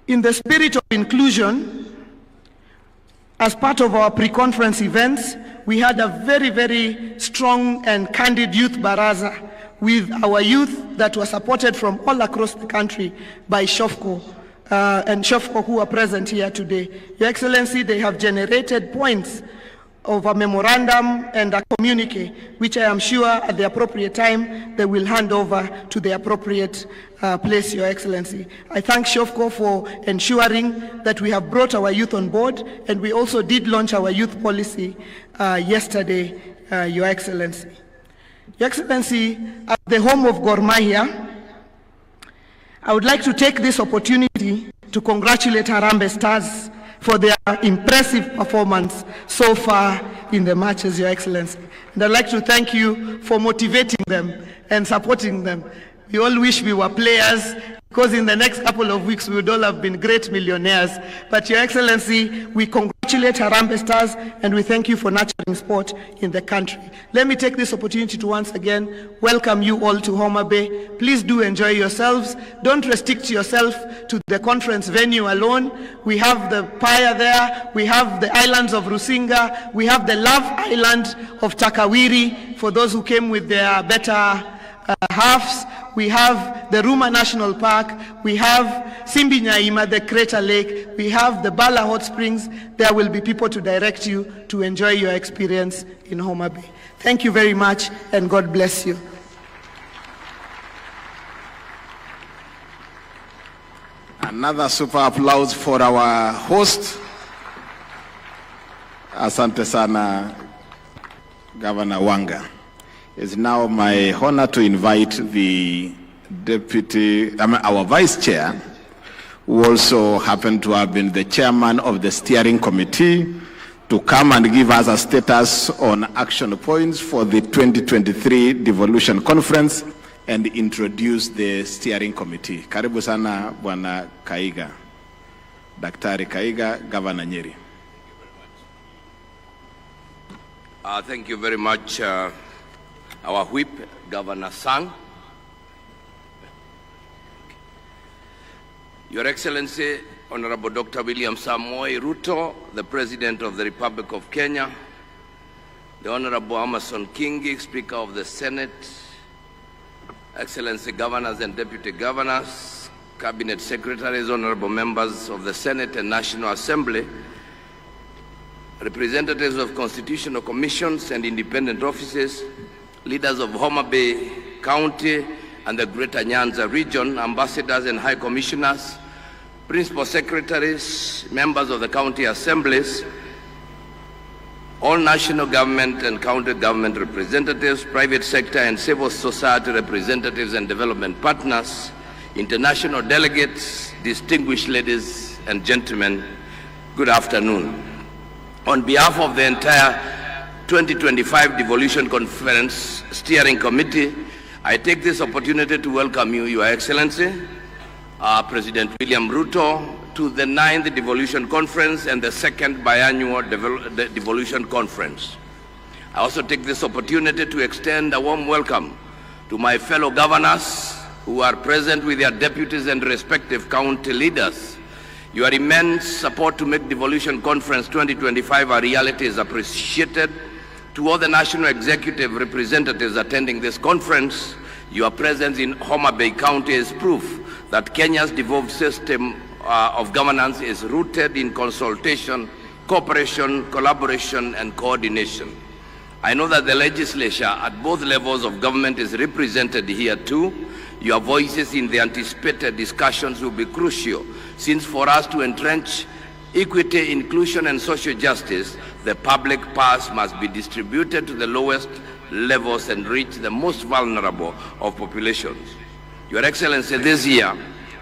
in the spirit of inclusion, as part of our pre-conference events, we had a very, very strong and candid youth baraza with our youth that were supported from all across the country by SHOFCO. And SHOFCO who are present here today. Your Excellency, they have generated points of a memorandum and a communique, which I am sure at the appropriate time they will hand over to the appropriate place, Your Excellency. I thank SHOFCO for ensuring that we have brought our youth on board, and we also did launch our youth policy yesterday, Your Excellency. Your Excellency, at the home of Gor Mahia, I would like to take this opportunity to congratulate Harambee Stars for their impressive performance so far in the matches, Your Excellency. And I'd like to thank you for motivating them and supporting them. We all wish we were players, because in the next couple of weeks we would all have been great millionaires. But Your Excellency, we congratulate Harambee Stars and we thank you for nurturing sport in the country. Let me take this opportunity to once again welcome you all to Homa Bay. Please do enjoy yourselves. Don't restrict yourself to the conference venue alone. We have the Paya there, we have the islands of Rusinga, we have the Love Island of Takawiri for those who came with their better halves. We have the Ruma National Park, we have Simbi Nyaima, the Crater Lake, we have the Bala Hot Springs. There will be people to direct you to enjoy your experience in Homa Bay. Thank you very much and God bless you. Another super applause for our host. Asante sana, Governor Wanga. It's now my honor to invite the our vice chair, who also happened to have been the chairman of the steering committee, to come and give us a status on action points for the 2023 Devolution Conference and introduce the steering committee. Karibu sana, Bwana Kaiga. Daktari Kaiga, Governor Nyeri. Thank you very much, our whip, Governor Sang. Your Excellency, Honorable Dr. William Samoei Ruto, the President of the Republic of Kenya, the Honorable Amason Kingi, Speaker of the Senate, Excellency Governors and Deputy Governors, Cabinet Secretaries, Honorable Members of the Senate and National Assembly, representatives of constitutional commissions and independent offices, leaders of Homa Bay County and the Greater Nyanza region, ambassadors and high commissioners, principal secretaries, members of the county assemblies, all national government and county government representatives, private sector and civil society representatives and development partners, international delegates, distinguished ladies and gentlemen, good afternoon. On behalf of the entire 2025 Devolution Conference Steering Committee, I take this opportunity to welcome you, Your Excellency, President William Ruto, to the 9th Devolution Conference and the 2nd biannual Devolution Conference. I also take this opportunity to extend a warm welcome to my fellow governors who are present with their deputies and respective county leaders. Your immense support to make Devolution Conference 2025 a reality is appreciated. To all the national executive representatives attending this conference, your presence in Homa Bay County is proof that Kenya's devolved system of governance is rooted in consultation, cooperation, collaboration, and coordination. I know that the legislature at both levels of government is represented here too. Your voices in the anticipated discussions will be crucial, since for us to entrench equity, inclusion, and social justice, the public purse must be distributed to the lowest levels and reach the most vulnerable of populations. Your Excellency, this year,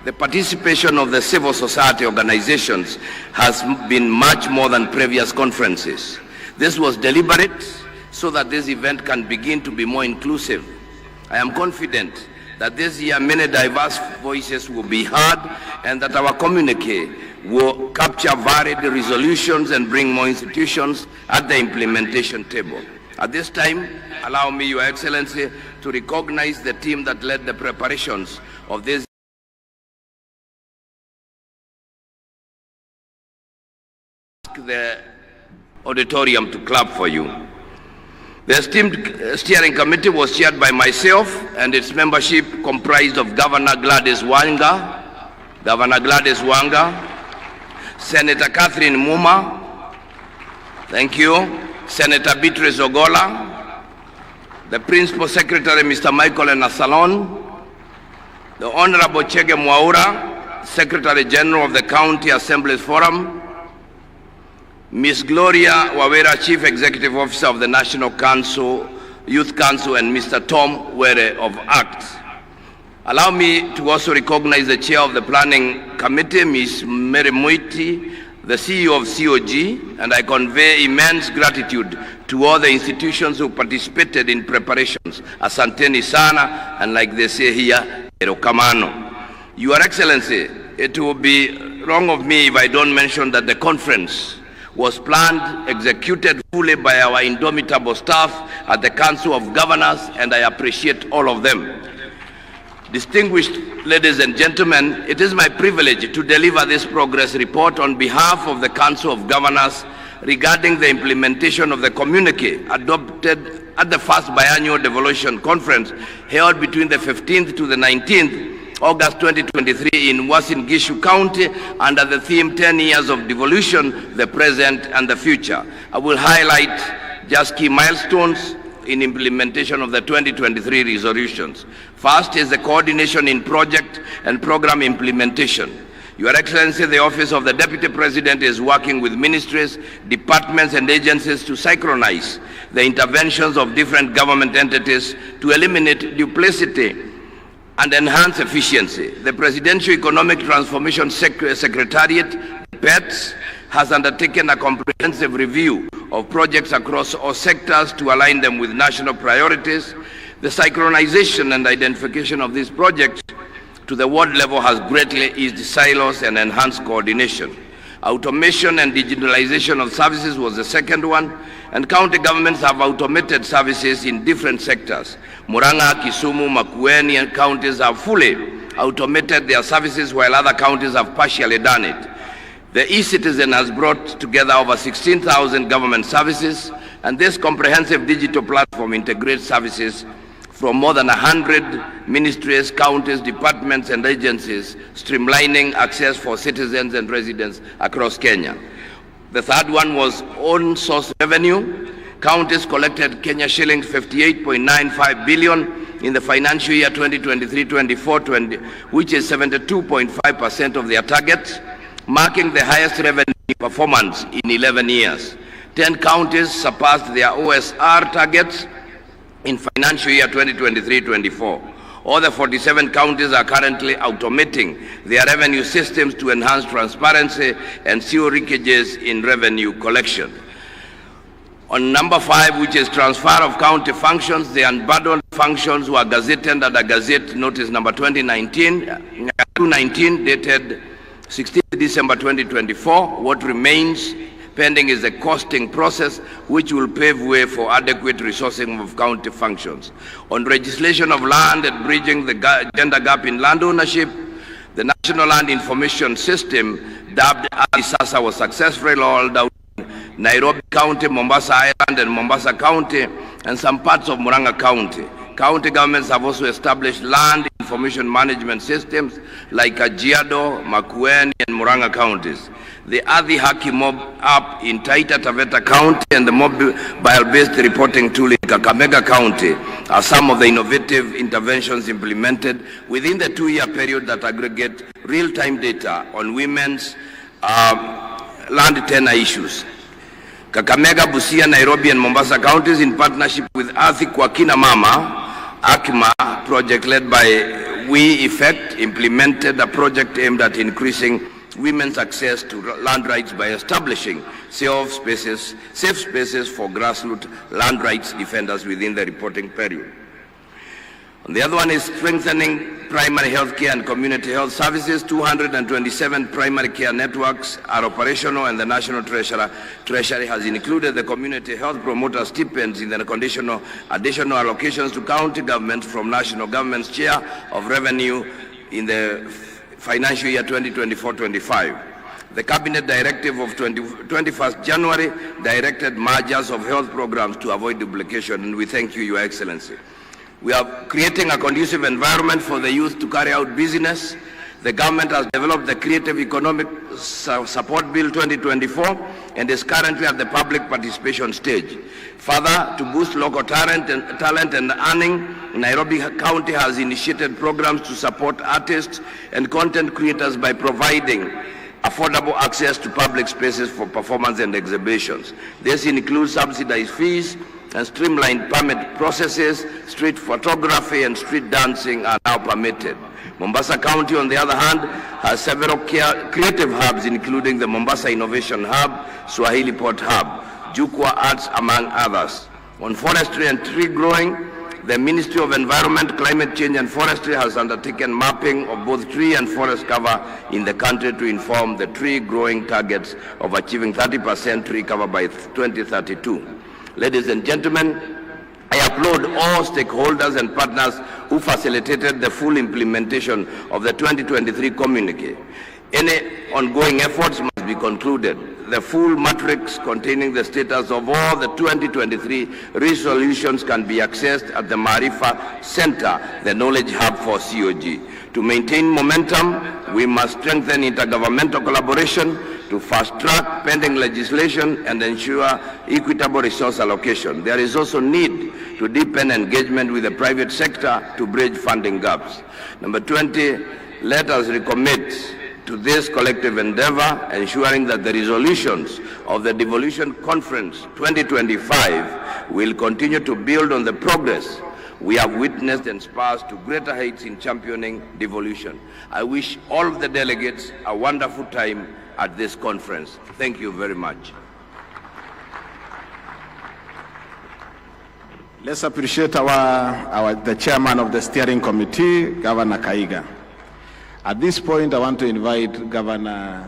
the participation of the civil society organizations has been much more than previous conferences. This was deliberate so that this event can begin to be more inclusive. I am confident that this year many diverse voices will be heard and that our communique will capture varied resolutions and bring more institutions at the implementation table. At this time, allow me, Your Excellency, to recognize the team that led the preparations of this the auditorium to clap for you. The esteemed steering committee was chaired by myself, and its membership comprised of Governor Gladys Wanga, Senator Catherine Muma, thank you, Senator Beatrice Ogola, the Principal Secretary Mr. Michael Enasalon, the Honorable Chege Mwaura, Secretary General of the County Assemblies Forum, Ms. Gloria Wawera, Chief Executive Officer of the National Council, Youth Council, and Mr. Tom Were of ACT. Allow me to also recognize the Chair of the Planning Committee, Ms. Mary Muiti, the CEO of COG, and I convey immense gratitude to all the institutions who participated in preparations. Asanteni sana, and like they say here, Erokamano. Your Excellency, it will be wrong of me if I don't mention that the conference was planned, executed fully by our indomitable staff at the Council of Governors, and I appreciate all of them. Distinguished ladies and gentlemen, it is my privilege to deliver this progress report on behalf of the Council of Governors regarding the implementation of the communique adopted at the first biannual Devolution Conference held between the 15th to the 19th August 2023 in Uasin Gishu County under the theme 10 years of devolution, the present and the future. I will highlight just key milestones in implementation of the 2023 resolutions. First is the coordination in project and program implementation. Your Excellency, the Office of the Deputy President is working with ministries, departments, and agencies to synchronize the interventions of different government entities to eliminate duplicity and enhance efficiency. The Presidential Economic Transformation Secretariat, PETS, has undertaken a comprehensive review of projects across all sectors to align them with national priorities. The synchronization and identification of these projects to the ward level has greatly eased silos and enhanced coordination. Automation and digitalization of services was the second one, and county governments have automated services in different sectors. Murang'a, Kisumu, Makueni and counties have fully automated their services, while other counties have partially done it. The e-citizen has brought together over 16,000 government services, and this comprehensive digital platform integrates services from more than 100 ministries, counties, departments, and agencies, streamlining access for citizens and residents across Kenya. The third one was own source revenue. Counties collected Kenya shillings 58.95 billion in the financial year 2023-24, which is 72.5% of their target, marking the highest revenue performance in 11 years. 10 counties surpassed their OSR targets in financial year 2023-24. All the 47 counties are currently automating their revenue systems to enhance transparency and zero leakages in revenue collection. On number 5, which is transfer of county functions, the unbundled functions were gazetted under Gazette Notice number 219 dated 16 December 2024. What remains pending is the costing process, which will pave way for adequate resourcing of county functions. On legislation of land and bridging the gender gap in land ownership, the National Land Information System, dubbed ISASA, was successfully rolled out in Nairobi County, Mombasa Island, and Mombasa County, and some parts of Murang'a County. County governments have also established land information management systems like Kajiado, Makueni, and Murang'a counties. The Adhi Haki Mob app in Taita Taveta County and the mobile-based reporting tool in Kakamega County are some of the innovative interventions implemented within the 2-year period that aggregate real-time data on women's land tenure issues. Kakamega, Busia, Nairobi, and Mombasa counties, in partnership with Athi kwa Kina Mama, AKMA project led by We Effect, implemented a project aimed at increasing women's access to land rights by establishing safe spaces for grassroots land rights defenders within the reporting period. And the other one is strengthening primary health care and community health services. 227 primary care networks are operational, and the National Treasury has included the community health promoter stipends in the additional allocations to county governments from national government's share of revenue in the financial year 2024-25. The Cabinet Directive of 21st January directed mergers of health programs to avoid duplication, and we thank you, Your Excellency. We are creating a conducive environment for the youth to carry out business. The government has developed the Creative Economic Support Bill 2024 and is currently at the public participation stage. Further, to boost local talent and earning, Nairobi County has initiated programs to support artists and content creators by providing affordable access to public spaces for performance and exhibitions. This includes subsidized fees and streamlined permit processes. Street photography and street dancing are now permitted. Mombasa County, on the other hand, has several creative hubs, including the Mombasa Innovation Hub, Swahili Port Hub, Jukwa Arts, among others. On forestry and tree growing, the Ministry of Environment, Climate Change and Forestry has undertaken mapping of both tree and forest cover in the country to inform the tree growing targets of achieving 30% tree cover by 2032. Ladies and gentlemen, I applaud all stakeholders and partners who facilitated the full implementation of the 2023 communique. Any ongoing efforts must be concluded. The full matrix containing the status of all the 2023 resolutions can be accessed at the Marifa Center, the knowledge hub for COG. To maintain momentum, we must strengthen intergovernmental collaboration to fast-track pending legislation and ensure equitable resource allocation. There is also need to deepen engagement with the private sector to bridge funding gaps. Number 20, let us recommit to this collective endeavor, ensuring that the resolutions of the Devolution Conference 2025 will continue to build on the progress we have witnessed and spurs to greater heights in championing devolution. I wish all of the delegates a wonderful time at this conference. Thank you very much. Let's appreciate the chairman of the steering committee, Governor Kaiga. At this point, I want to invite Governor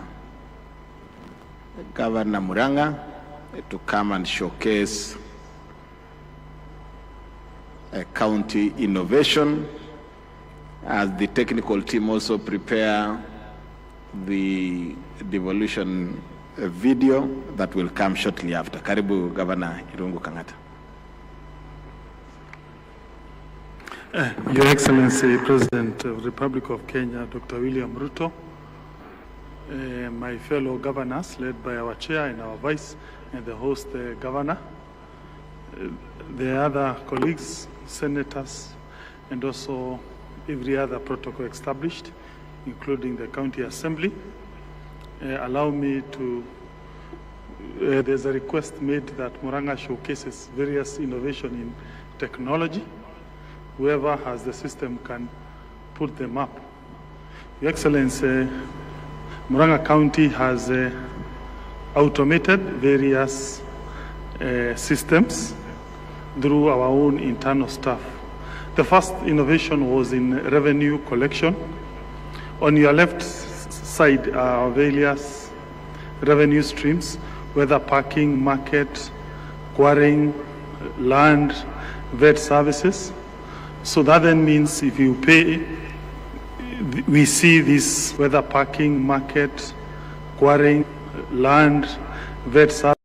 Muranga to come and showcase a county innovation as the technical team also prepare the devolution video that will come shortly after. Karibu Governor Irungu Kangata. Your Excellency, President of the Republic of Kenya, Dr. William Ruto, my fellow governors, led by our chair and our vice, and the host governor, the other colleagues, senators, and also every other protocol established, including the county assembly. Allow me to, there's a request made that Muranga showcases various innovation in technology. Whoever has the system can put them up. Your Excellency, Muranga County has automated various systems through our own internal staff. The first innovation was in revenue collection. On your left side are various revenue streams, whether parking, market, quarrying, land, vet services. So that then means if you pay, we see this, whether parking, market, quarrying, land, vet services.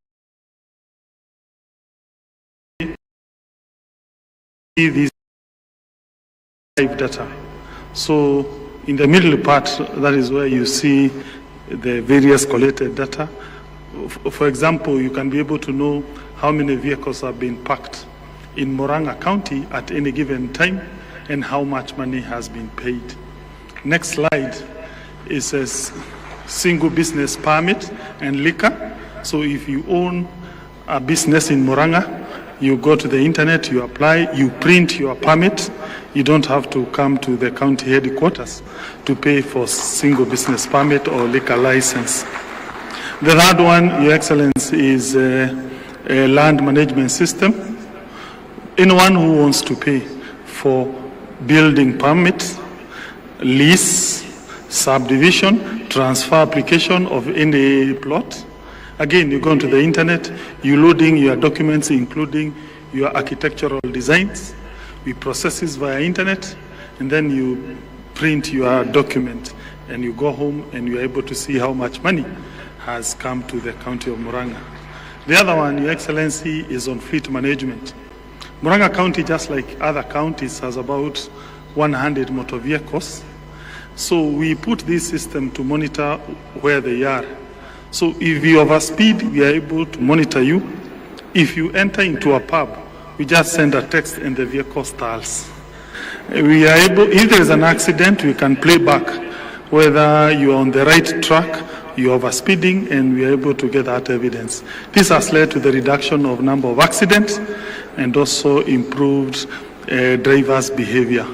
These live data. So in the middle part, that is where you see the various collected data. For example, you can be able to know how many vehicles have been parked in Muranga County at any given time and how much money has been paid. Next slide is a single business permit and liquor. So if you own a business in Muranga, you go to the internet, you apply, you print your permit. You don't have to come to the county headquarters to pay for single business permit or liquor license. The third one, Your Excellency, is a land management system. Anyone who wants to pay for building permit, lease, subdivision, transfer application of any plot, again, you go onto the internet, you loading your documents, including your architectural designs. We process this via internet, and then you print your document and you go home and you're able to see how much money has come to the county of Murang'a. The other one, Your Excellency, is on fleet management. Murang'a County, just like other counties, has about 100 motor vehicles. So we put this system to monitor where they are. So if you overspeed, we are able to monitor you. If you enter into a pub, we just send a text and the vehicle stalls. We are able, if there is an accident, we can play back whether you are on the right track, you are overspeeding, and we are able to get that evidence. This has led to the reduction of number of accidents and also improved drivers' behavior.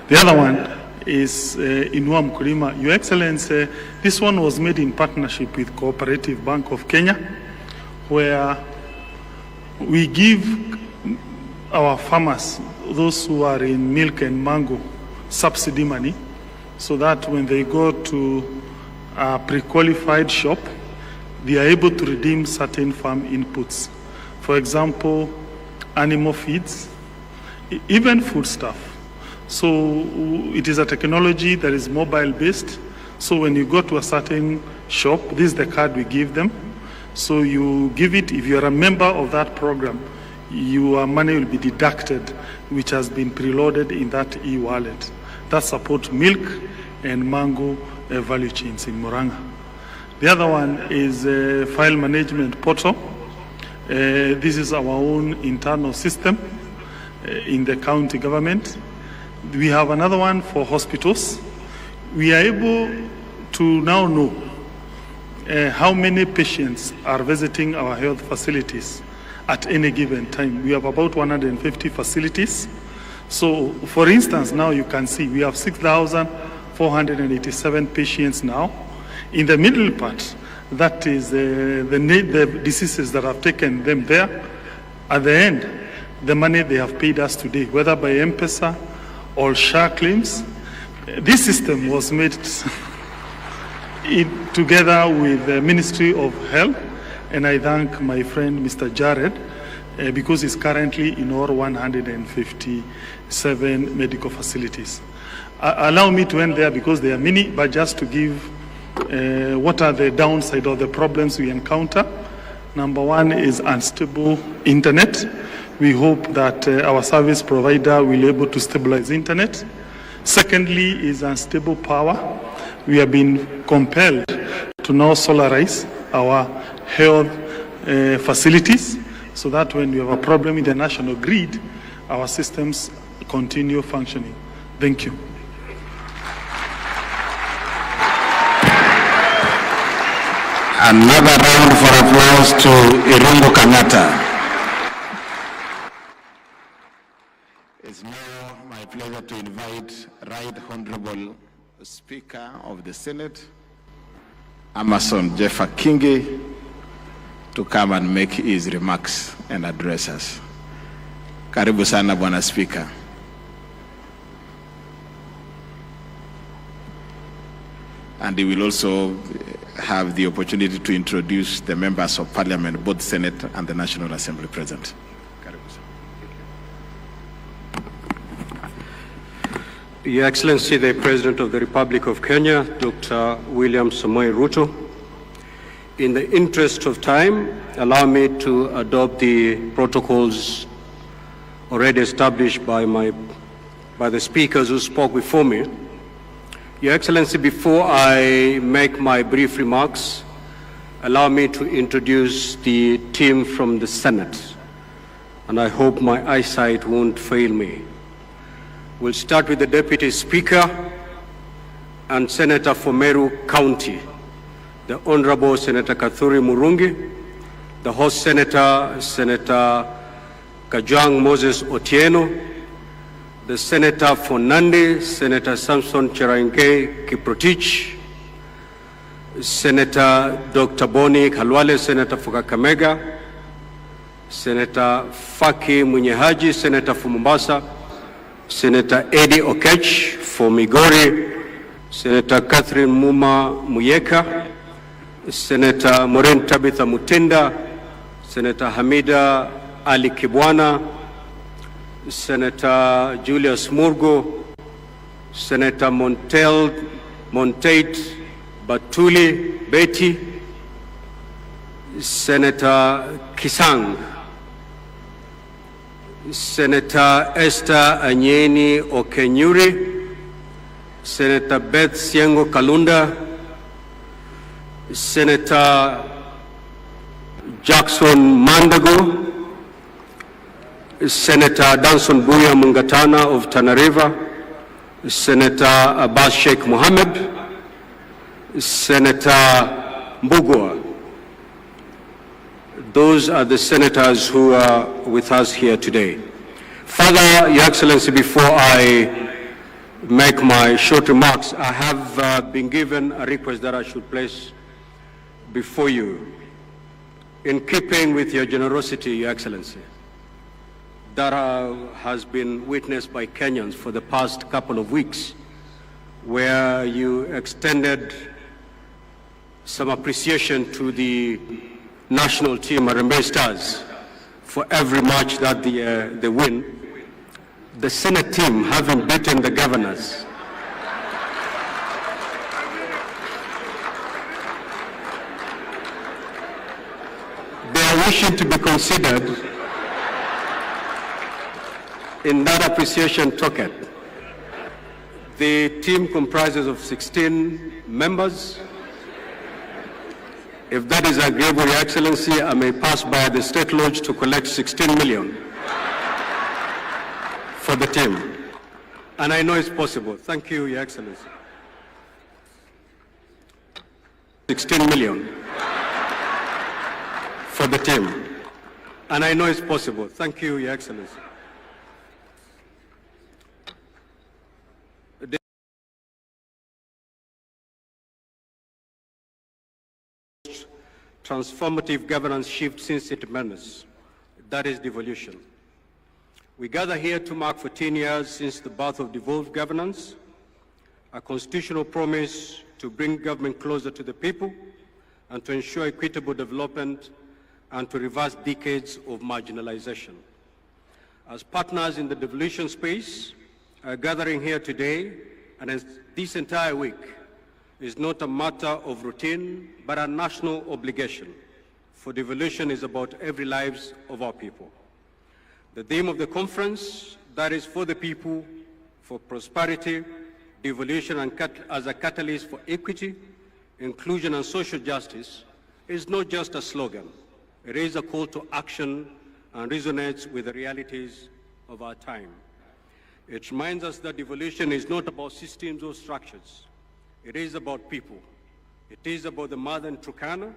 The other one is Inua Mkulima. Your Excellency, this one was made in partnership with Cooperative Bank of Kenya, where we give our farmers, those who are in milk and mango, subsidy money, so that when they go to a pre-qualified shop, they are able to redeem certain farm inputs. For example, animal feeds, even foodstuff. So it is a technology that is mobile-based. So when you go to a certain shop, this is the card we give them. So you give it, if you are a member of that program, your money will be deducted, which has been preloaded in that e-wallet. That supports milk and mango value chains in Murang'a. The other one is file management portal. This is our own internal system in the county government. We have another one for hospitals. We are able to now know how many patients are visiting our health facilities at any given time. We have about 150 facilities. So, for instance, now you can see we have 6,487 patients now. In the middle part, that is the diseases that have taken them there. At the end, the money they have paid us today, whether by M-Pesa or SHA claims. This system was made together with the Ministry of Health, and I thank my friend Mr. Jared because he's currently in all 157 medical facilities. Allow me to end there because they are many, but just to give what are the downside or the problems we encounter. Number one is unstable internet. We hope that our service provider will be able to stabilize internet. Secondly is unstable power. We have been compelled to now solarize our health facilities so that when we have a problem with the national grid, our systems continue functioning. Thank you. Another round for applause to Irungu Kanata. It's now my pleasure to invite Right Honorable Speaker of the Senate, Amason Jeffa Kingi, to come and make his remarks and address us. Karibu sana Bwana Speaker. And he will also have the opportunity to introduce the members of Parliament, both Senate and the National Assembly present. Your Excellency, the President of the Republic of Kenya, Dr. William Samoei Ruto, in the interest of time, allow me to adopt the protocols already established by the speakers who spoke before me. Your Excellency, before I make my brief remarks, allow me to introduce the team from the Senate, and I hope my eyesight won't fail me. We'll start with the Deputy Speaker and Senator for Meru County, the Honorable Senator Kathuri Murungi, the host Senator, Senator Kajwang Moses Otieno, the Senator for Nandi, Senator Samson Cherankei Kiprotich, Senator Dr. Boni Khalwale, Senator for Kakamega, Senator Faki Munyehaji, Senator for Mombasa, Senator Eddie Okech for Migori, Senator Catherine Muma Muyeka, Senator Maureen Tabitha Mutinda, Senator Hamida Ali Kibwana, Senator Julius Murgo, Senator Montel Monteith Batuli Betty, Senator Kisang, Senator Esther Anyeni Okenyuri, Senator Beth Siengo Kalunda, Senator Jackson Mandago, Senator Danson Buya Mungatana of Tana River, Senator Abbas Sheikh Mohammed, Senator Mbugua. Those are the senators who are with us here today. Further, Your Excellency, before I make my short remarks, I have been given a request that I should place before you, in keeping with your generosity, Your Excellency, that has been witnessed by Kenyans for the past couple of weeks, where you extended some appreciation to the national team, Harambee Stars, for every match that they win. The Senate team, having beaten the governors, they are wishing to be considered in that appreciation token. The team comprises of 16 members. If that is agreeable, Your Excellency, I may pass by the State Lodge to collect 16 million for the team. And I know it's possible. Thank you, Your Excellency. 16 million for the team. And I know it's possible. Thank you, Your Excellency. Transformative governance shift since independence, that is devolution. We gather here to mark 14 years since the birth of devolved governance, a constitutional promise to bring government closer to the people and to ensure equitable development and to reverse decades of marginalization. As partners in the devolution space, our gathering here today and this entire week is not a matter of routine, but a national obligation. For devolution is about every lives of our people. The theme of the conference, that is for the people, for prosperity, devolution and as a catalyst for equity, inclusion and social justice, is not just a slogan. It is a call to action and resonates with the realities of our time. It reminds us that devolution is not about systems or structures. It is about people. It is about the mother in Turkana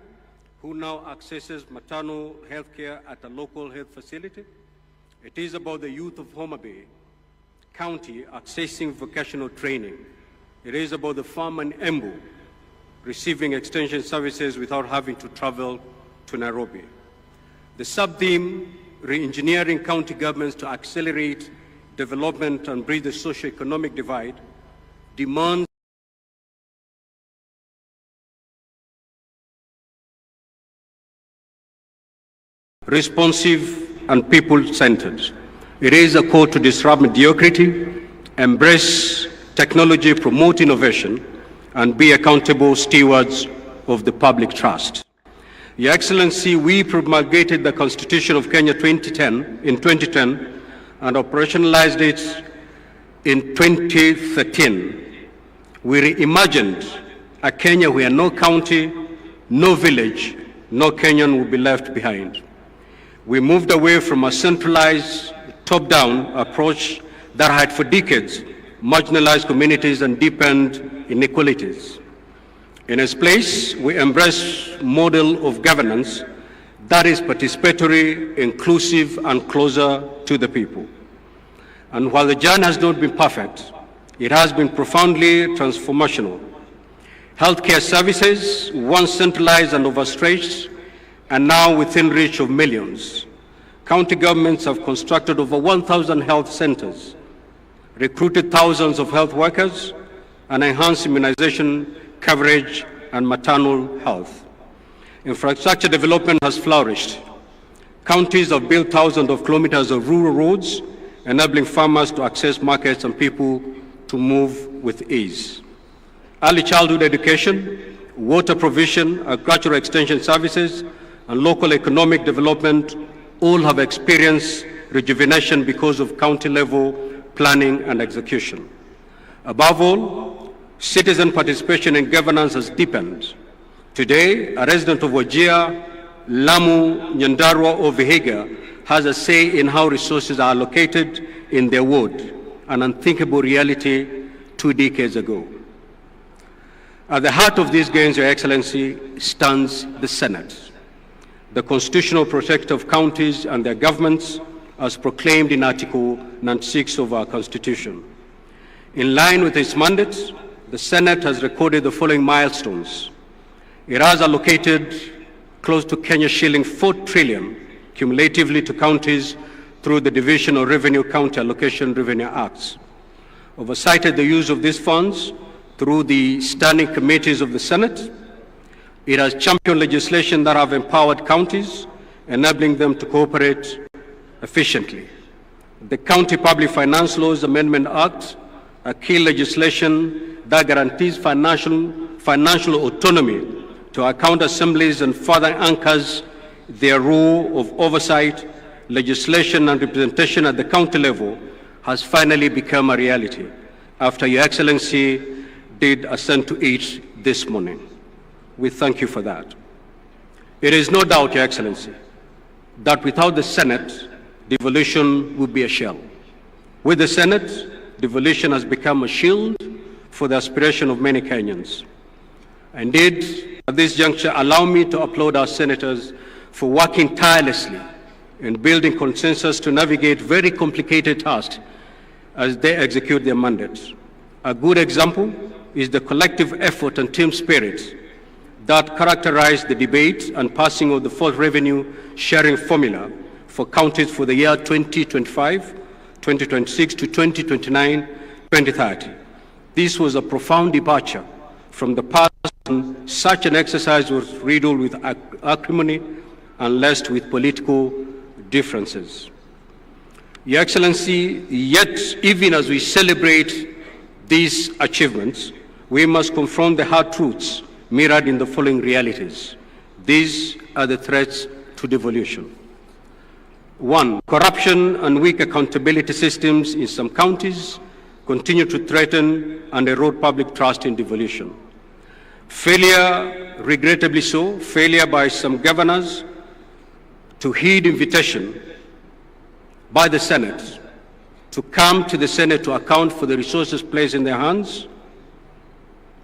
who now accesses maternal health care at a local health facility. It is about the youth of Homa Bay County accessing vocational training. It is about the farmer in Embu receiving extension services without having to travel to Nairobi. The sub-theme, re-engineering county governments to accelerate development and bridge the socio-economic divide, demands responsive and people-centered. It is a call to disrupt mediocrity, embrace technology, promote innovation, and be accountable stewards of the public trust. Your Excellency, we promulgated the Constitution of Kenya in 2010 and operationalized it in 2013. We reimagined a Kenya where no county, no village, no Kenyan will be left behind. We moved away from a centralized, top-down approach that had for decades marginalized communities and deepened inequalities. In its place, we embrace a model of governance that is participatory, inclusive, and closer to the people. And while the journey has not been perfect, it has been profoundly transformational. Healthcare services, once centralized and overstretched, and now within reach of millions. County governments have constructed over 1,000 health centers, recruited thousands of health workers, and enhanced immunization coverage and maternal health. Infrastructure development has flourished. Counties have built thousands of kilometers of rural roads, enabling farmers to access markets and people to move with ease. early childhood education, water provision, agricultural extension services, and local economic development all have experienced rejuvenation because of county-level planning and execution. Above all, citizen participation in governance has deepened. Today, a resident of Wajir, Lamu, Nyandarua, or Vihiga has a say in how resources are allocated in their ward, an unthinkable reality 2 decades ago. At the heart of these gains, Your Excellency, stands the Senate, the constitutional protector of counties and their governments, as proclaimed in Article 96 of our Constitution. In line with its mandate, the Senate has recorded the following milestones. It has allocated close to Kenya shilling 4 trillion cumulatively to counties through the Division of Revenue County Allocation Revenue Acts. Oversighted the use of these funds through the standing committees of the Senate. It has championed legislation that have empowered counties, enabling them to cooperate efficiently. The County Public Finance Laws Amendment Act, a key legislation that guarantees financial autonomy to our county assemblies and further anchors their role of oversight, legislation and representation at the county level, has finally become a reality after Your Excellency did assent to it this morning. We thank you for that. It is no doubt, Your Excellency, that without the Senate, devolution would be a shell. With the Senate, devolution has become a shield for the aspiration of many Kenyans. Indeed, at this juncture, allow me to applaud our senators for working tirelessly in building consensus to navigate very complicated tasks as they execute their mandates. A good example is the collective effort and team spirit that characterized the debate and passing of the fourth revenue sharing formula for counties for the year 2025, 2026 to 2029, 2030. This was a profound departure from the past. Such an exercise was riddled with acrimony and laced with political differences. Your Excellency, yet even as we celebrate these achievements, we must confront the hard truths mirrored in the following realities. These are the threats to devolution. 1. Corruption and weak accountability systems in some counties continue to threaten and erode public trust in devolution. Failure, regrettably so, failure by some governors to heed invitation by the Senate to come to the Senate to account for the resources placed in their hands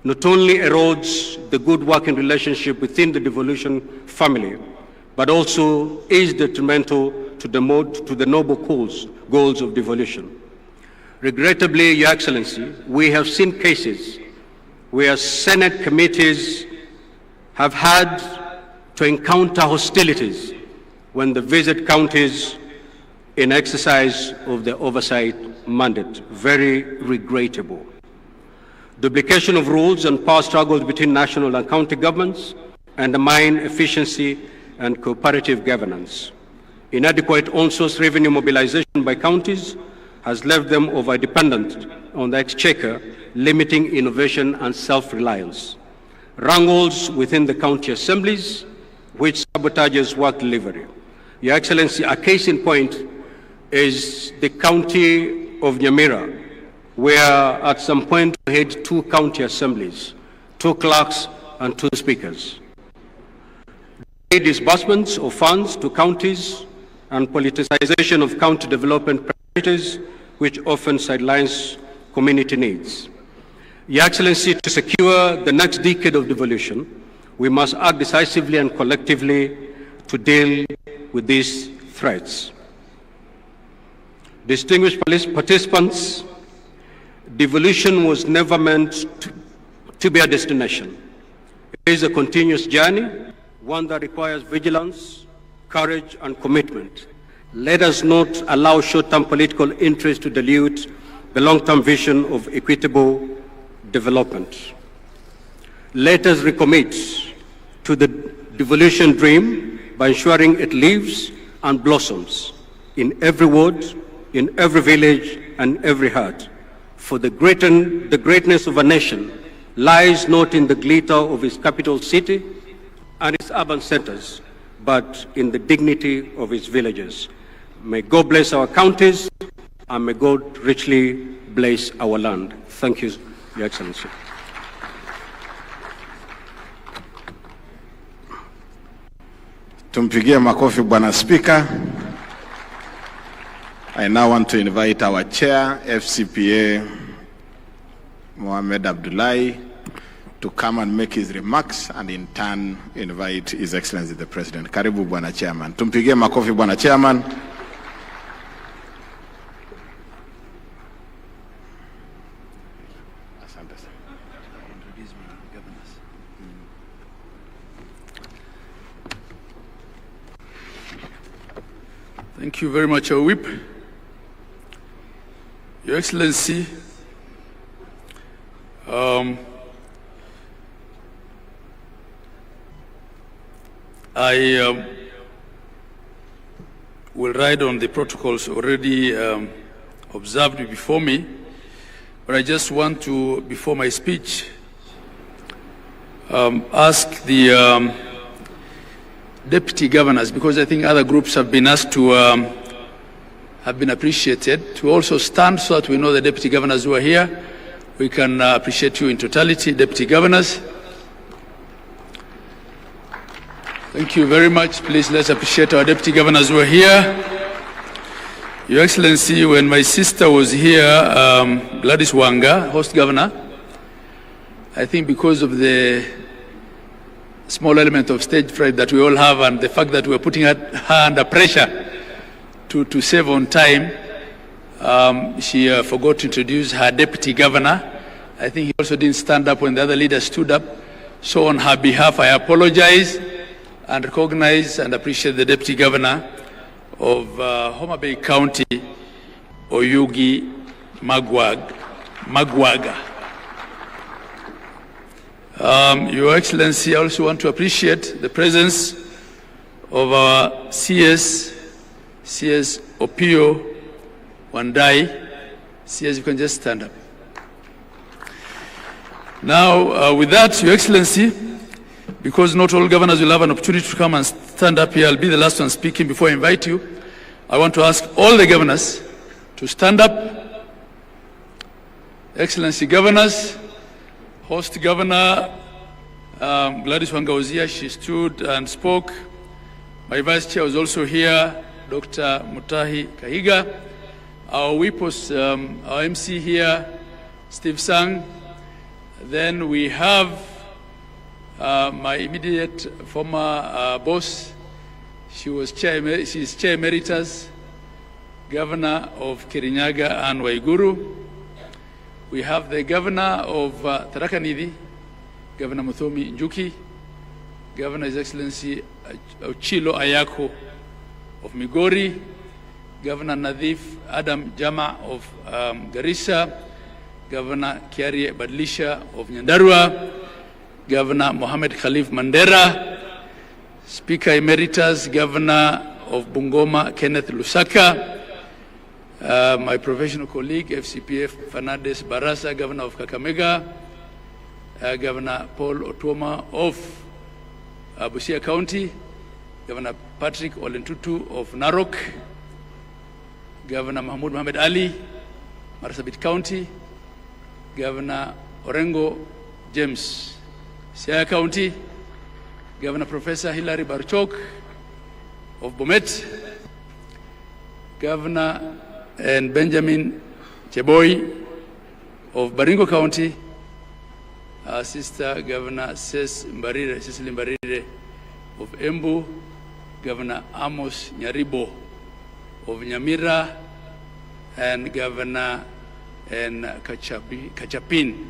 not only erodes the good working relationship within the devolution family, but also is detrimental to the noble goals of devolution. Regrettably, Your Excellency, we have seen cases where Senate committees have had to encounter hostilities when they visit counties in exercise of the oversight mandate. Very regrettable. Duplication of rules and power struggles between national and county governments undermine efficiency and cooperative governance. Inadequate on-source revenue mobilization by counties has left them over-dependent on the exchequer, limiting innovation and self-reliance. Wrangles within the county assemblies, which sabotages work delivery. Your Excellency, a case in point is the county of Nyamira, where at some point we had 2 county assemblies, 2 clerks and 2 speakers. Disbursements of funds to counties and politicization of county development priorities, which often sidelines community needs. Your Excellency, to secure the next decade of devolution, we must act decisively and collectively to deal with these threats. Distinguished participants, devolution was never meant to be a destination. It is a continuous journey, one that requires vigilance, courage, and commitment. Let us not allow short-term political interest to dilute the long-term vision of equitable development. Let us recommit to the devolution dream by ensuring it lives and blossoms in every ward, in every village, and every heart. For the greatness of a nation lies not in the glitter of its capital city and its urban centers, but in the dignity of its villages. May God bless our counties, and may God richly bless our land. Thank you, Your Excellency. Tumpigie makofi Bwana Speaker. I now want to invite our chair, FCPA Mohamed Abdullahi, to come and make his remarks and in turn invite His Excellency the President. Karibu Bwana Chairman. Tumpigie makofi Bwana Chairman. Thank you very much, our whip. Your Excellency, I will ride on the protocols already observed before me, but I just want to, before my speech, ask the deputy governors, because I think other groups have been asked to, have been appreciated, to also stand so that we know the deputy governors who are here. We can appreciate you in totality, deputy governors. Thank you very much. Please let's appreciate our deputy governors who are here. Your Excellency, when my sister was here, Gladys Wanga, host governor, I think because of the small element of stage fright that we all have and the fact that we're putting her under pressure to save on time, she forgot to introduce her deputy governor. I think he also didn't stand up when the other leaders stood up. So on her behalf, I apologize and recognize and appreciate the deputy governor of Homa Bay County, Oyugi Magwaga. Your Excellency, I also want to appreciate the presence of our CS Opio Wandai. CS, you can just stand up. Now, with that, Your Excellency, because not all governors will have an opportunity to come and stand up here, I'll be the last one speaking before I invite you. I want to ask all the governors to stand up. Excellency governors, host governor Gladys Wanga was here. She stood and spoke. My vice chair was also here, Dr. Mutahi Kahiga. Our whip was our MC here, Steve Sang. Then we have my immediate former boss. She's chair emeritus, governor of Kirinyaga and Waiguru. We have the governor of Tharaka Nithi, Governor Muthomi Njuki, Governor His Excellency Ochilo Ayako of Migori, Governor Nadhif Adam Jama of Garissa, Governor Kiarie Badlisha of Nyandarua, Governor Mohamed Khalif Mandera, Speaker Emeritus, Governor of Bungoma Kenneth Lusaka, my professional colleague, FCPF Fernandez Barasa, Governor of Kakamega, Governor Paul Otuoma of Busia County, Governor Patrick Olentutu of Narok, Governor Mahmoud Mohamed Ali, Marsabit County, Governor Orengo James, Siaya County, Governor Professor Hilary Barchok of Bomet, Governor and Benjamin Cheboy of Baringo County, Sister Governor Cecily Mbarire of Embu, Governor Amos Nyaribo of Nyamira, and Governor and Kachapin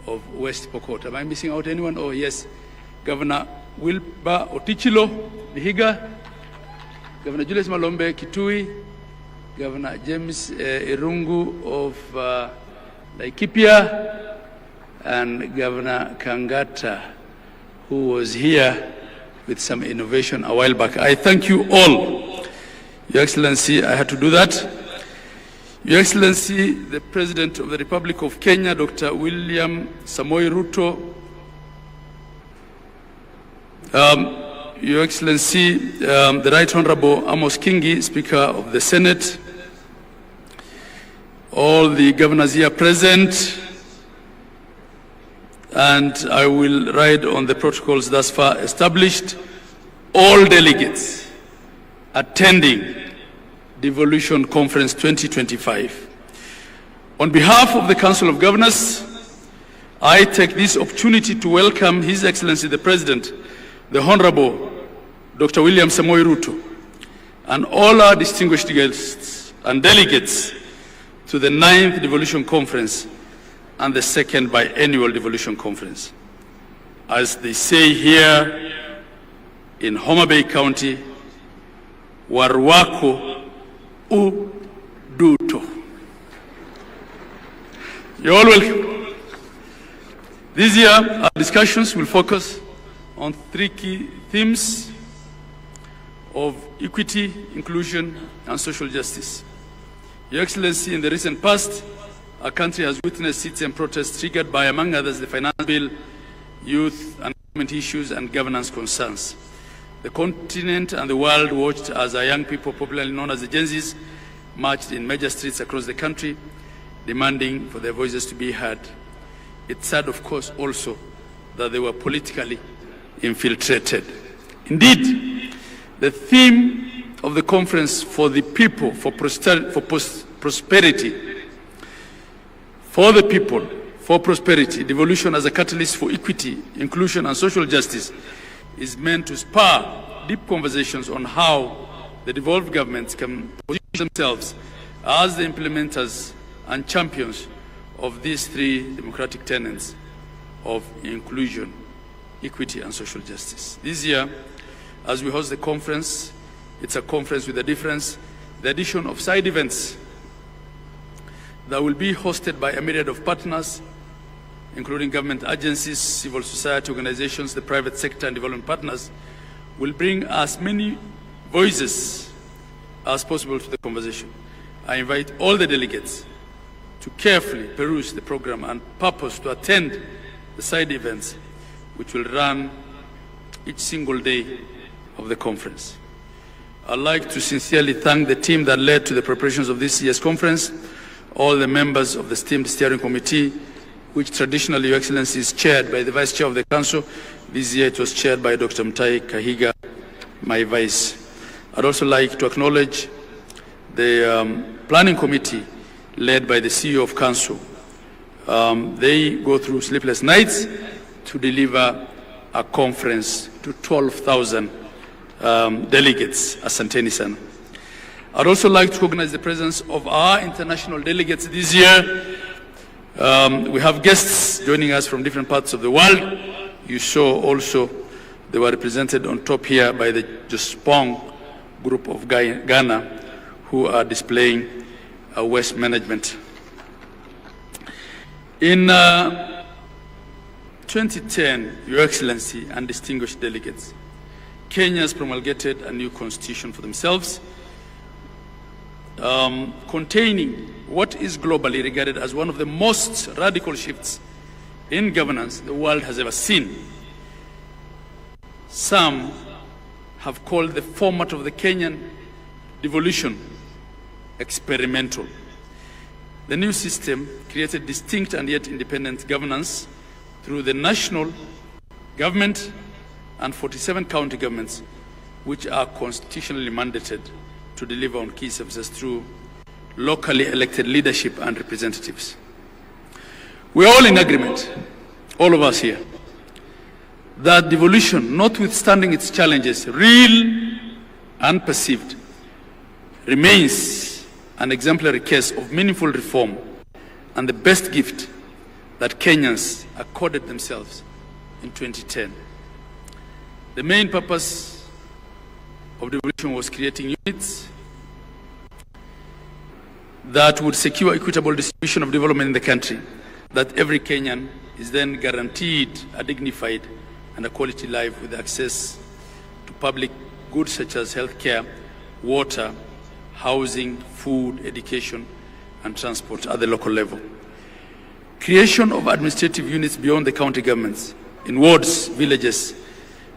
of West Pokot. Am I missing out anyone? Oh yes, Governor Wilba Otichilo Vihiga, Governor Julius Malombe Kitui, Governor James Irungu of Laikipia, and Governor Kangata, who was here with some innovation a while back. I thank you all. Your Excellency, I had to do that. Your Excellency, the President of the Republic of Kenya, Dr. William Samoei Ruto, Your Excellency, the Right Honorable Amos Kingi, Speaker of the Senate, all the governors here present, and I will ride on the protocols thus far established, all delegates attending Devolution Conference 2025. On behalf of the Council of Governors, I take this opportunity to welcome His Excellency the President, the Honorable Dr. William Samoei Ruto, and all our distinguished guests and delegates to the 9th Devolution Conference and the 2nd Biennial Devolution Conference. As they say here in Homa Bay County, Warwako Uduto. You're all welcome. This year, our discussions will focus on 3 key themes of equity, inclusion, and social justice. Your Excellency, in the recent past, our country has witnessed citizen protests triggered by, among others, the finance bill, youth and government issues, and governance concerns. The continent and the world watched as our young people, popularly known as the Gen Zs, marched in major streets across the country, demanding for their voices to be heard. It's sad, of course, also that they were politically infiltrated. Indeed, the theme of the conference, for the people, for prosperity, for the people, for prosperity, devolution as a catalyst for equity, inclusion, and social justice, is meant to spur deep conversations on how the devolved governments can position themselves as the implementers and champions of these 3 democratic tenets of inclusion, equity, and social justice. This year, as we host the conference, it's a conference with a difference, the addition of side events that will be hosted by a myriad of partners, including government agencies, civil society organizations, the private sector, and development partners, will bring as many voices as possible to the conversation. I invite all the delegates to carefully peruse the program and purpose to attend the side events, which will run each single day of the conference. I'd like to sincerely thank the team that led to the preparations of this year's conference, all the members of the esteemed steering committee, which traditionally, Your Excellency, is chaired by the Vice Chair of the Council. This year it was chaired by Dr. Mutahi Kahiga, my Vice. I'd also like to acknowledge the Planning Committee led by the CEO of Council. They go through sleepless nights to deliver a conference to 12,000 delegates. Asanteni sana. I'd also like to recognize the presence of our international delegates this year. We have guests joining us from different parts of the world. You saw also they were represented on top here by the Jospong group of Ghana, who are displaying waste management. In 2010, Your Excellency and distinguished delegates, Kenya has promulgated a new constitution for themselves, containing what is globally regarded as one of the most radical shifts in governance the world has ever seen. Some have called the format of the Kenyan devolution experimental. The new system created distinct and yet independent governance through the national government and 47 county governments, which are constitutionally mandated to deliver on key services through locally elected leadership and representatives. We are all in agreement, all of us here, that devolution, notwithstanding its challenges, real and perceived, remains an exemplary case of meaningful reform and the best gift that Kenyans accorded themselves in 2010. The main purpose of devolution was creating units that would secure equitable distribution of development in the country, that every Kenyan is then guaranteed a dignified and a quality life with access to public goods such as healthcare, water, housing, food, education, and transport at the local level. Creation of administrative units beyond the county governments in wards, villages,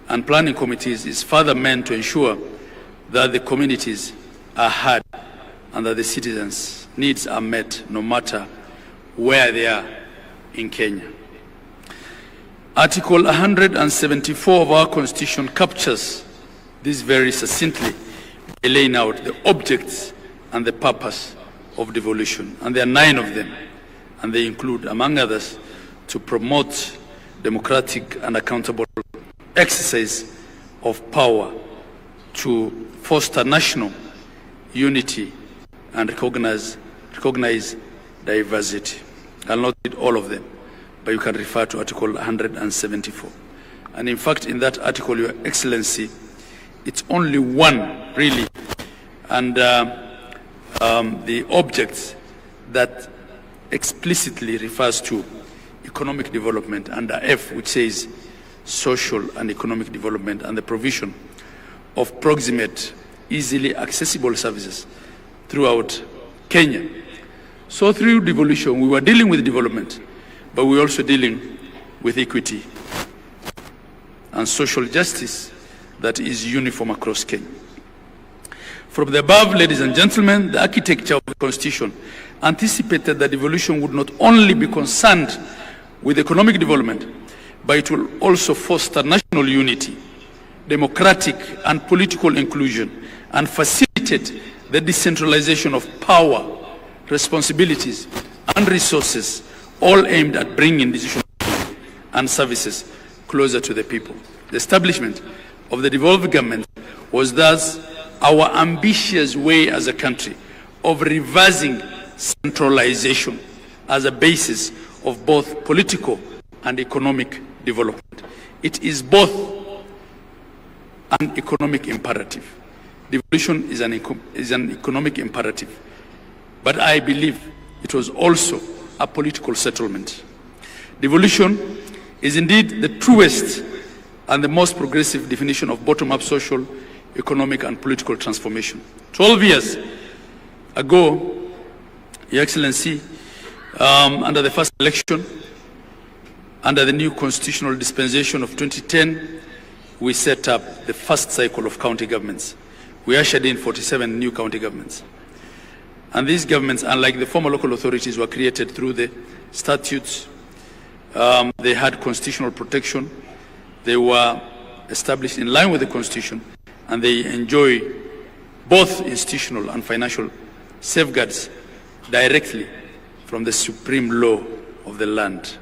and planning committees is further meant to ensure that the communities are heard and that the citizens' needs are met no matter where they are in Kenya. Article 174 of our Constitution captures this very succinctly by laying out the objects and the purpose of devolution. And there are 9 of them, and they include, among others, to promote democratic and accountable exercise of power, to foster national unity and recognize diversity. I'll not read all of them, but you can refer to Article 174. And in fact, in that article, Your Excellency, it's only one, really, and the object that explicitly refers to economic development under F, which says social and economic development and the provision of proximate, easily accessible services throughout Kenya. So through devolution, we were dealing with development, but we were also dealing with equity and social justice that is uniform across Kenya. From the above, ladies and gentlemen, the architecture of the Constitution anticipated that devolution would not only be concerned with economic development, but it will also foster national unity, democratic and political inclusion, and facilitate the decentralization of power, responsibilities, and resources, all aimed at bringing decision and services closer to the people. The establishment of the devolved government was thus our ambitious way as a country of reversing centralization as a basis of both political and economic development. It is both an economic imperative. Devolution is an economic imperative, but I believe it was also a political settlement. Devolution is indeed the truest and the most progressive definition of bottom-up social, economic, and political transformation. 12 years ago, Your Excellency, under the first election, under the new constitutional dispensation of 2010, we set up the first cycle of county governments. We ushered in 47 new county governments. And these governments, unlike the former local authorities, were created through the statutes. They had constitutional protection. They were established in line with the Constitution, and they enjoy both institutional and financial safeguards directly from the supreme law of the land.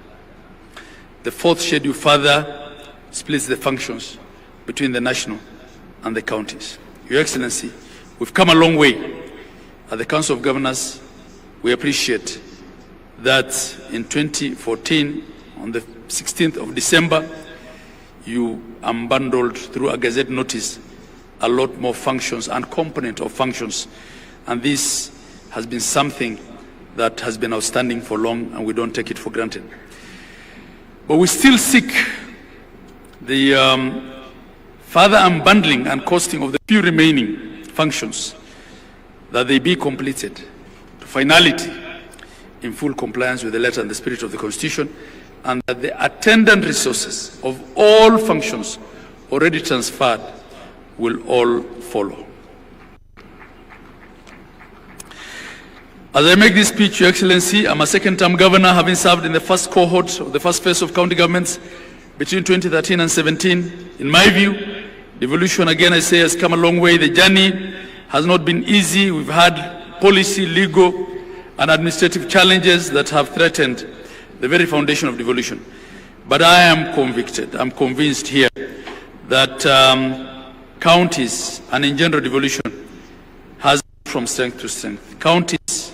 The fourth schedule further splits the functions between the national and the counties. Your Excellency, we've come a long way. At the Council of Governors, we appreciate that in 2014, on the 16th of December, you unbundled through a Gazette notice a lot more functions and component of functions. And this has been something that has been outstanding for long, and we don't take it for granted. But we still seek the further unbundling and costing of the few remaining functions, that they be completed to finality in full compliance with the letter and the spirit of the Constitution, and that the attendant resources of all functions already transferred will all follow. As I make this speech, Your Excellency, I'm a second-term governor, having served in the first cohort of the first phase of county governments between 2013 and 17. In my view, devolution, again I say, has come a long way. The journey has not been easy. We've had policy, legal, and administrative challenges that have threatened the very foundation of devolution. But I am convicted, I'm convinced here that counties, and in general devolution, has gone from strength to strength. Counties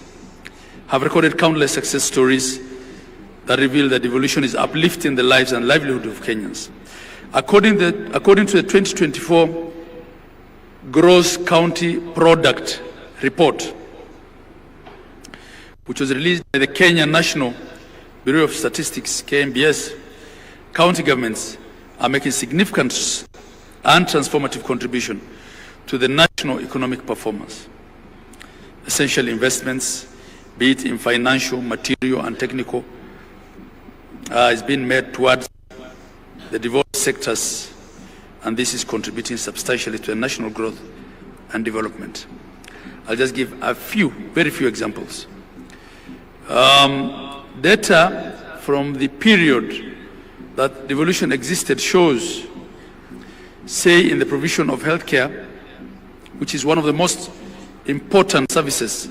have recorded countless success stories that reveal that devolution is uplifting the lives and livelihood of Kenyans. According to the 2024 Gross County Product Report, which was released by the Kenya National Bureau of Statistics, KNBS, county governments are making significant and transformative contribution to the national economic performance. Essential investments be it in financial, material, and technical, is being made towards the devolved sectors, and this is contributing substantially to national growth and development. I'll just give a few, very few examples. Data from the period that devolution existed shows, say, in the provision of healthcare, which is one of the most important services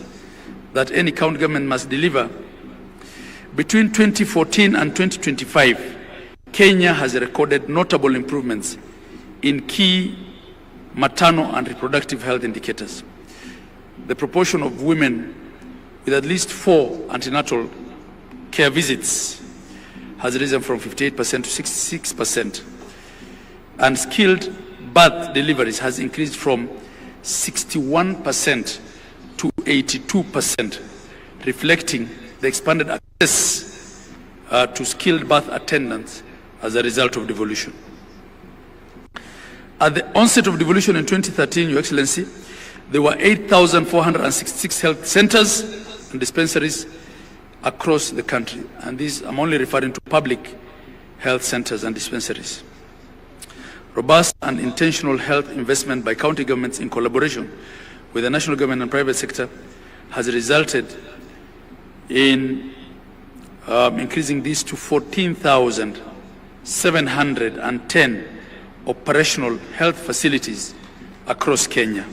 that any county government must deliver, between 2014 and 2025, Kenya has recorded notable improvements in key maternal and reproductive health indicators. The proportion of women with at least 4 antenatal care visits has risen from 58% to 66%, and skilled birth deliveries has increased from 61% to 82%, reflecting the expanded access to skilled birth attendants as a result of devolution. At the onset of devolution in 2013, Your Excellency, there were 8,466 health centers and dispensaries across the country. And these, I'm only referring to public health centers and dispensaries. Robust and intentional health investment by county governments in collaboration with the national government and private sector has resulted in increasing these to 14,710 operational health facilities across Kenya.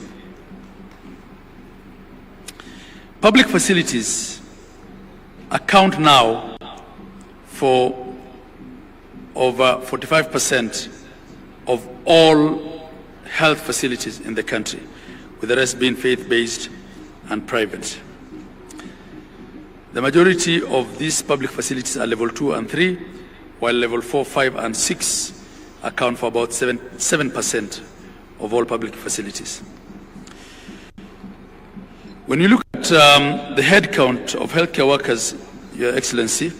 Public facilities account now for over 45% of all health facilities in the country, with the rest being faith-based and private. The majority of these public facilities are level 2 and 3, while level 4, 5, and 6 account for about 7% of all public facilities. When you look at the head count of healthcare workers, Your Excellency,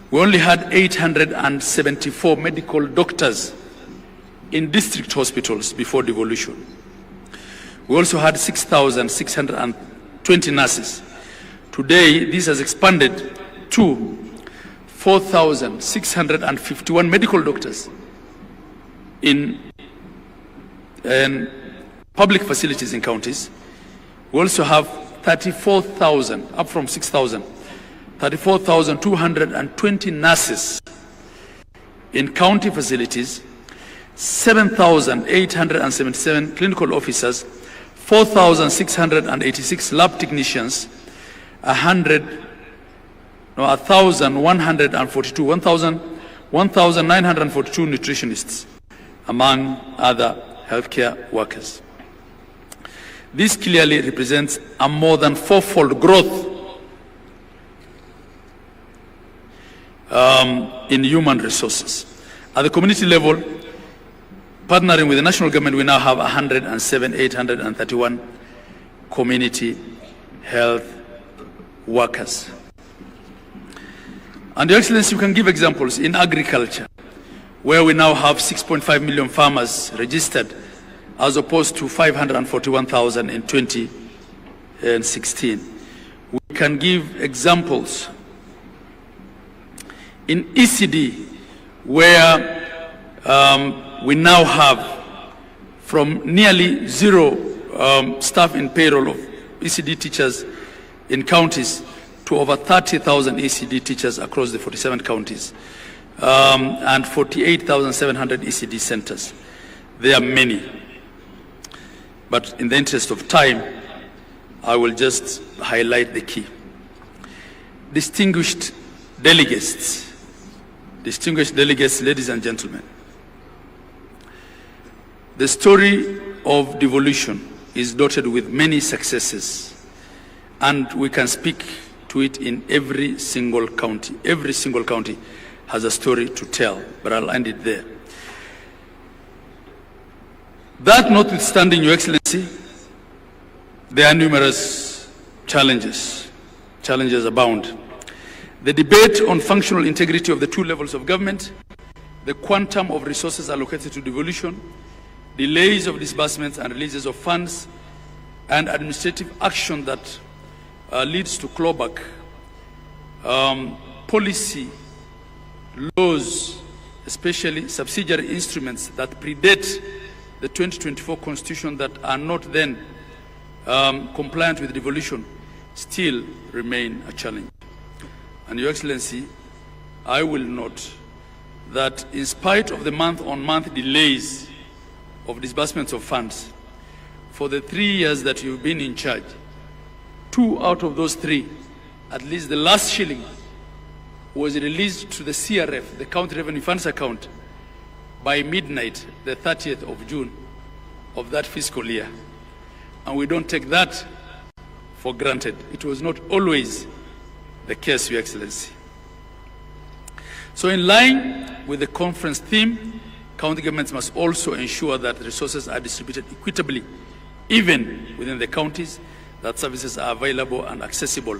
we only had 874 medical doctors in district hospitals before devolution. We also had 6,620 nurses. Today, this has expanded to 4,651 medical doctors in public facilities in counties. We also have 34,000, up from 6,000, 34,220 nurses in county facilities, 7,877 clinical officers, 4,686 lab technicians, 1,942 nutritionists, among other healthcare workers. This clearly represents a more than fourfold growth in human resources. At the community level, partnering with the national government, we now have 831 community health workers. And Your Excellency, you can give examples in agriculture, where we now have 6.5 million farmers registered, as opposed to 541,000 in 2016. We can give examples in ECD, where we now have from nearly zero staff in payroll of ECD teachers in counties to over 30,000 ECD teachers across the 47 counties, and 48,700 ECD centers. There are many. But in the interest of time, I will just highlight the key. Distinguished delegates, ladies and gentlemen, the story of devolution is dotted with many successes, and we can speak to it in every single county. Every single county has a story to tell, but I'll end it there. That notwithstanding, Your Excellency, there are numerous challenges. Challenges abound. The debate on functional integrity of the two levels of government, the quantum of resources allocated to devolution, delays of disbursements and releases of funds, and administrative action that leads to clawback. Policy, laws, especially subsidiary instruments that predate the 2024 Constitution that are not then compliant with devolution still remain a challenge. And Your Excellency, I will note that in spite of the month-on-month delays of disbursements of funds, for the 3 years that you've been in charge, 2 out of those 3, at least the last shilling, was released to the CRF, the County Revenue Funds account, by midnight, the 30th of June of that fiscal year. And we don't take that for granted. It was not always the case, Your Excellency. So in line with the conference theme, county governments must also ensure that resources are distributed equitably, even within the counties, that services are available and accessible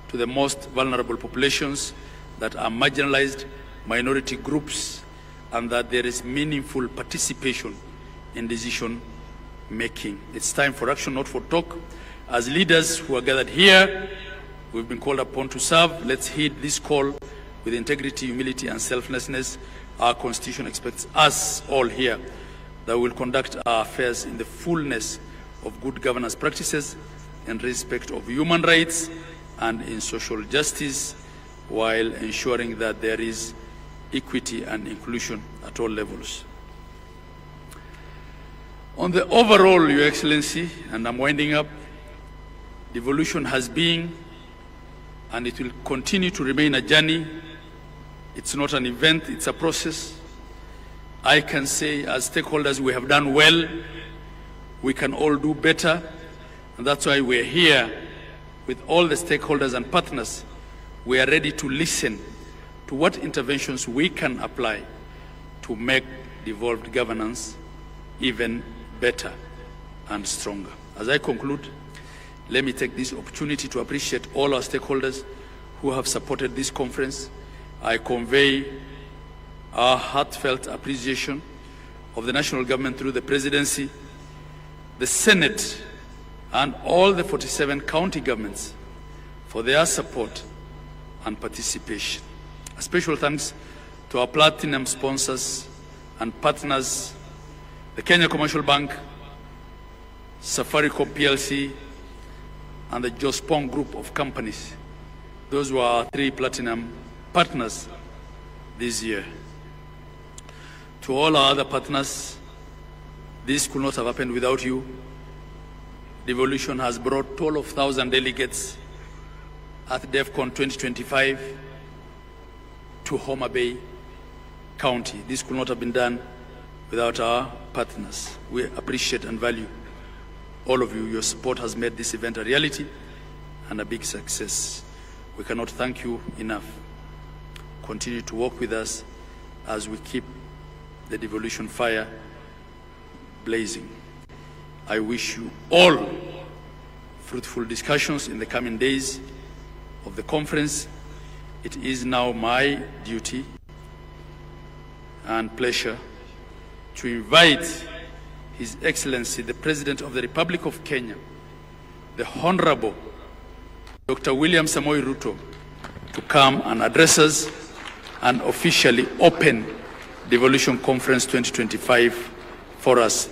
to the most vulnerable populations that are marginalized, minority groups, and that there is meaningful participation in decision making. It's time for action, not for talk. As leaders who are gathered here, we've been called upon to serve. Let's heed this call with integrity, humility, and selflessness. Our Constitution expects us all here that we will conduct our affairs in the fullness of good governance practices, in respect of human rights, and in social justice, while ensuring that there is equity and inclusion at all levels. On the overall, Your Excellency, and I'm winding up, devolution has been and it will continue to remain a journey. It's not an event, it's a process. I can say as stakeholders we have done well, we can all do better, and that's why we're here with all the stakeholders and partners. We are ready to listen to what interventions we can apply to make devolved governance even better and stronger. As I conclude, let me take this opportunity to appreciate all our stakeholders who have supported this conference. I convey our heartfelt appreciation of the national government through the presidency, the Senate, and all the 47 county governments for their support and participation. A special thanks to our platinum sponsors and partners, the Kenya Commercial Bank, Safaricom PLC, and the Jospong Group of companies. Those were our 3 platinum partners this year. To all our other partners, this could not have happened without you. Devolution has brought 12,000 delegates at DEFCON 2025 to Homa Bay County. This could not have been done without our partners. We appreciate and value all of you. Your support has made this event a reality and a big success. We cannot thank you enough. Continue to work with us as we keep the devolution fire blazing. I wish you all fruitful discussions in the coming days of the conference. It is now my duty and pleasure to invite His Excellency, the President of the Republic of Kenya, the Honorable Dr. William Samoei Ruto, to come and address us and officially open Devolution Conference 2025 for us.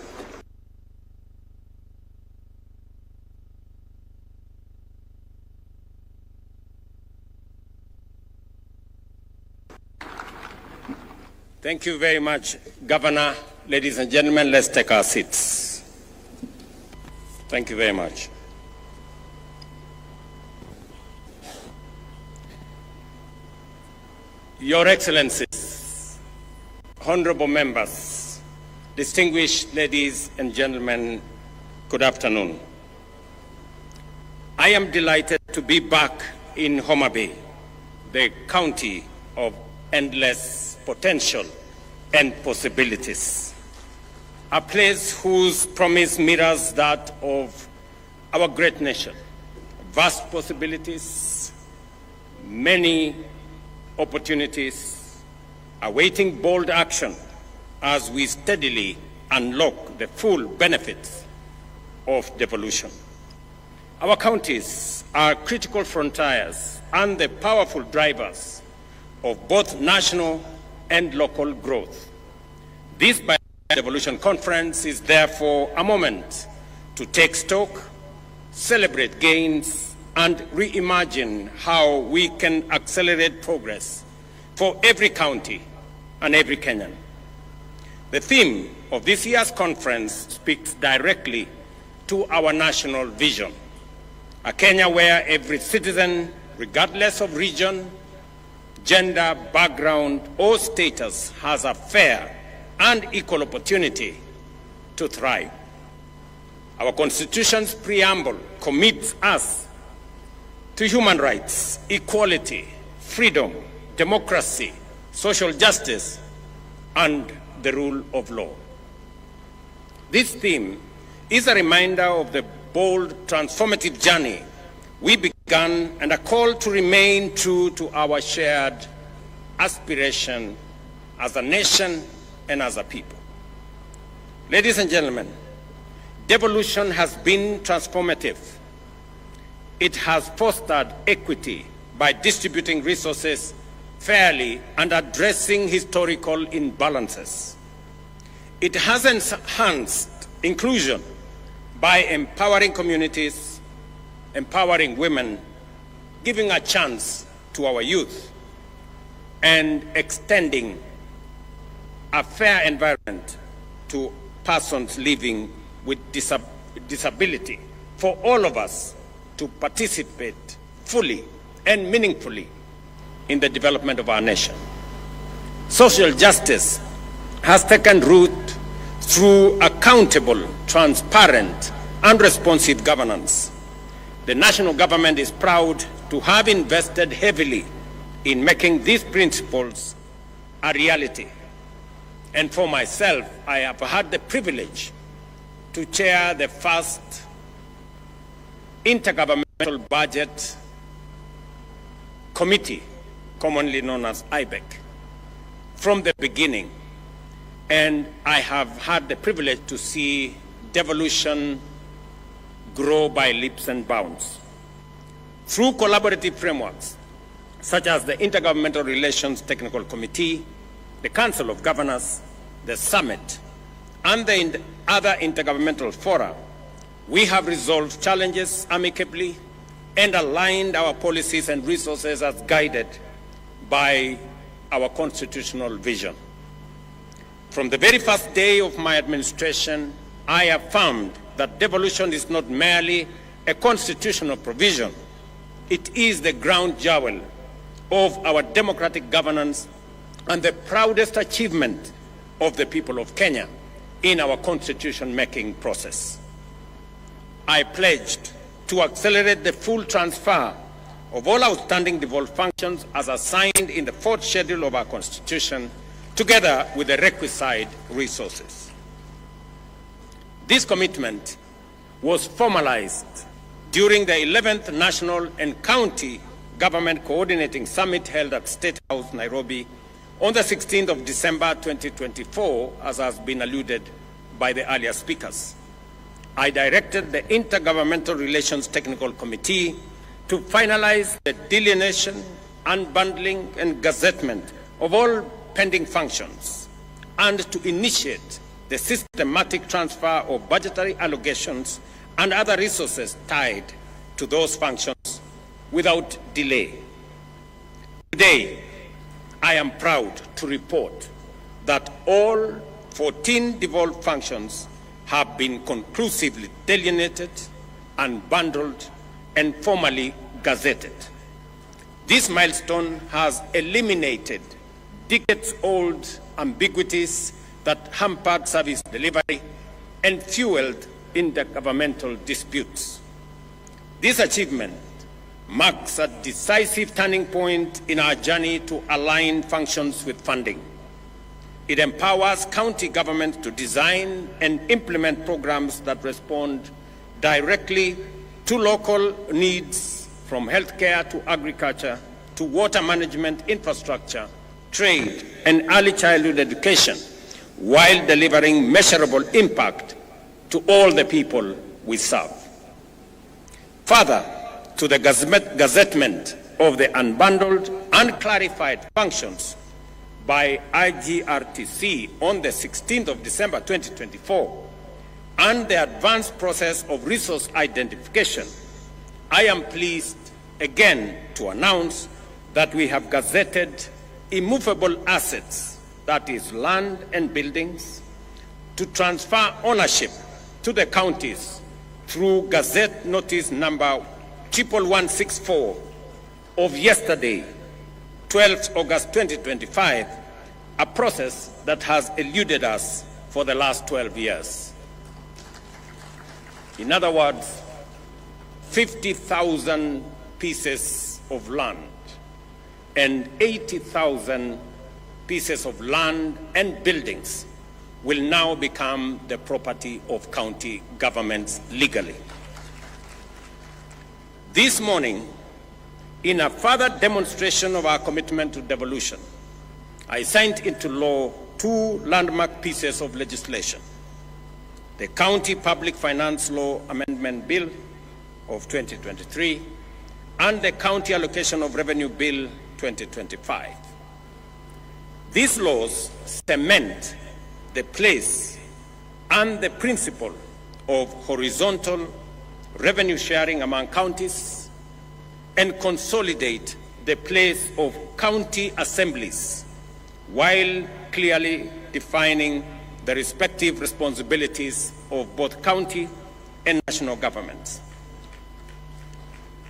Thank you very much, Governor. Ladies and gentlemen, let's take our seats. Thank you very much. Your Excellencies, honorable members, distinguished ladies and gentlemen, good afternoon. I am delighted to be back in Homa Bay, the county of endless potential and possibilities. A place whose promise mirrors that of our great nation. Vast possibilities, many opportunities, awaiting bold action as we steadily unlock the full benefits of devolution. Our counties are critical frontiers and the powerful drivers of both national and local growth. This Devolution Conference is therefore a moment to take stock, celebrate gains, and reimagine how we can accelerate progress for every county and every Kenyan. The theme of this year's conference speaks directly to our national vision, a Kenya where every citizen, regardless of region, gender, background, or status, has a fair and equal opportunity to thrive. Our Constitution's preamble commits us to human rights, equality, freedom, democracy, social justice, and the rule of law. This theme is a reminder of the bold, transformative journey we began and a call to remain true to our shared aspiration as a nation and as a people. Ladies and gentlemen, devolution has been transformative. It has fostered equity by distributing resources fairly and addressing historical imbalances. It has enhanced inclusion by empowering communities, empowering women, giving a chance to our youth, and extending a fair environment to persons living with disability for all of us to participate fully and meaningfully in the development of our nation. Social justice has taken root through accountable, transparent, and responsive governance. The national government is proud to have invested heavily in making these principles a reality. And for myself, I have had the privilege to chair the first intergovernmental budget committee, commonly known as IBEC, from the beginning. And I have had the privilege to see devolution grow by leaps and bounds. Through collaborative frameworks, such as the Intergovernmental Relations Technical Committee, the Council of Governors, the Summit, and the other intergovernmental fora, we have resolved challenges amicably and aligned our policies and resources as guided by our constitutional vision. From the very first day of my administration, I affirmed that devolution is not merely a constitutional provision, it is the ground jewel of our democratic governance and the proudest achievement of the people of Kenya in our constitution-making process. I pledged to accelerate the full transfer of all outstanding devolved functions as assigned in the 4th schedule of our Constitution, together with the requisite resources. This commitment was formalized during the 11th National and County Government Coordinating Summit held at State House, Nairobi, on the 16th of December 2024, as has been alluded by the earlier speakers. I directed the Intergovernmental Relations Technical Committee to finalize the delineation, unbundling, and gazettement of all pending functions, and to initiate the systematic transfer of budgetary allocations and other resources tied to those functions without delay. Today, I am proud to report that all 14 devolved functions have been conclusively delineated, unbundled, and formally gazetted. This milestone has eliminated decades-old ambiguities that hampered service delivery and fueled intergovernmental disputes. This achievement marks a decisive turning point in our journey to align functions with funding. It empowers county governments to design and implement programs that respond directly to local needs, from healthcare to agriculture to water management, infrastructure, trade, and early childhood education, while delivering measurable impact to all the people we serve. Further, to the gazettement of the unbundled and clarified functions by IGRTC on the 16th of December 2024 and the advanced process of resource identification, I am pleased again to announce that we have gazetted immovable assets, that is land and buildings, to transfer ownership to the counties through Gazette Notice number 11164 of yesterday, 12th August 2025, a process that has eluded us for the last 12 years. In other words, 50,000 pieces of land and 80,000 pieces of land and buildings will now become the property of county governments legally. This morning, in a further demonstration of our commitment to devolution, I signed into law two landmark pieces of legislation: the County Public Finance Law Amendment Bill of 2023 and the County Allocation of Revenue Bill 2025. These laws cement the place and the principle of horizontal revenue sharing among counties and consolidate the place of county assemblies while clearly defining the respective responsibilities of both county and national governments.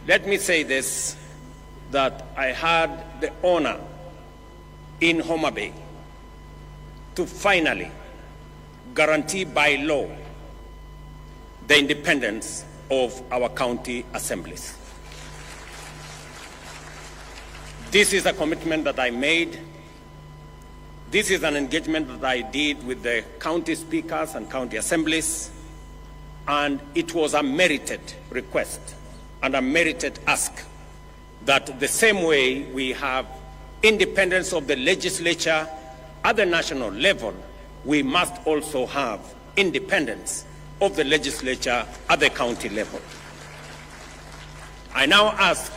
Let me say this, that I had the honor in Homa Bay to finally guarantee by law the independence of our county assemblies. This is a commitment that I made. This is an engagement that I did with the county speakers and county assemblies, and it was a merited request and a merited ask that the same way we have independence of the legislature at the national level, we must also have independence of the legislature at the county level. I now ask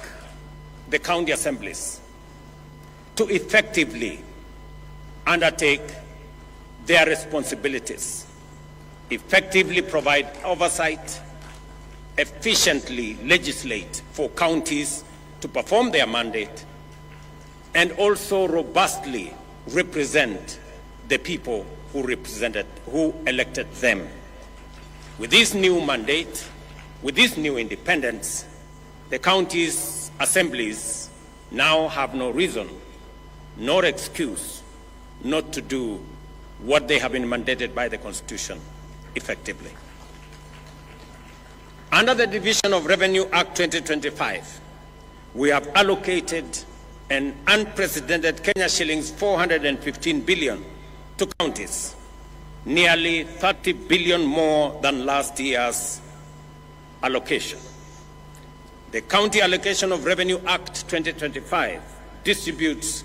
the county assemblies to effectively undertake their responsibilities, effectively provide oversight, efficiently legislate for counties to perform their mandate, and also robustly represent the people who elected them. With this new mandate, with this new independence, the counties' assemblies now have no reason nor excuse not to do what they have been mandated by the Constitution effectively. Under the Division of Revenue Act 2025, we have allocated an unprecedented Kenya shillings 415 billion to counties, nearly 30 billion more than last year's allocation. The County Allocation of Revenue Act 2025 distributes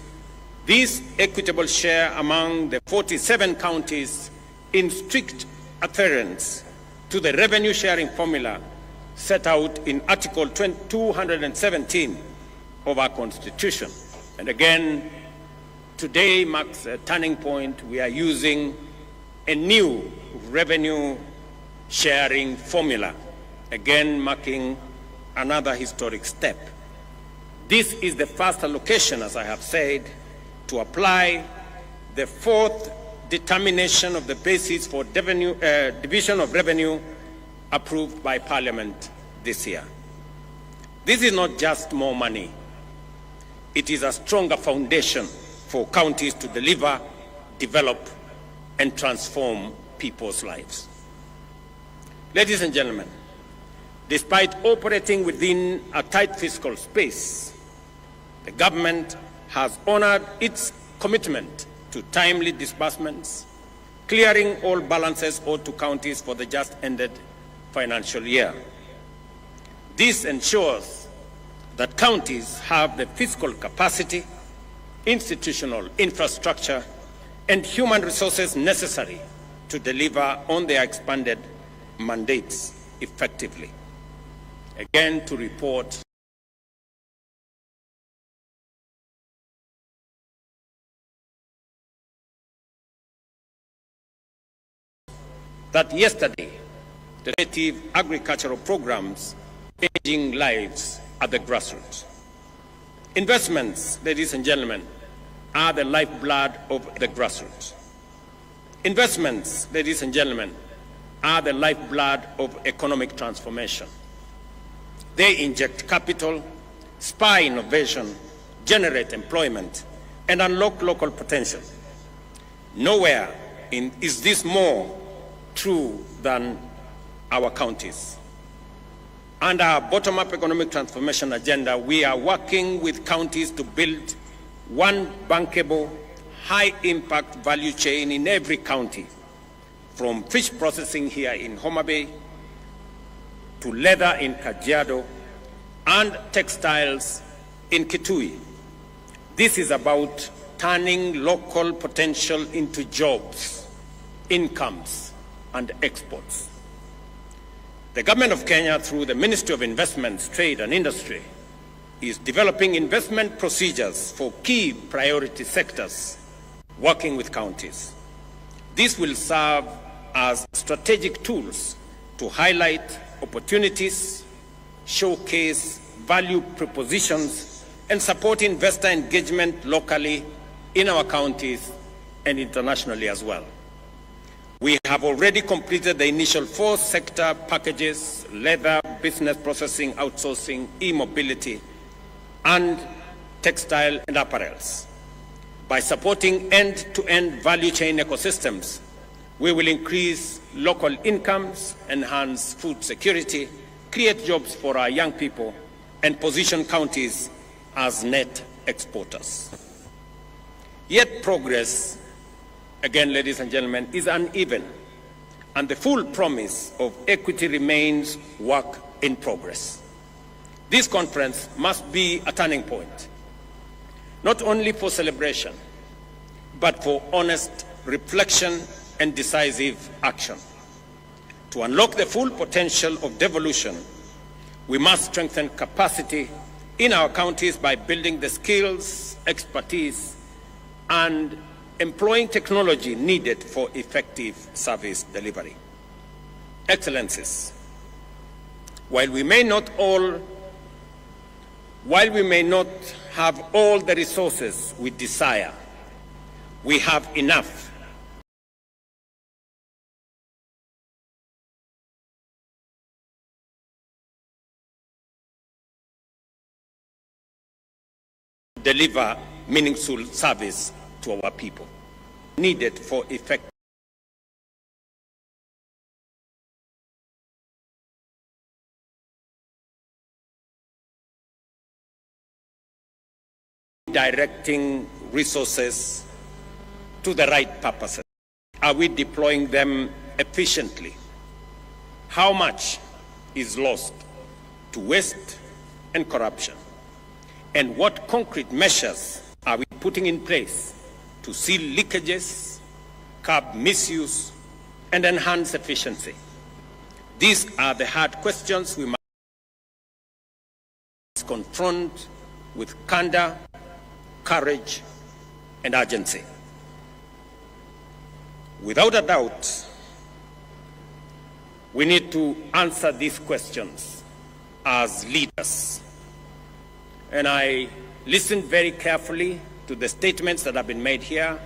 this equitable share among the 47 counties in strict adherence to the revenue sharing formula set out in Article 217 of our Constitution. And again, today marks a turning point. We are using a new revenue sharing formula, again marking another historic step. This is the first allocation, as I have said, to apply the fourth determination of the basis for division of revenue approved by Parliament this year. This is not just more money. It is a stronger foundation for counties to deliver, develop, and transform people's lives. Ladies and gentlemen, despite operating within a tight fiscal space, the government has honored its commitment to timely disbursements, clearing all balances owed to counties for the just ended financial year. This ensures that counties have the fiscal capacity, institutional infrastructure, and human resources necessary to deliver on their expanded mandates effectively. again to report that yesterday, the native agricultural programs changing lives at the grassroots. Investments, ladies and gentlemen, are the lifeblood of the grassroots. Investments, ladies and gentlemen, are the lifeblood of economic transformation. They inject capital, spur innovation, generate employment, and unlock local potential. Nowhere is this more true than our counties. Under our bottom-up economic transformation agenda, we are working with counties to build one bankable, high-impact value chain in every county, from fish processing here in Homa Bay to leather in Kajiado and textiles in Kitui. This is about turning local potential into jobs, incomes, and exports. The Government of Kenya, through the Ministry of Investments, Trade and Industry, is developing investment procedures for key priority sectors, working with counties. This will serve as strategic tools to highlight opportunities, showcase value propositions, and support investor engagement locally in our counties and internationally as well. We have already completed the initial 4 sector packages: leather, business processing, outsourcing, e-mobility, and textile and apparels. By supporting end-to-end value chain ecosystems, we will increase local incomes, enhance food security, create jobs for our young people, and position counties as net exporters. Yet progress, again, ladies and gentlemen, is uneven, and the full promise of equity remains work in progress. This conference must be a turning point, not only for celebration, but for honest reflection and decisive action. To unlock the full potential of devolution, we must strengthen capacity in our counties by building the skills, expertise, and employing technology needed for effective service delivery. Excellencies, while we may not have all the resources we desire, we have enough. Deliver meaningful service to our people, needed for effective directing resources to the right purposes. Are we deploying them efficiently? How much is lost to waste and corruption? And what concrete measures are we putting in place to seal leakages, curb misuse, and enhance efficiency? These are the hard questions we must confront with candor, courage, and urgency. Without a doubt, we need to answer these questions as leaders. And I listened very carefully to the statements that have been made here,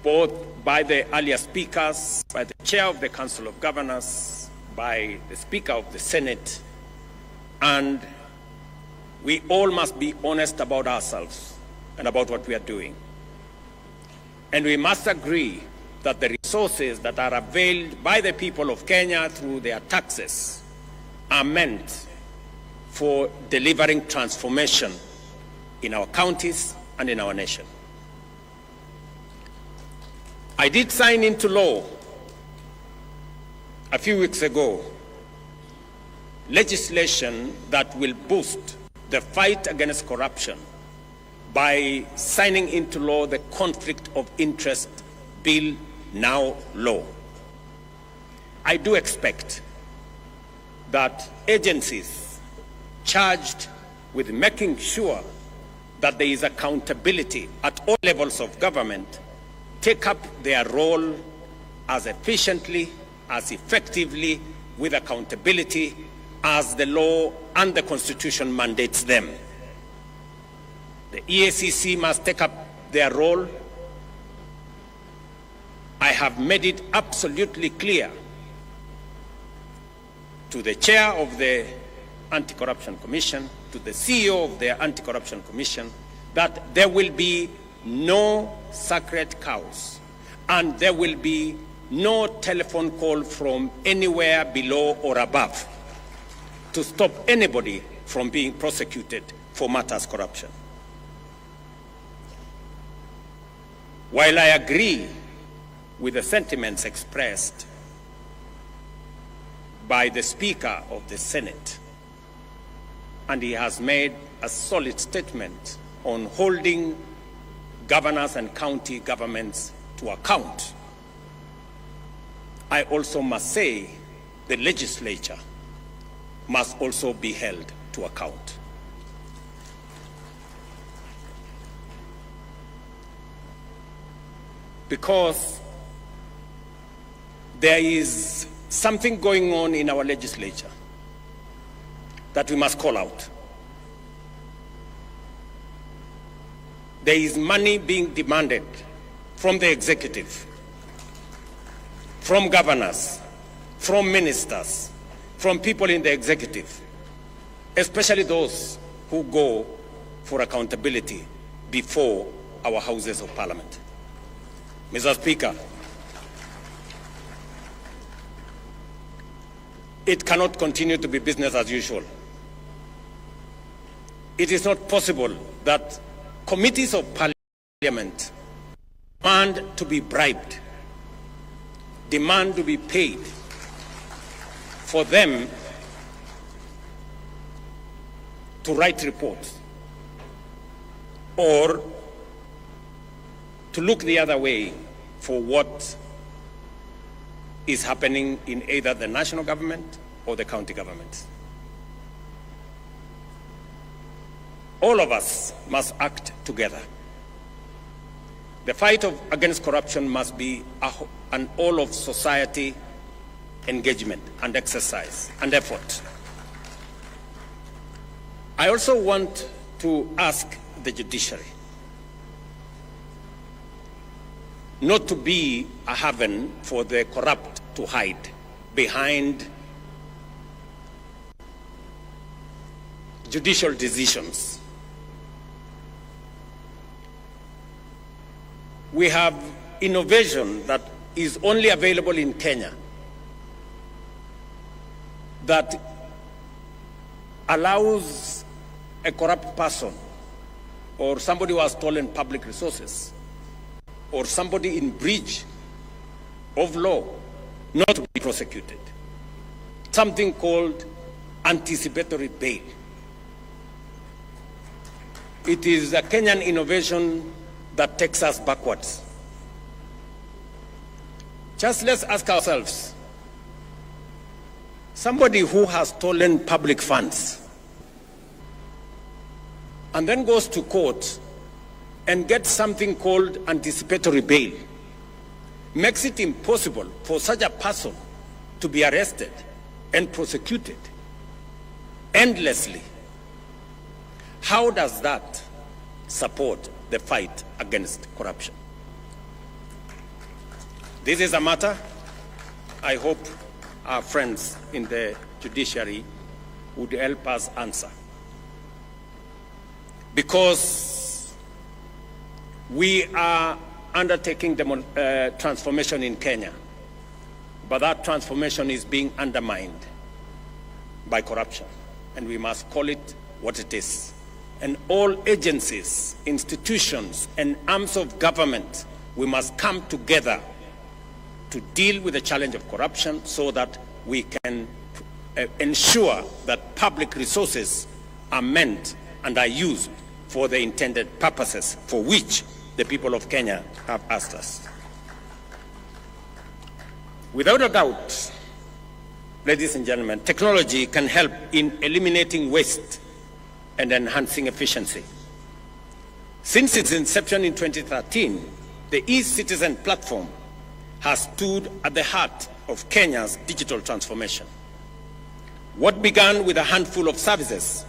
both by the earlier speakers, by the chair of the Council of Governors, by the Speaker of the Senate, and we all must be honest about ourselves and about what we are doing. And we must agree that the resources that are availed by the people of Kenya through their taxes are meant for delivering transformation in our counties and in our nation. I did sign into law a few weeks ago legislation that will boost the fight against corruption by signing into law the Conflict of Interest Bill, now law. I do expect that agencies charged with making sure that there is accountability at all levels of government take up their role as efficiently, as effectively, with accountability as the law and the Constitution mandates them. The EACC must take up their role. I have made it absolutely clear to the chair of the Anti-Corruption Commission, to the CEO of the Anti-Corruption Commission, that there will be no sacred cows and there will be no telephone call from anywhere below or above to stop anybody from being prosecuted for matters corruption. While I agree with the sentiments expressed by the Speaker of the Senate, and he has made a solid statement on holding governors and county governments to account, I also must say the legislature must also be held to account. Because there is something going on in our legislature that we must call out. There is money being demanded from the executive, from governors, from ministers, from people in the executive, especially those who go for accountability before our houses of parliament. Mr. Speaker, it cannot continue to be business as usual. It is not possible that committees of parliament demand to be bribed, demand to be paid for them to write reports or to look the other way for what is happening in either the national government or the county government. All of us must act together. The fight against corruption must be an all of society engagement and exercise and effort. I also want to ask the judiciary not to be a haven for the corrupt to hide behind judicial decisions. We have innovation that is only available in Kenya that allows a corrupt person or somebody who has stolen public resources or somebody in breach of law not to be prosecuted. Something called anticipatory bail. It is a Kenyan innovation that takes us backwards. Just let's ask ourselves, somebody who has stolen public funds and then goes to court and gets something called anticipatory bail, makes it impossible for such a person to be arrested and prosecuted endlessly. How does that support the fight against corruption? This is a matter I hope our friends in the judiciary would help us answer. Because we are undertaking transformation in Kenya, but that transformation is being undermined by corruption, and we must call it what it is. And all agencies, institutions, and arms of government, we must come together to deal with the challenge of corruption so that we can ensure that public resources are meant and are used for the intended purposes for which the people of Kenya have asked us. Without a doubt, ladies and gentlemen, technology can help in eliminating waste and enhancing efficiency. Since its inception in 2013, the e-Citizen platform has stood at the heart of Kenya's digital transformation. What began with a handful of services,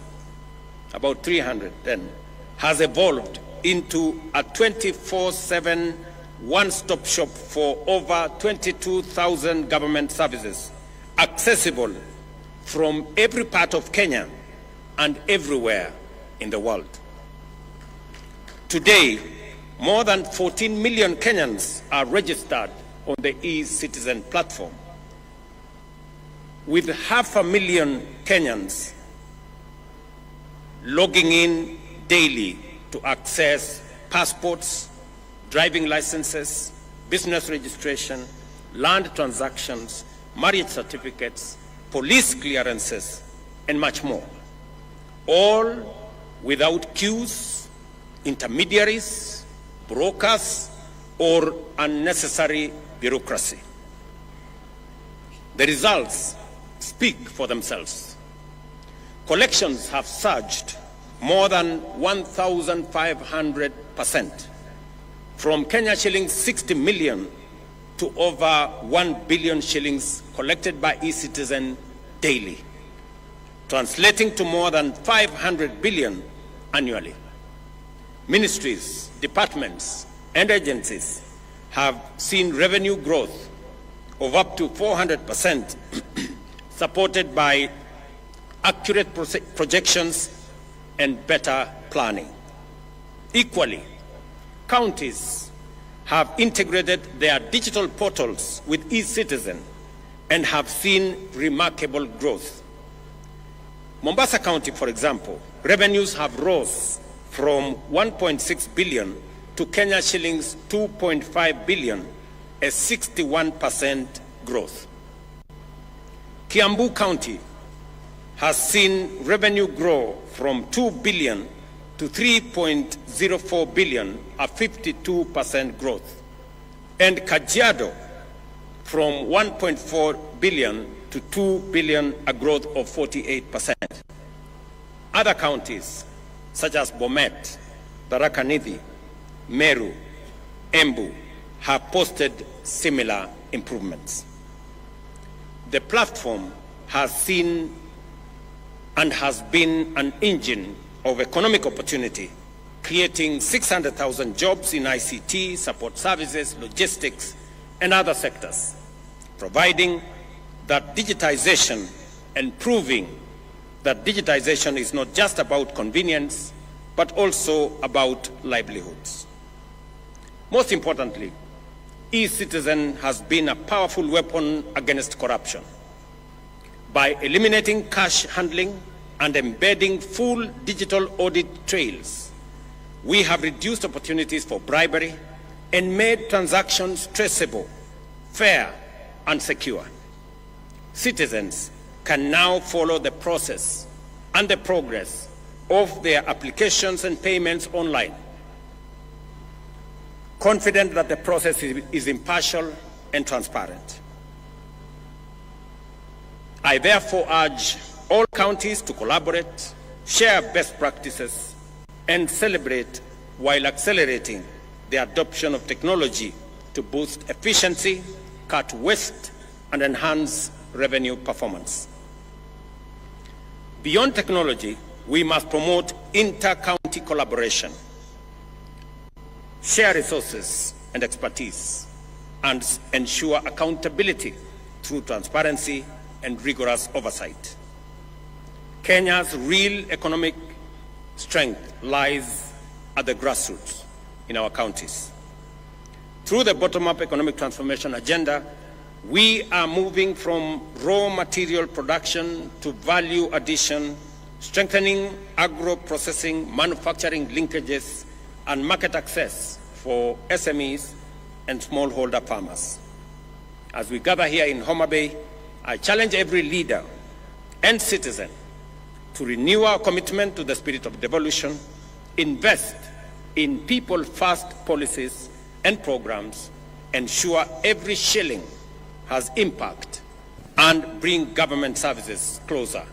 about 300 then, has evolved into a 24/7 one-stop shop for over 22,000 government services, accessible from every part of Kenya and everywhere in the world. Today, more than 14 million Kenyans are registered on the e-Citizen platform, with 500,000 Kenyans logging in daily to access passports, driving licenses, business registration, land transactions, marriage certificates, police clearances, and much more. All without queues, intermediaries, brokers, or unnecessary bureaucracy. The results speak for themselves. Collections have surged more than 1,500%, from Kenya shillings 60 million to over 1 billion shillings collected by e-Citizen daily, translating to more than 500 billion annually. Ministries, departments, and agencies have seen revenue growth of up to 400%, supported by accurate projections and better planning. Equally, counties have integrated their digital portals with e-Citizen and have seen remarkable growth. Mombasa County, for example, revenues have rose from 1.6 billion to Kenya shillings 2.5 billion, a 61% growth. Kiambu County has seen revenue grow from 2 billion to 3.04 billion, a 52% growth. And Kajiado from 1.4 billion to 2 billion, a growth of 48%. Other counties, such as Bomet, Tharaka Nithi, Meru, Embu, have posted similar improvements. The platform has seen and has been an engine of economic opportunity, creating 600,000 jobs in ICT, support services, logistics, and other sectors, providing that digitization and proving that digitization is not just about convenience, but also about livelihoods. Most importantly, e-Citizen has been a powerful weapon against corruption. By eliminating cash handling and embedding full digital audit trails, we have reduced opportunities for bribery and made transactions traceable, fair, and secure. Citizens can now follow the process and the progress of their applications and payments online, confident that the process is impartial and transparent. I therefore urge all counties to collaborate, share best practices, and celebrate while accelerating the adoption of technology to boost efficiency, cut waste, and enhance revenue performance. Beyond technology, we must promote inter-county collaboration, share resources and expertise, and ensure accountability through transparency and rigorous oversight. Kenya's real economic strength lies at the grassroots in our counties. Through the bottom-up economic transformation agenda, we are moving from raw material production to value addition, strengthening agro-processing, manufacturing linkages, and market access for SMEs and smallholder farmers. As we gather here in Homa Bay, I challenge every leader and citizen to renew our commitment to the spirit of devolution, invest in people-first policies and programs, ensure every shilling has impact and bring government services closer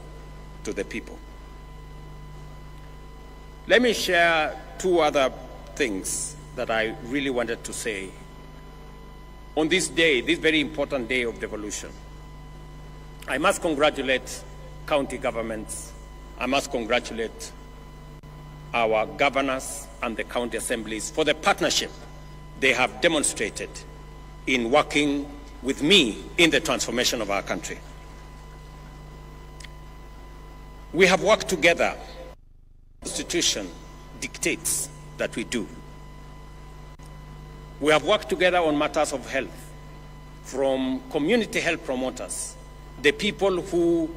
to the people. Let me share two other things that I really wanted to say on this day, this very important day of devolution. I must congratulate county governments. I must congratulate our governors and the county assemblies for the partnership they have demonstrated in working with me in the transformation of our country. We have worked together. The Constitution dictates that we do. We have worked together on matters of health, from community health promoters, the people who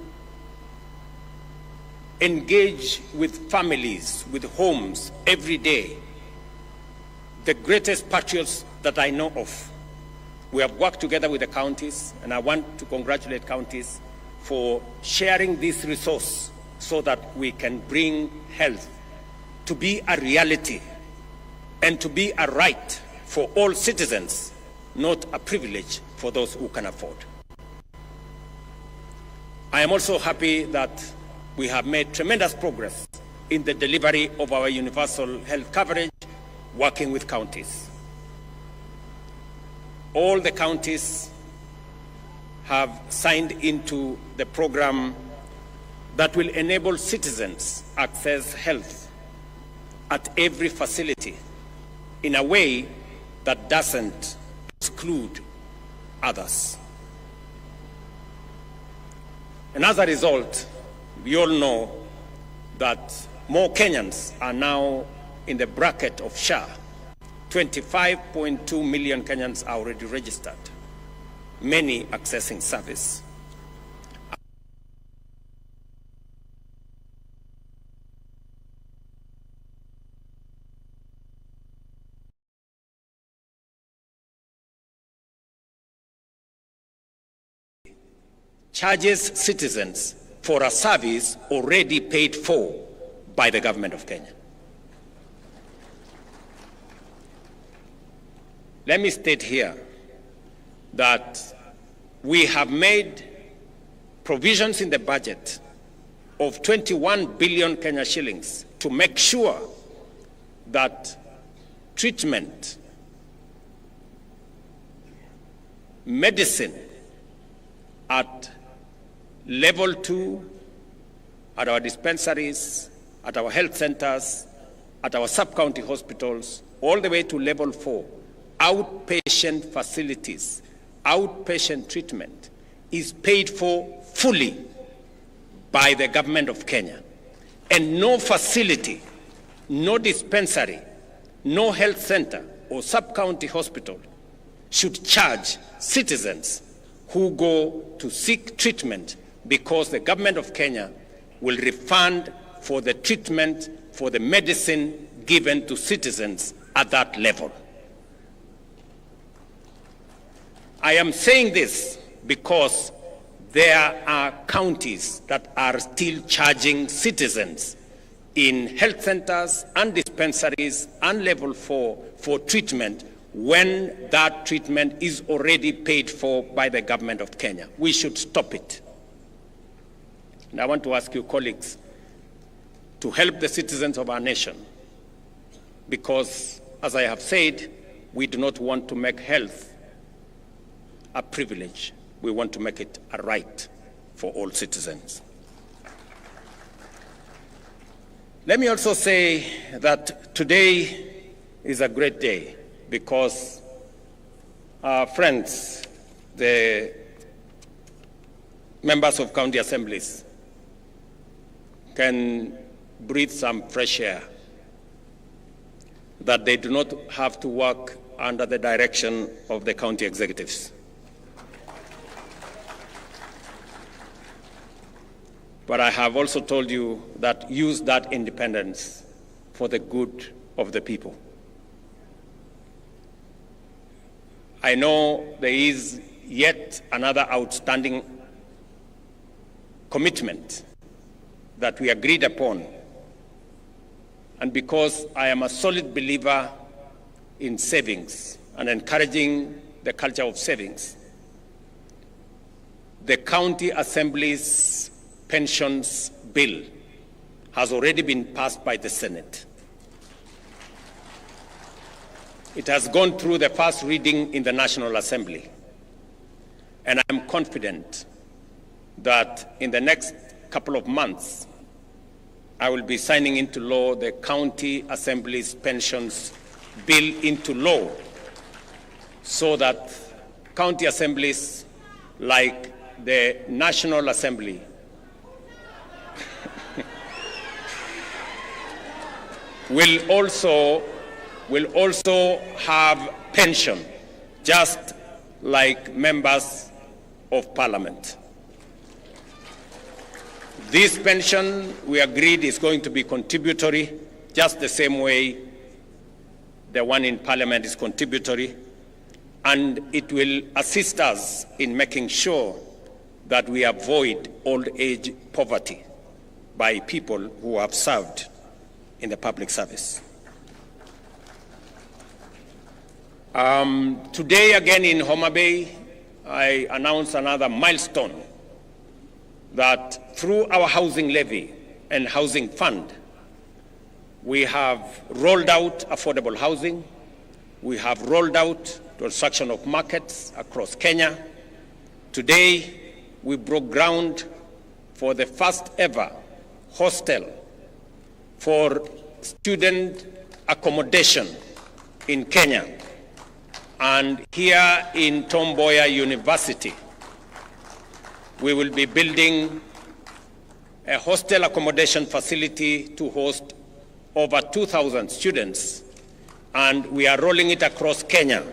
engage with families, with homes every day, the greatest patriots that I know of. We have worked together with the counties, and I want to congratulate counties for sharing this resource so that we can bring health to be a reality and to be a right for all citizens, not a privilege for those who can afford. I am also happy that we have made tremendous progress in the delivery of our universal health coverage, working with counties. All the counties have signed into the program that will enable citizens access health at every facility in a way that doesn't exclude others. And as a result, we all know that more Kenyans are now in the bracket of SHA. 25.2 million Kenyans are already registered, many accessing service. Charges citizens for a service already paid for by the government of Kenya. Let me state here that we have made provisions in the budget of 21 billion Kenya shillings to make sure that treatment, medicine at level 2, at our dispensaries, at our health centers, at our sub-county hospitals, all the way to level 4, outpatient facilities, outpatient treatment is paid for fully by the government of Kenya. And no facility, no dispensary, no health center or sub-county hospital should charge citizens who go to seek treatment, because the government of Kenya will refund for the treatment, for the medicine given to citizens at that level. I am saying this because there are counties that are still charging citizens in health centers and dispensaries and level 4 for treatment when that treatment is already paid for by the government of Kenya. We should stop it. And I want to ask you, colleagues, to help the citizens of our nation, because, as I have said, we do not want to make health a privilege. We want to make it a right for all citizens. Let me also say that today is a great day because our friends, the members of county assemblies, can breathe some fresh air, that they do not have to work under the direction of the county executives. But I have also told you that use that independence for the good of the people. I know there is yet another outstanding commitment that we agreed upon. And because I am a solid believer in savings and encouraging the culture of savings, the County Assembly's pensions bill has already been passed by the Senate. It has gone through the first reading in the National Assembly, and I'm confident that in the next couple of months, I will be signing into law the County Assembly's pensions bill into law, so that county assemblies like the National Assembly will also have pension, just like members of Parliament. This pension, we agreed, is going to be contributory, just the same way the one in Parliament is contributory, and it will assist us in making sure that we avoid old age poverty by people who have served in the public service. Today, again in Homa Bay, I announced another milestone, that through our housing levy and housing fund, we have rolled out affordable housing, we have rolled out construction of markets across Kenya. Today, we broke ground for the first ever hostel for student accommodation in Kenya. And here in Tom Mboya University, we will be building a hostel accommodation facility to host over 2,000 students, and we are rolling it across Kenya.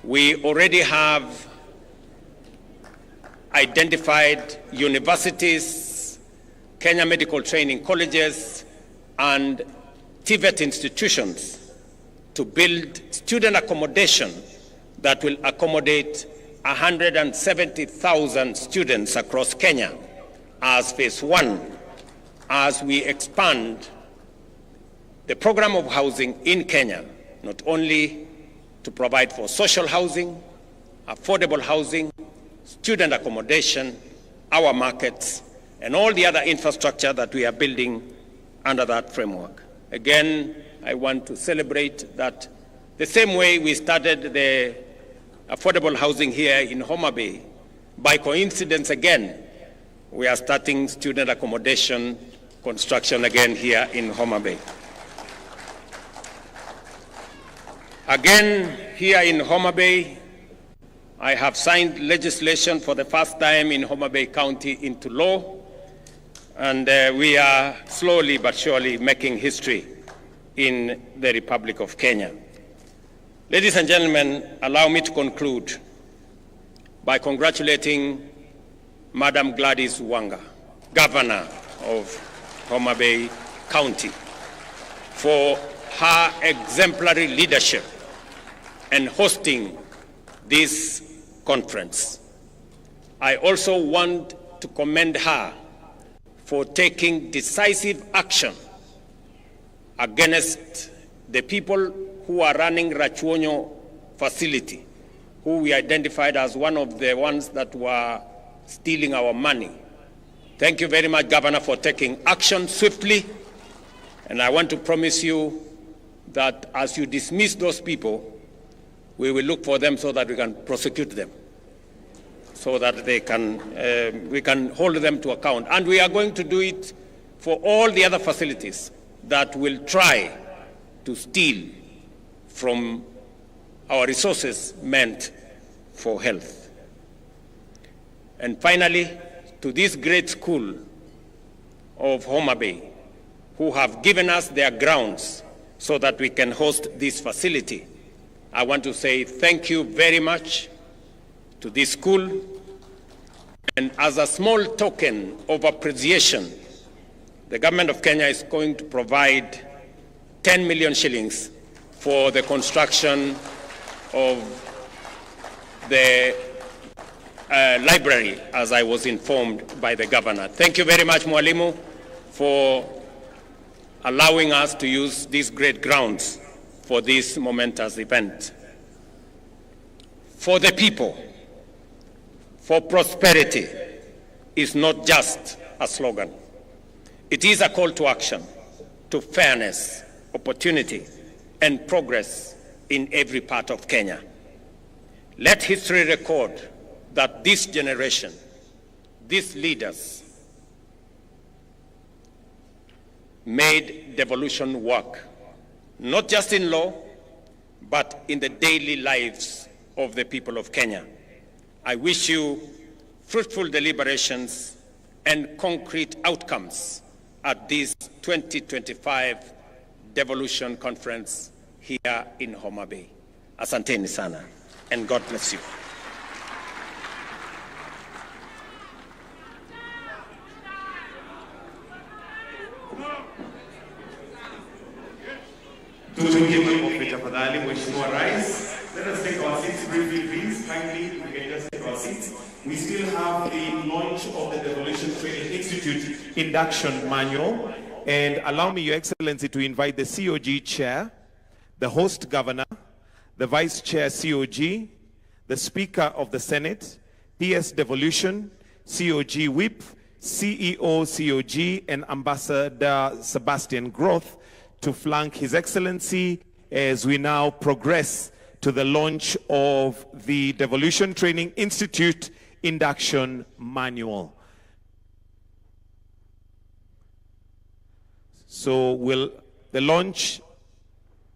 We already have identified universities, Kenya medical training colleges, and TVET institutions to build student accommodation that will accommodate 170,000 students across Kenya as phase one, as we expand the program of housing in Kenya, not only to provide for social housing, affordable housing, student accommodation, our markets, and all the other infrastructure that we are building under that framework. Again, I want to celebrate that the same way we started the affordable housing here in Homa Bay, by coincidence again, we are starting student accommodation construction again here in Homa Bay. Again, here in Homa Bay, I have signed legislation for the first time in Homa Bay County into law, and we are slowly but surely making history in the Republic of Kenya. Ladies and gentlemen, allow me to conclude by congratulating Madam Gladys Wanga, Governor of Homa Bay County, for her exemplary leadership and hosting this conference. I also want to commend her for taking decisive action against the people who are running Rachuonyo facility, who we identified as one of the ones that were stealing our money. Thank you very much, Governor, for taking action swiftly. And I want to promise you that as you dismiss those people, we will look for them so that we can prosecute them, so that they can, we can hold them to account. And we are going to do it for all the other facilities that will try to steal from our resources meant for health. And finally, to this great school of Homa Bay, who have given us their grounds so that we can host this facility, I want to say thank you very much to this school. And as a small token of appreciation, the government of Kenya is going to provide 10 million shillings for the construction of the library, as I was informed by the governor. Thank you very much, Mwalimu, for allowing us to use these great grounds for this momentous event. For the people, for prosperity is not just a slogan. It is a call to action, to fairness, opportunity, and progress in every part of Kenya. Let history record that this generation, these leaders, made devolution work, not just in law, but in the daily lives of the people of Kenya. I wish you fruitful deliberations and concrete outcomes at this 2025 Devolution Conference here in Homa Bay. Asanteni sana, and God bless you. Let us take our seats briefly, please. Kindly, we can just take our seats. We still have the launch of the Devolution Training Institute induction manual. And allow me, Your Excellency, to invite the COG Chair, the host governor, the Vice Chair COG, the Speaker of the Senate, PS Devolution, COG Whip, CEO COG, and Ambassador Sebastian Groth to flank His Excellency as we now progress to the launch of the Devolution Training Institute induction manual. So the launch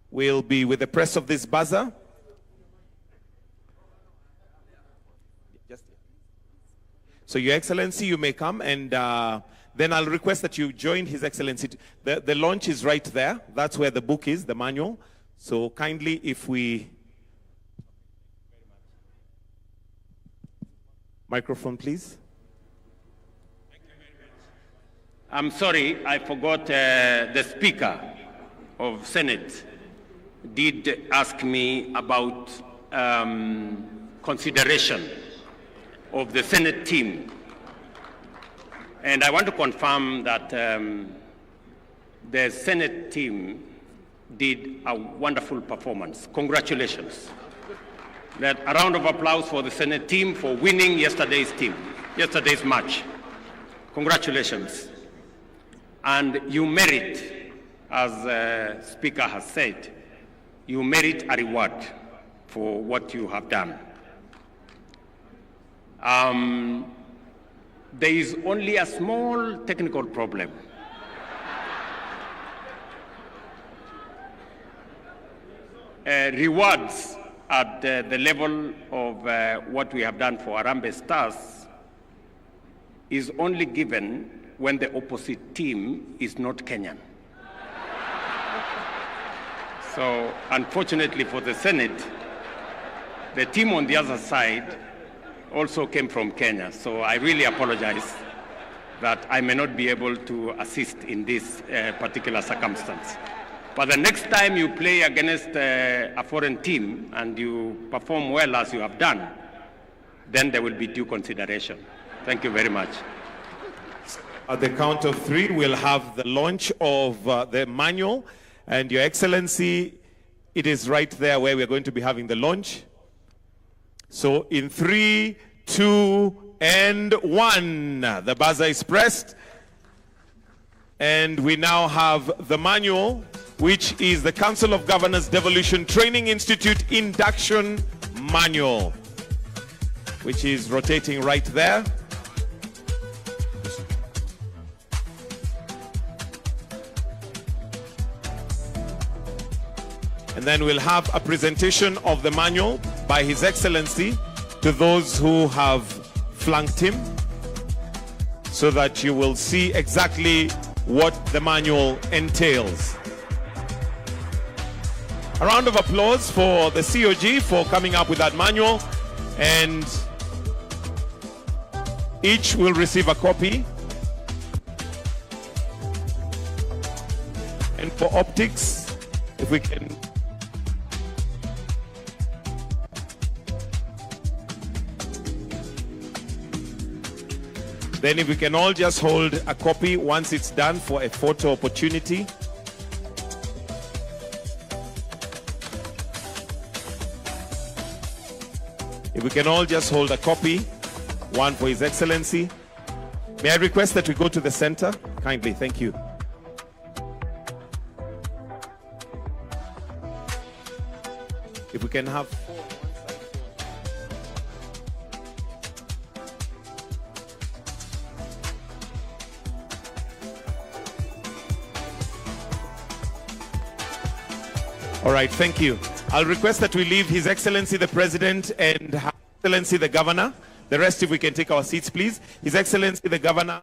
will be with the press of this buzzer. So Your Excellency, you may come, and then I'll request that you join His Excellency. The launch is right there. That's where the book is, the manual. So kindly, if we... Microphone, please. I'm sorry, I forgot the Speaker of Senate did ask me about consideration of the Senate team. And I want to confirm that the Senate team did a wonderful performance. Congratulations. A round of applause for the Senate team for winning yesterday's match. Congratulations. And you merit, as the Speaker has said, you merit a reward for what you have done. There is only a small technical problem. Rewards at the level of what we have done for Harambee Stars is only given when the opposite team is not Kenyan. So, unfortunately for the Senate, the team on the other side also came from Kenya. So I really apologize that I may not be able to assist in this particular circumstance. But the next time you play against a foreign team and you perform well as you have done, then there will be due consideration. Thank you very much. At the count of 3, we'll have the launch of the manual. And Your Excellency, it is right there where we're going to be having the launch. So in 3, 2, and 1, the buzzer is pressed. And we now have the manual, which is the Council of Governors Devolution Training Institute Induction Manual, which is rotating right there. And then we'll have a presentation of the manual by His Excellency to those who have flanked him, so that you will see exactly what the manual entails. A round of applause for the COG for coming up with that manual, and each will receive a copy. And for optics, if we can... Then if we can all just hold a copy once it's done for a photo opportunity. If we can all just hold a copy one for His Excellency. May I request that we go to the center? Kindly, thank you. If we can have 4 on one side. All right, thank you. I'll request that we leave His Excellency the President and Her Excellency the Governor. The rest, if we can take our seats, please. His Excellency the Governor.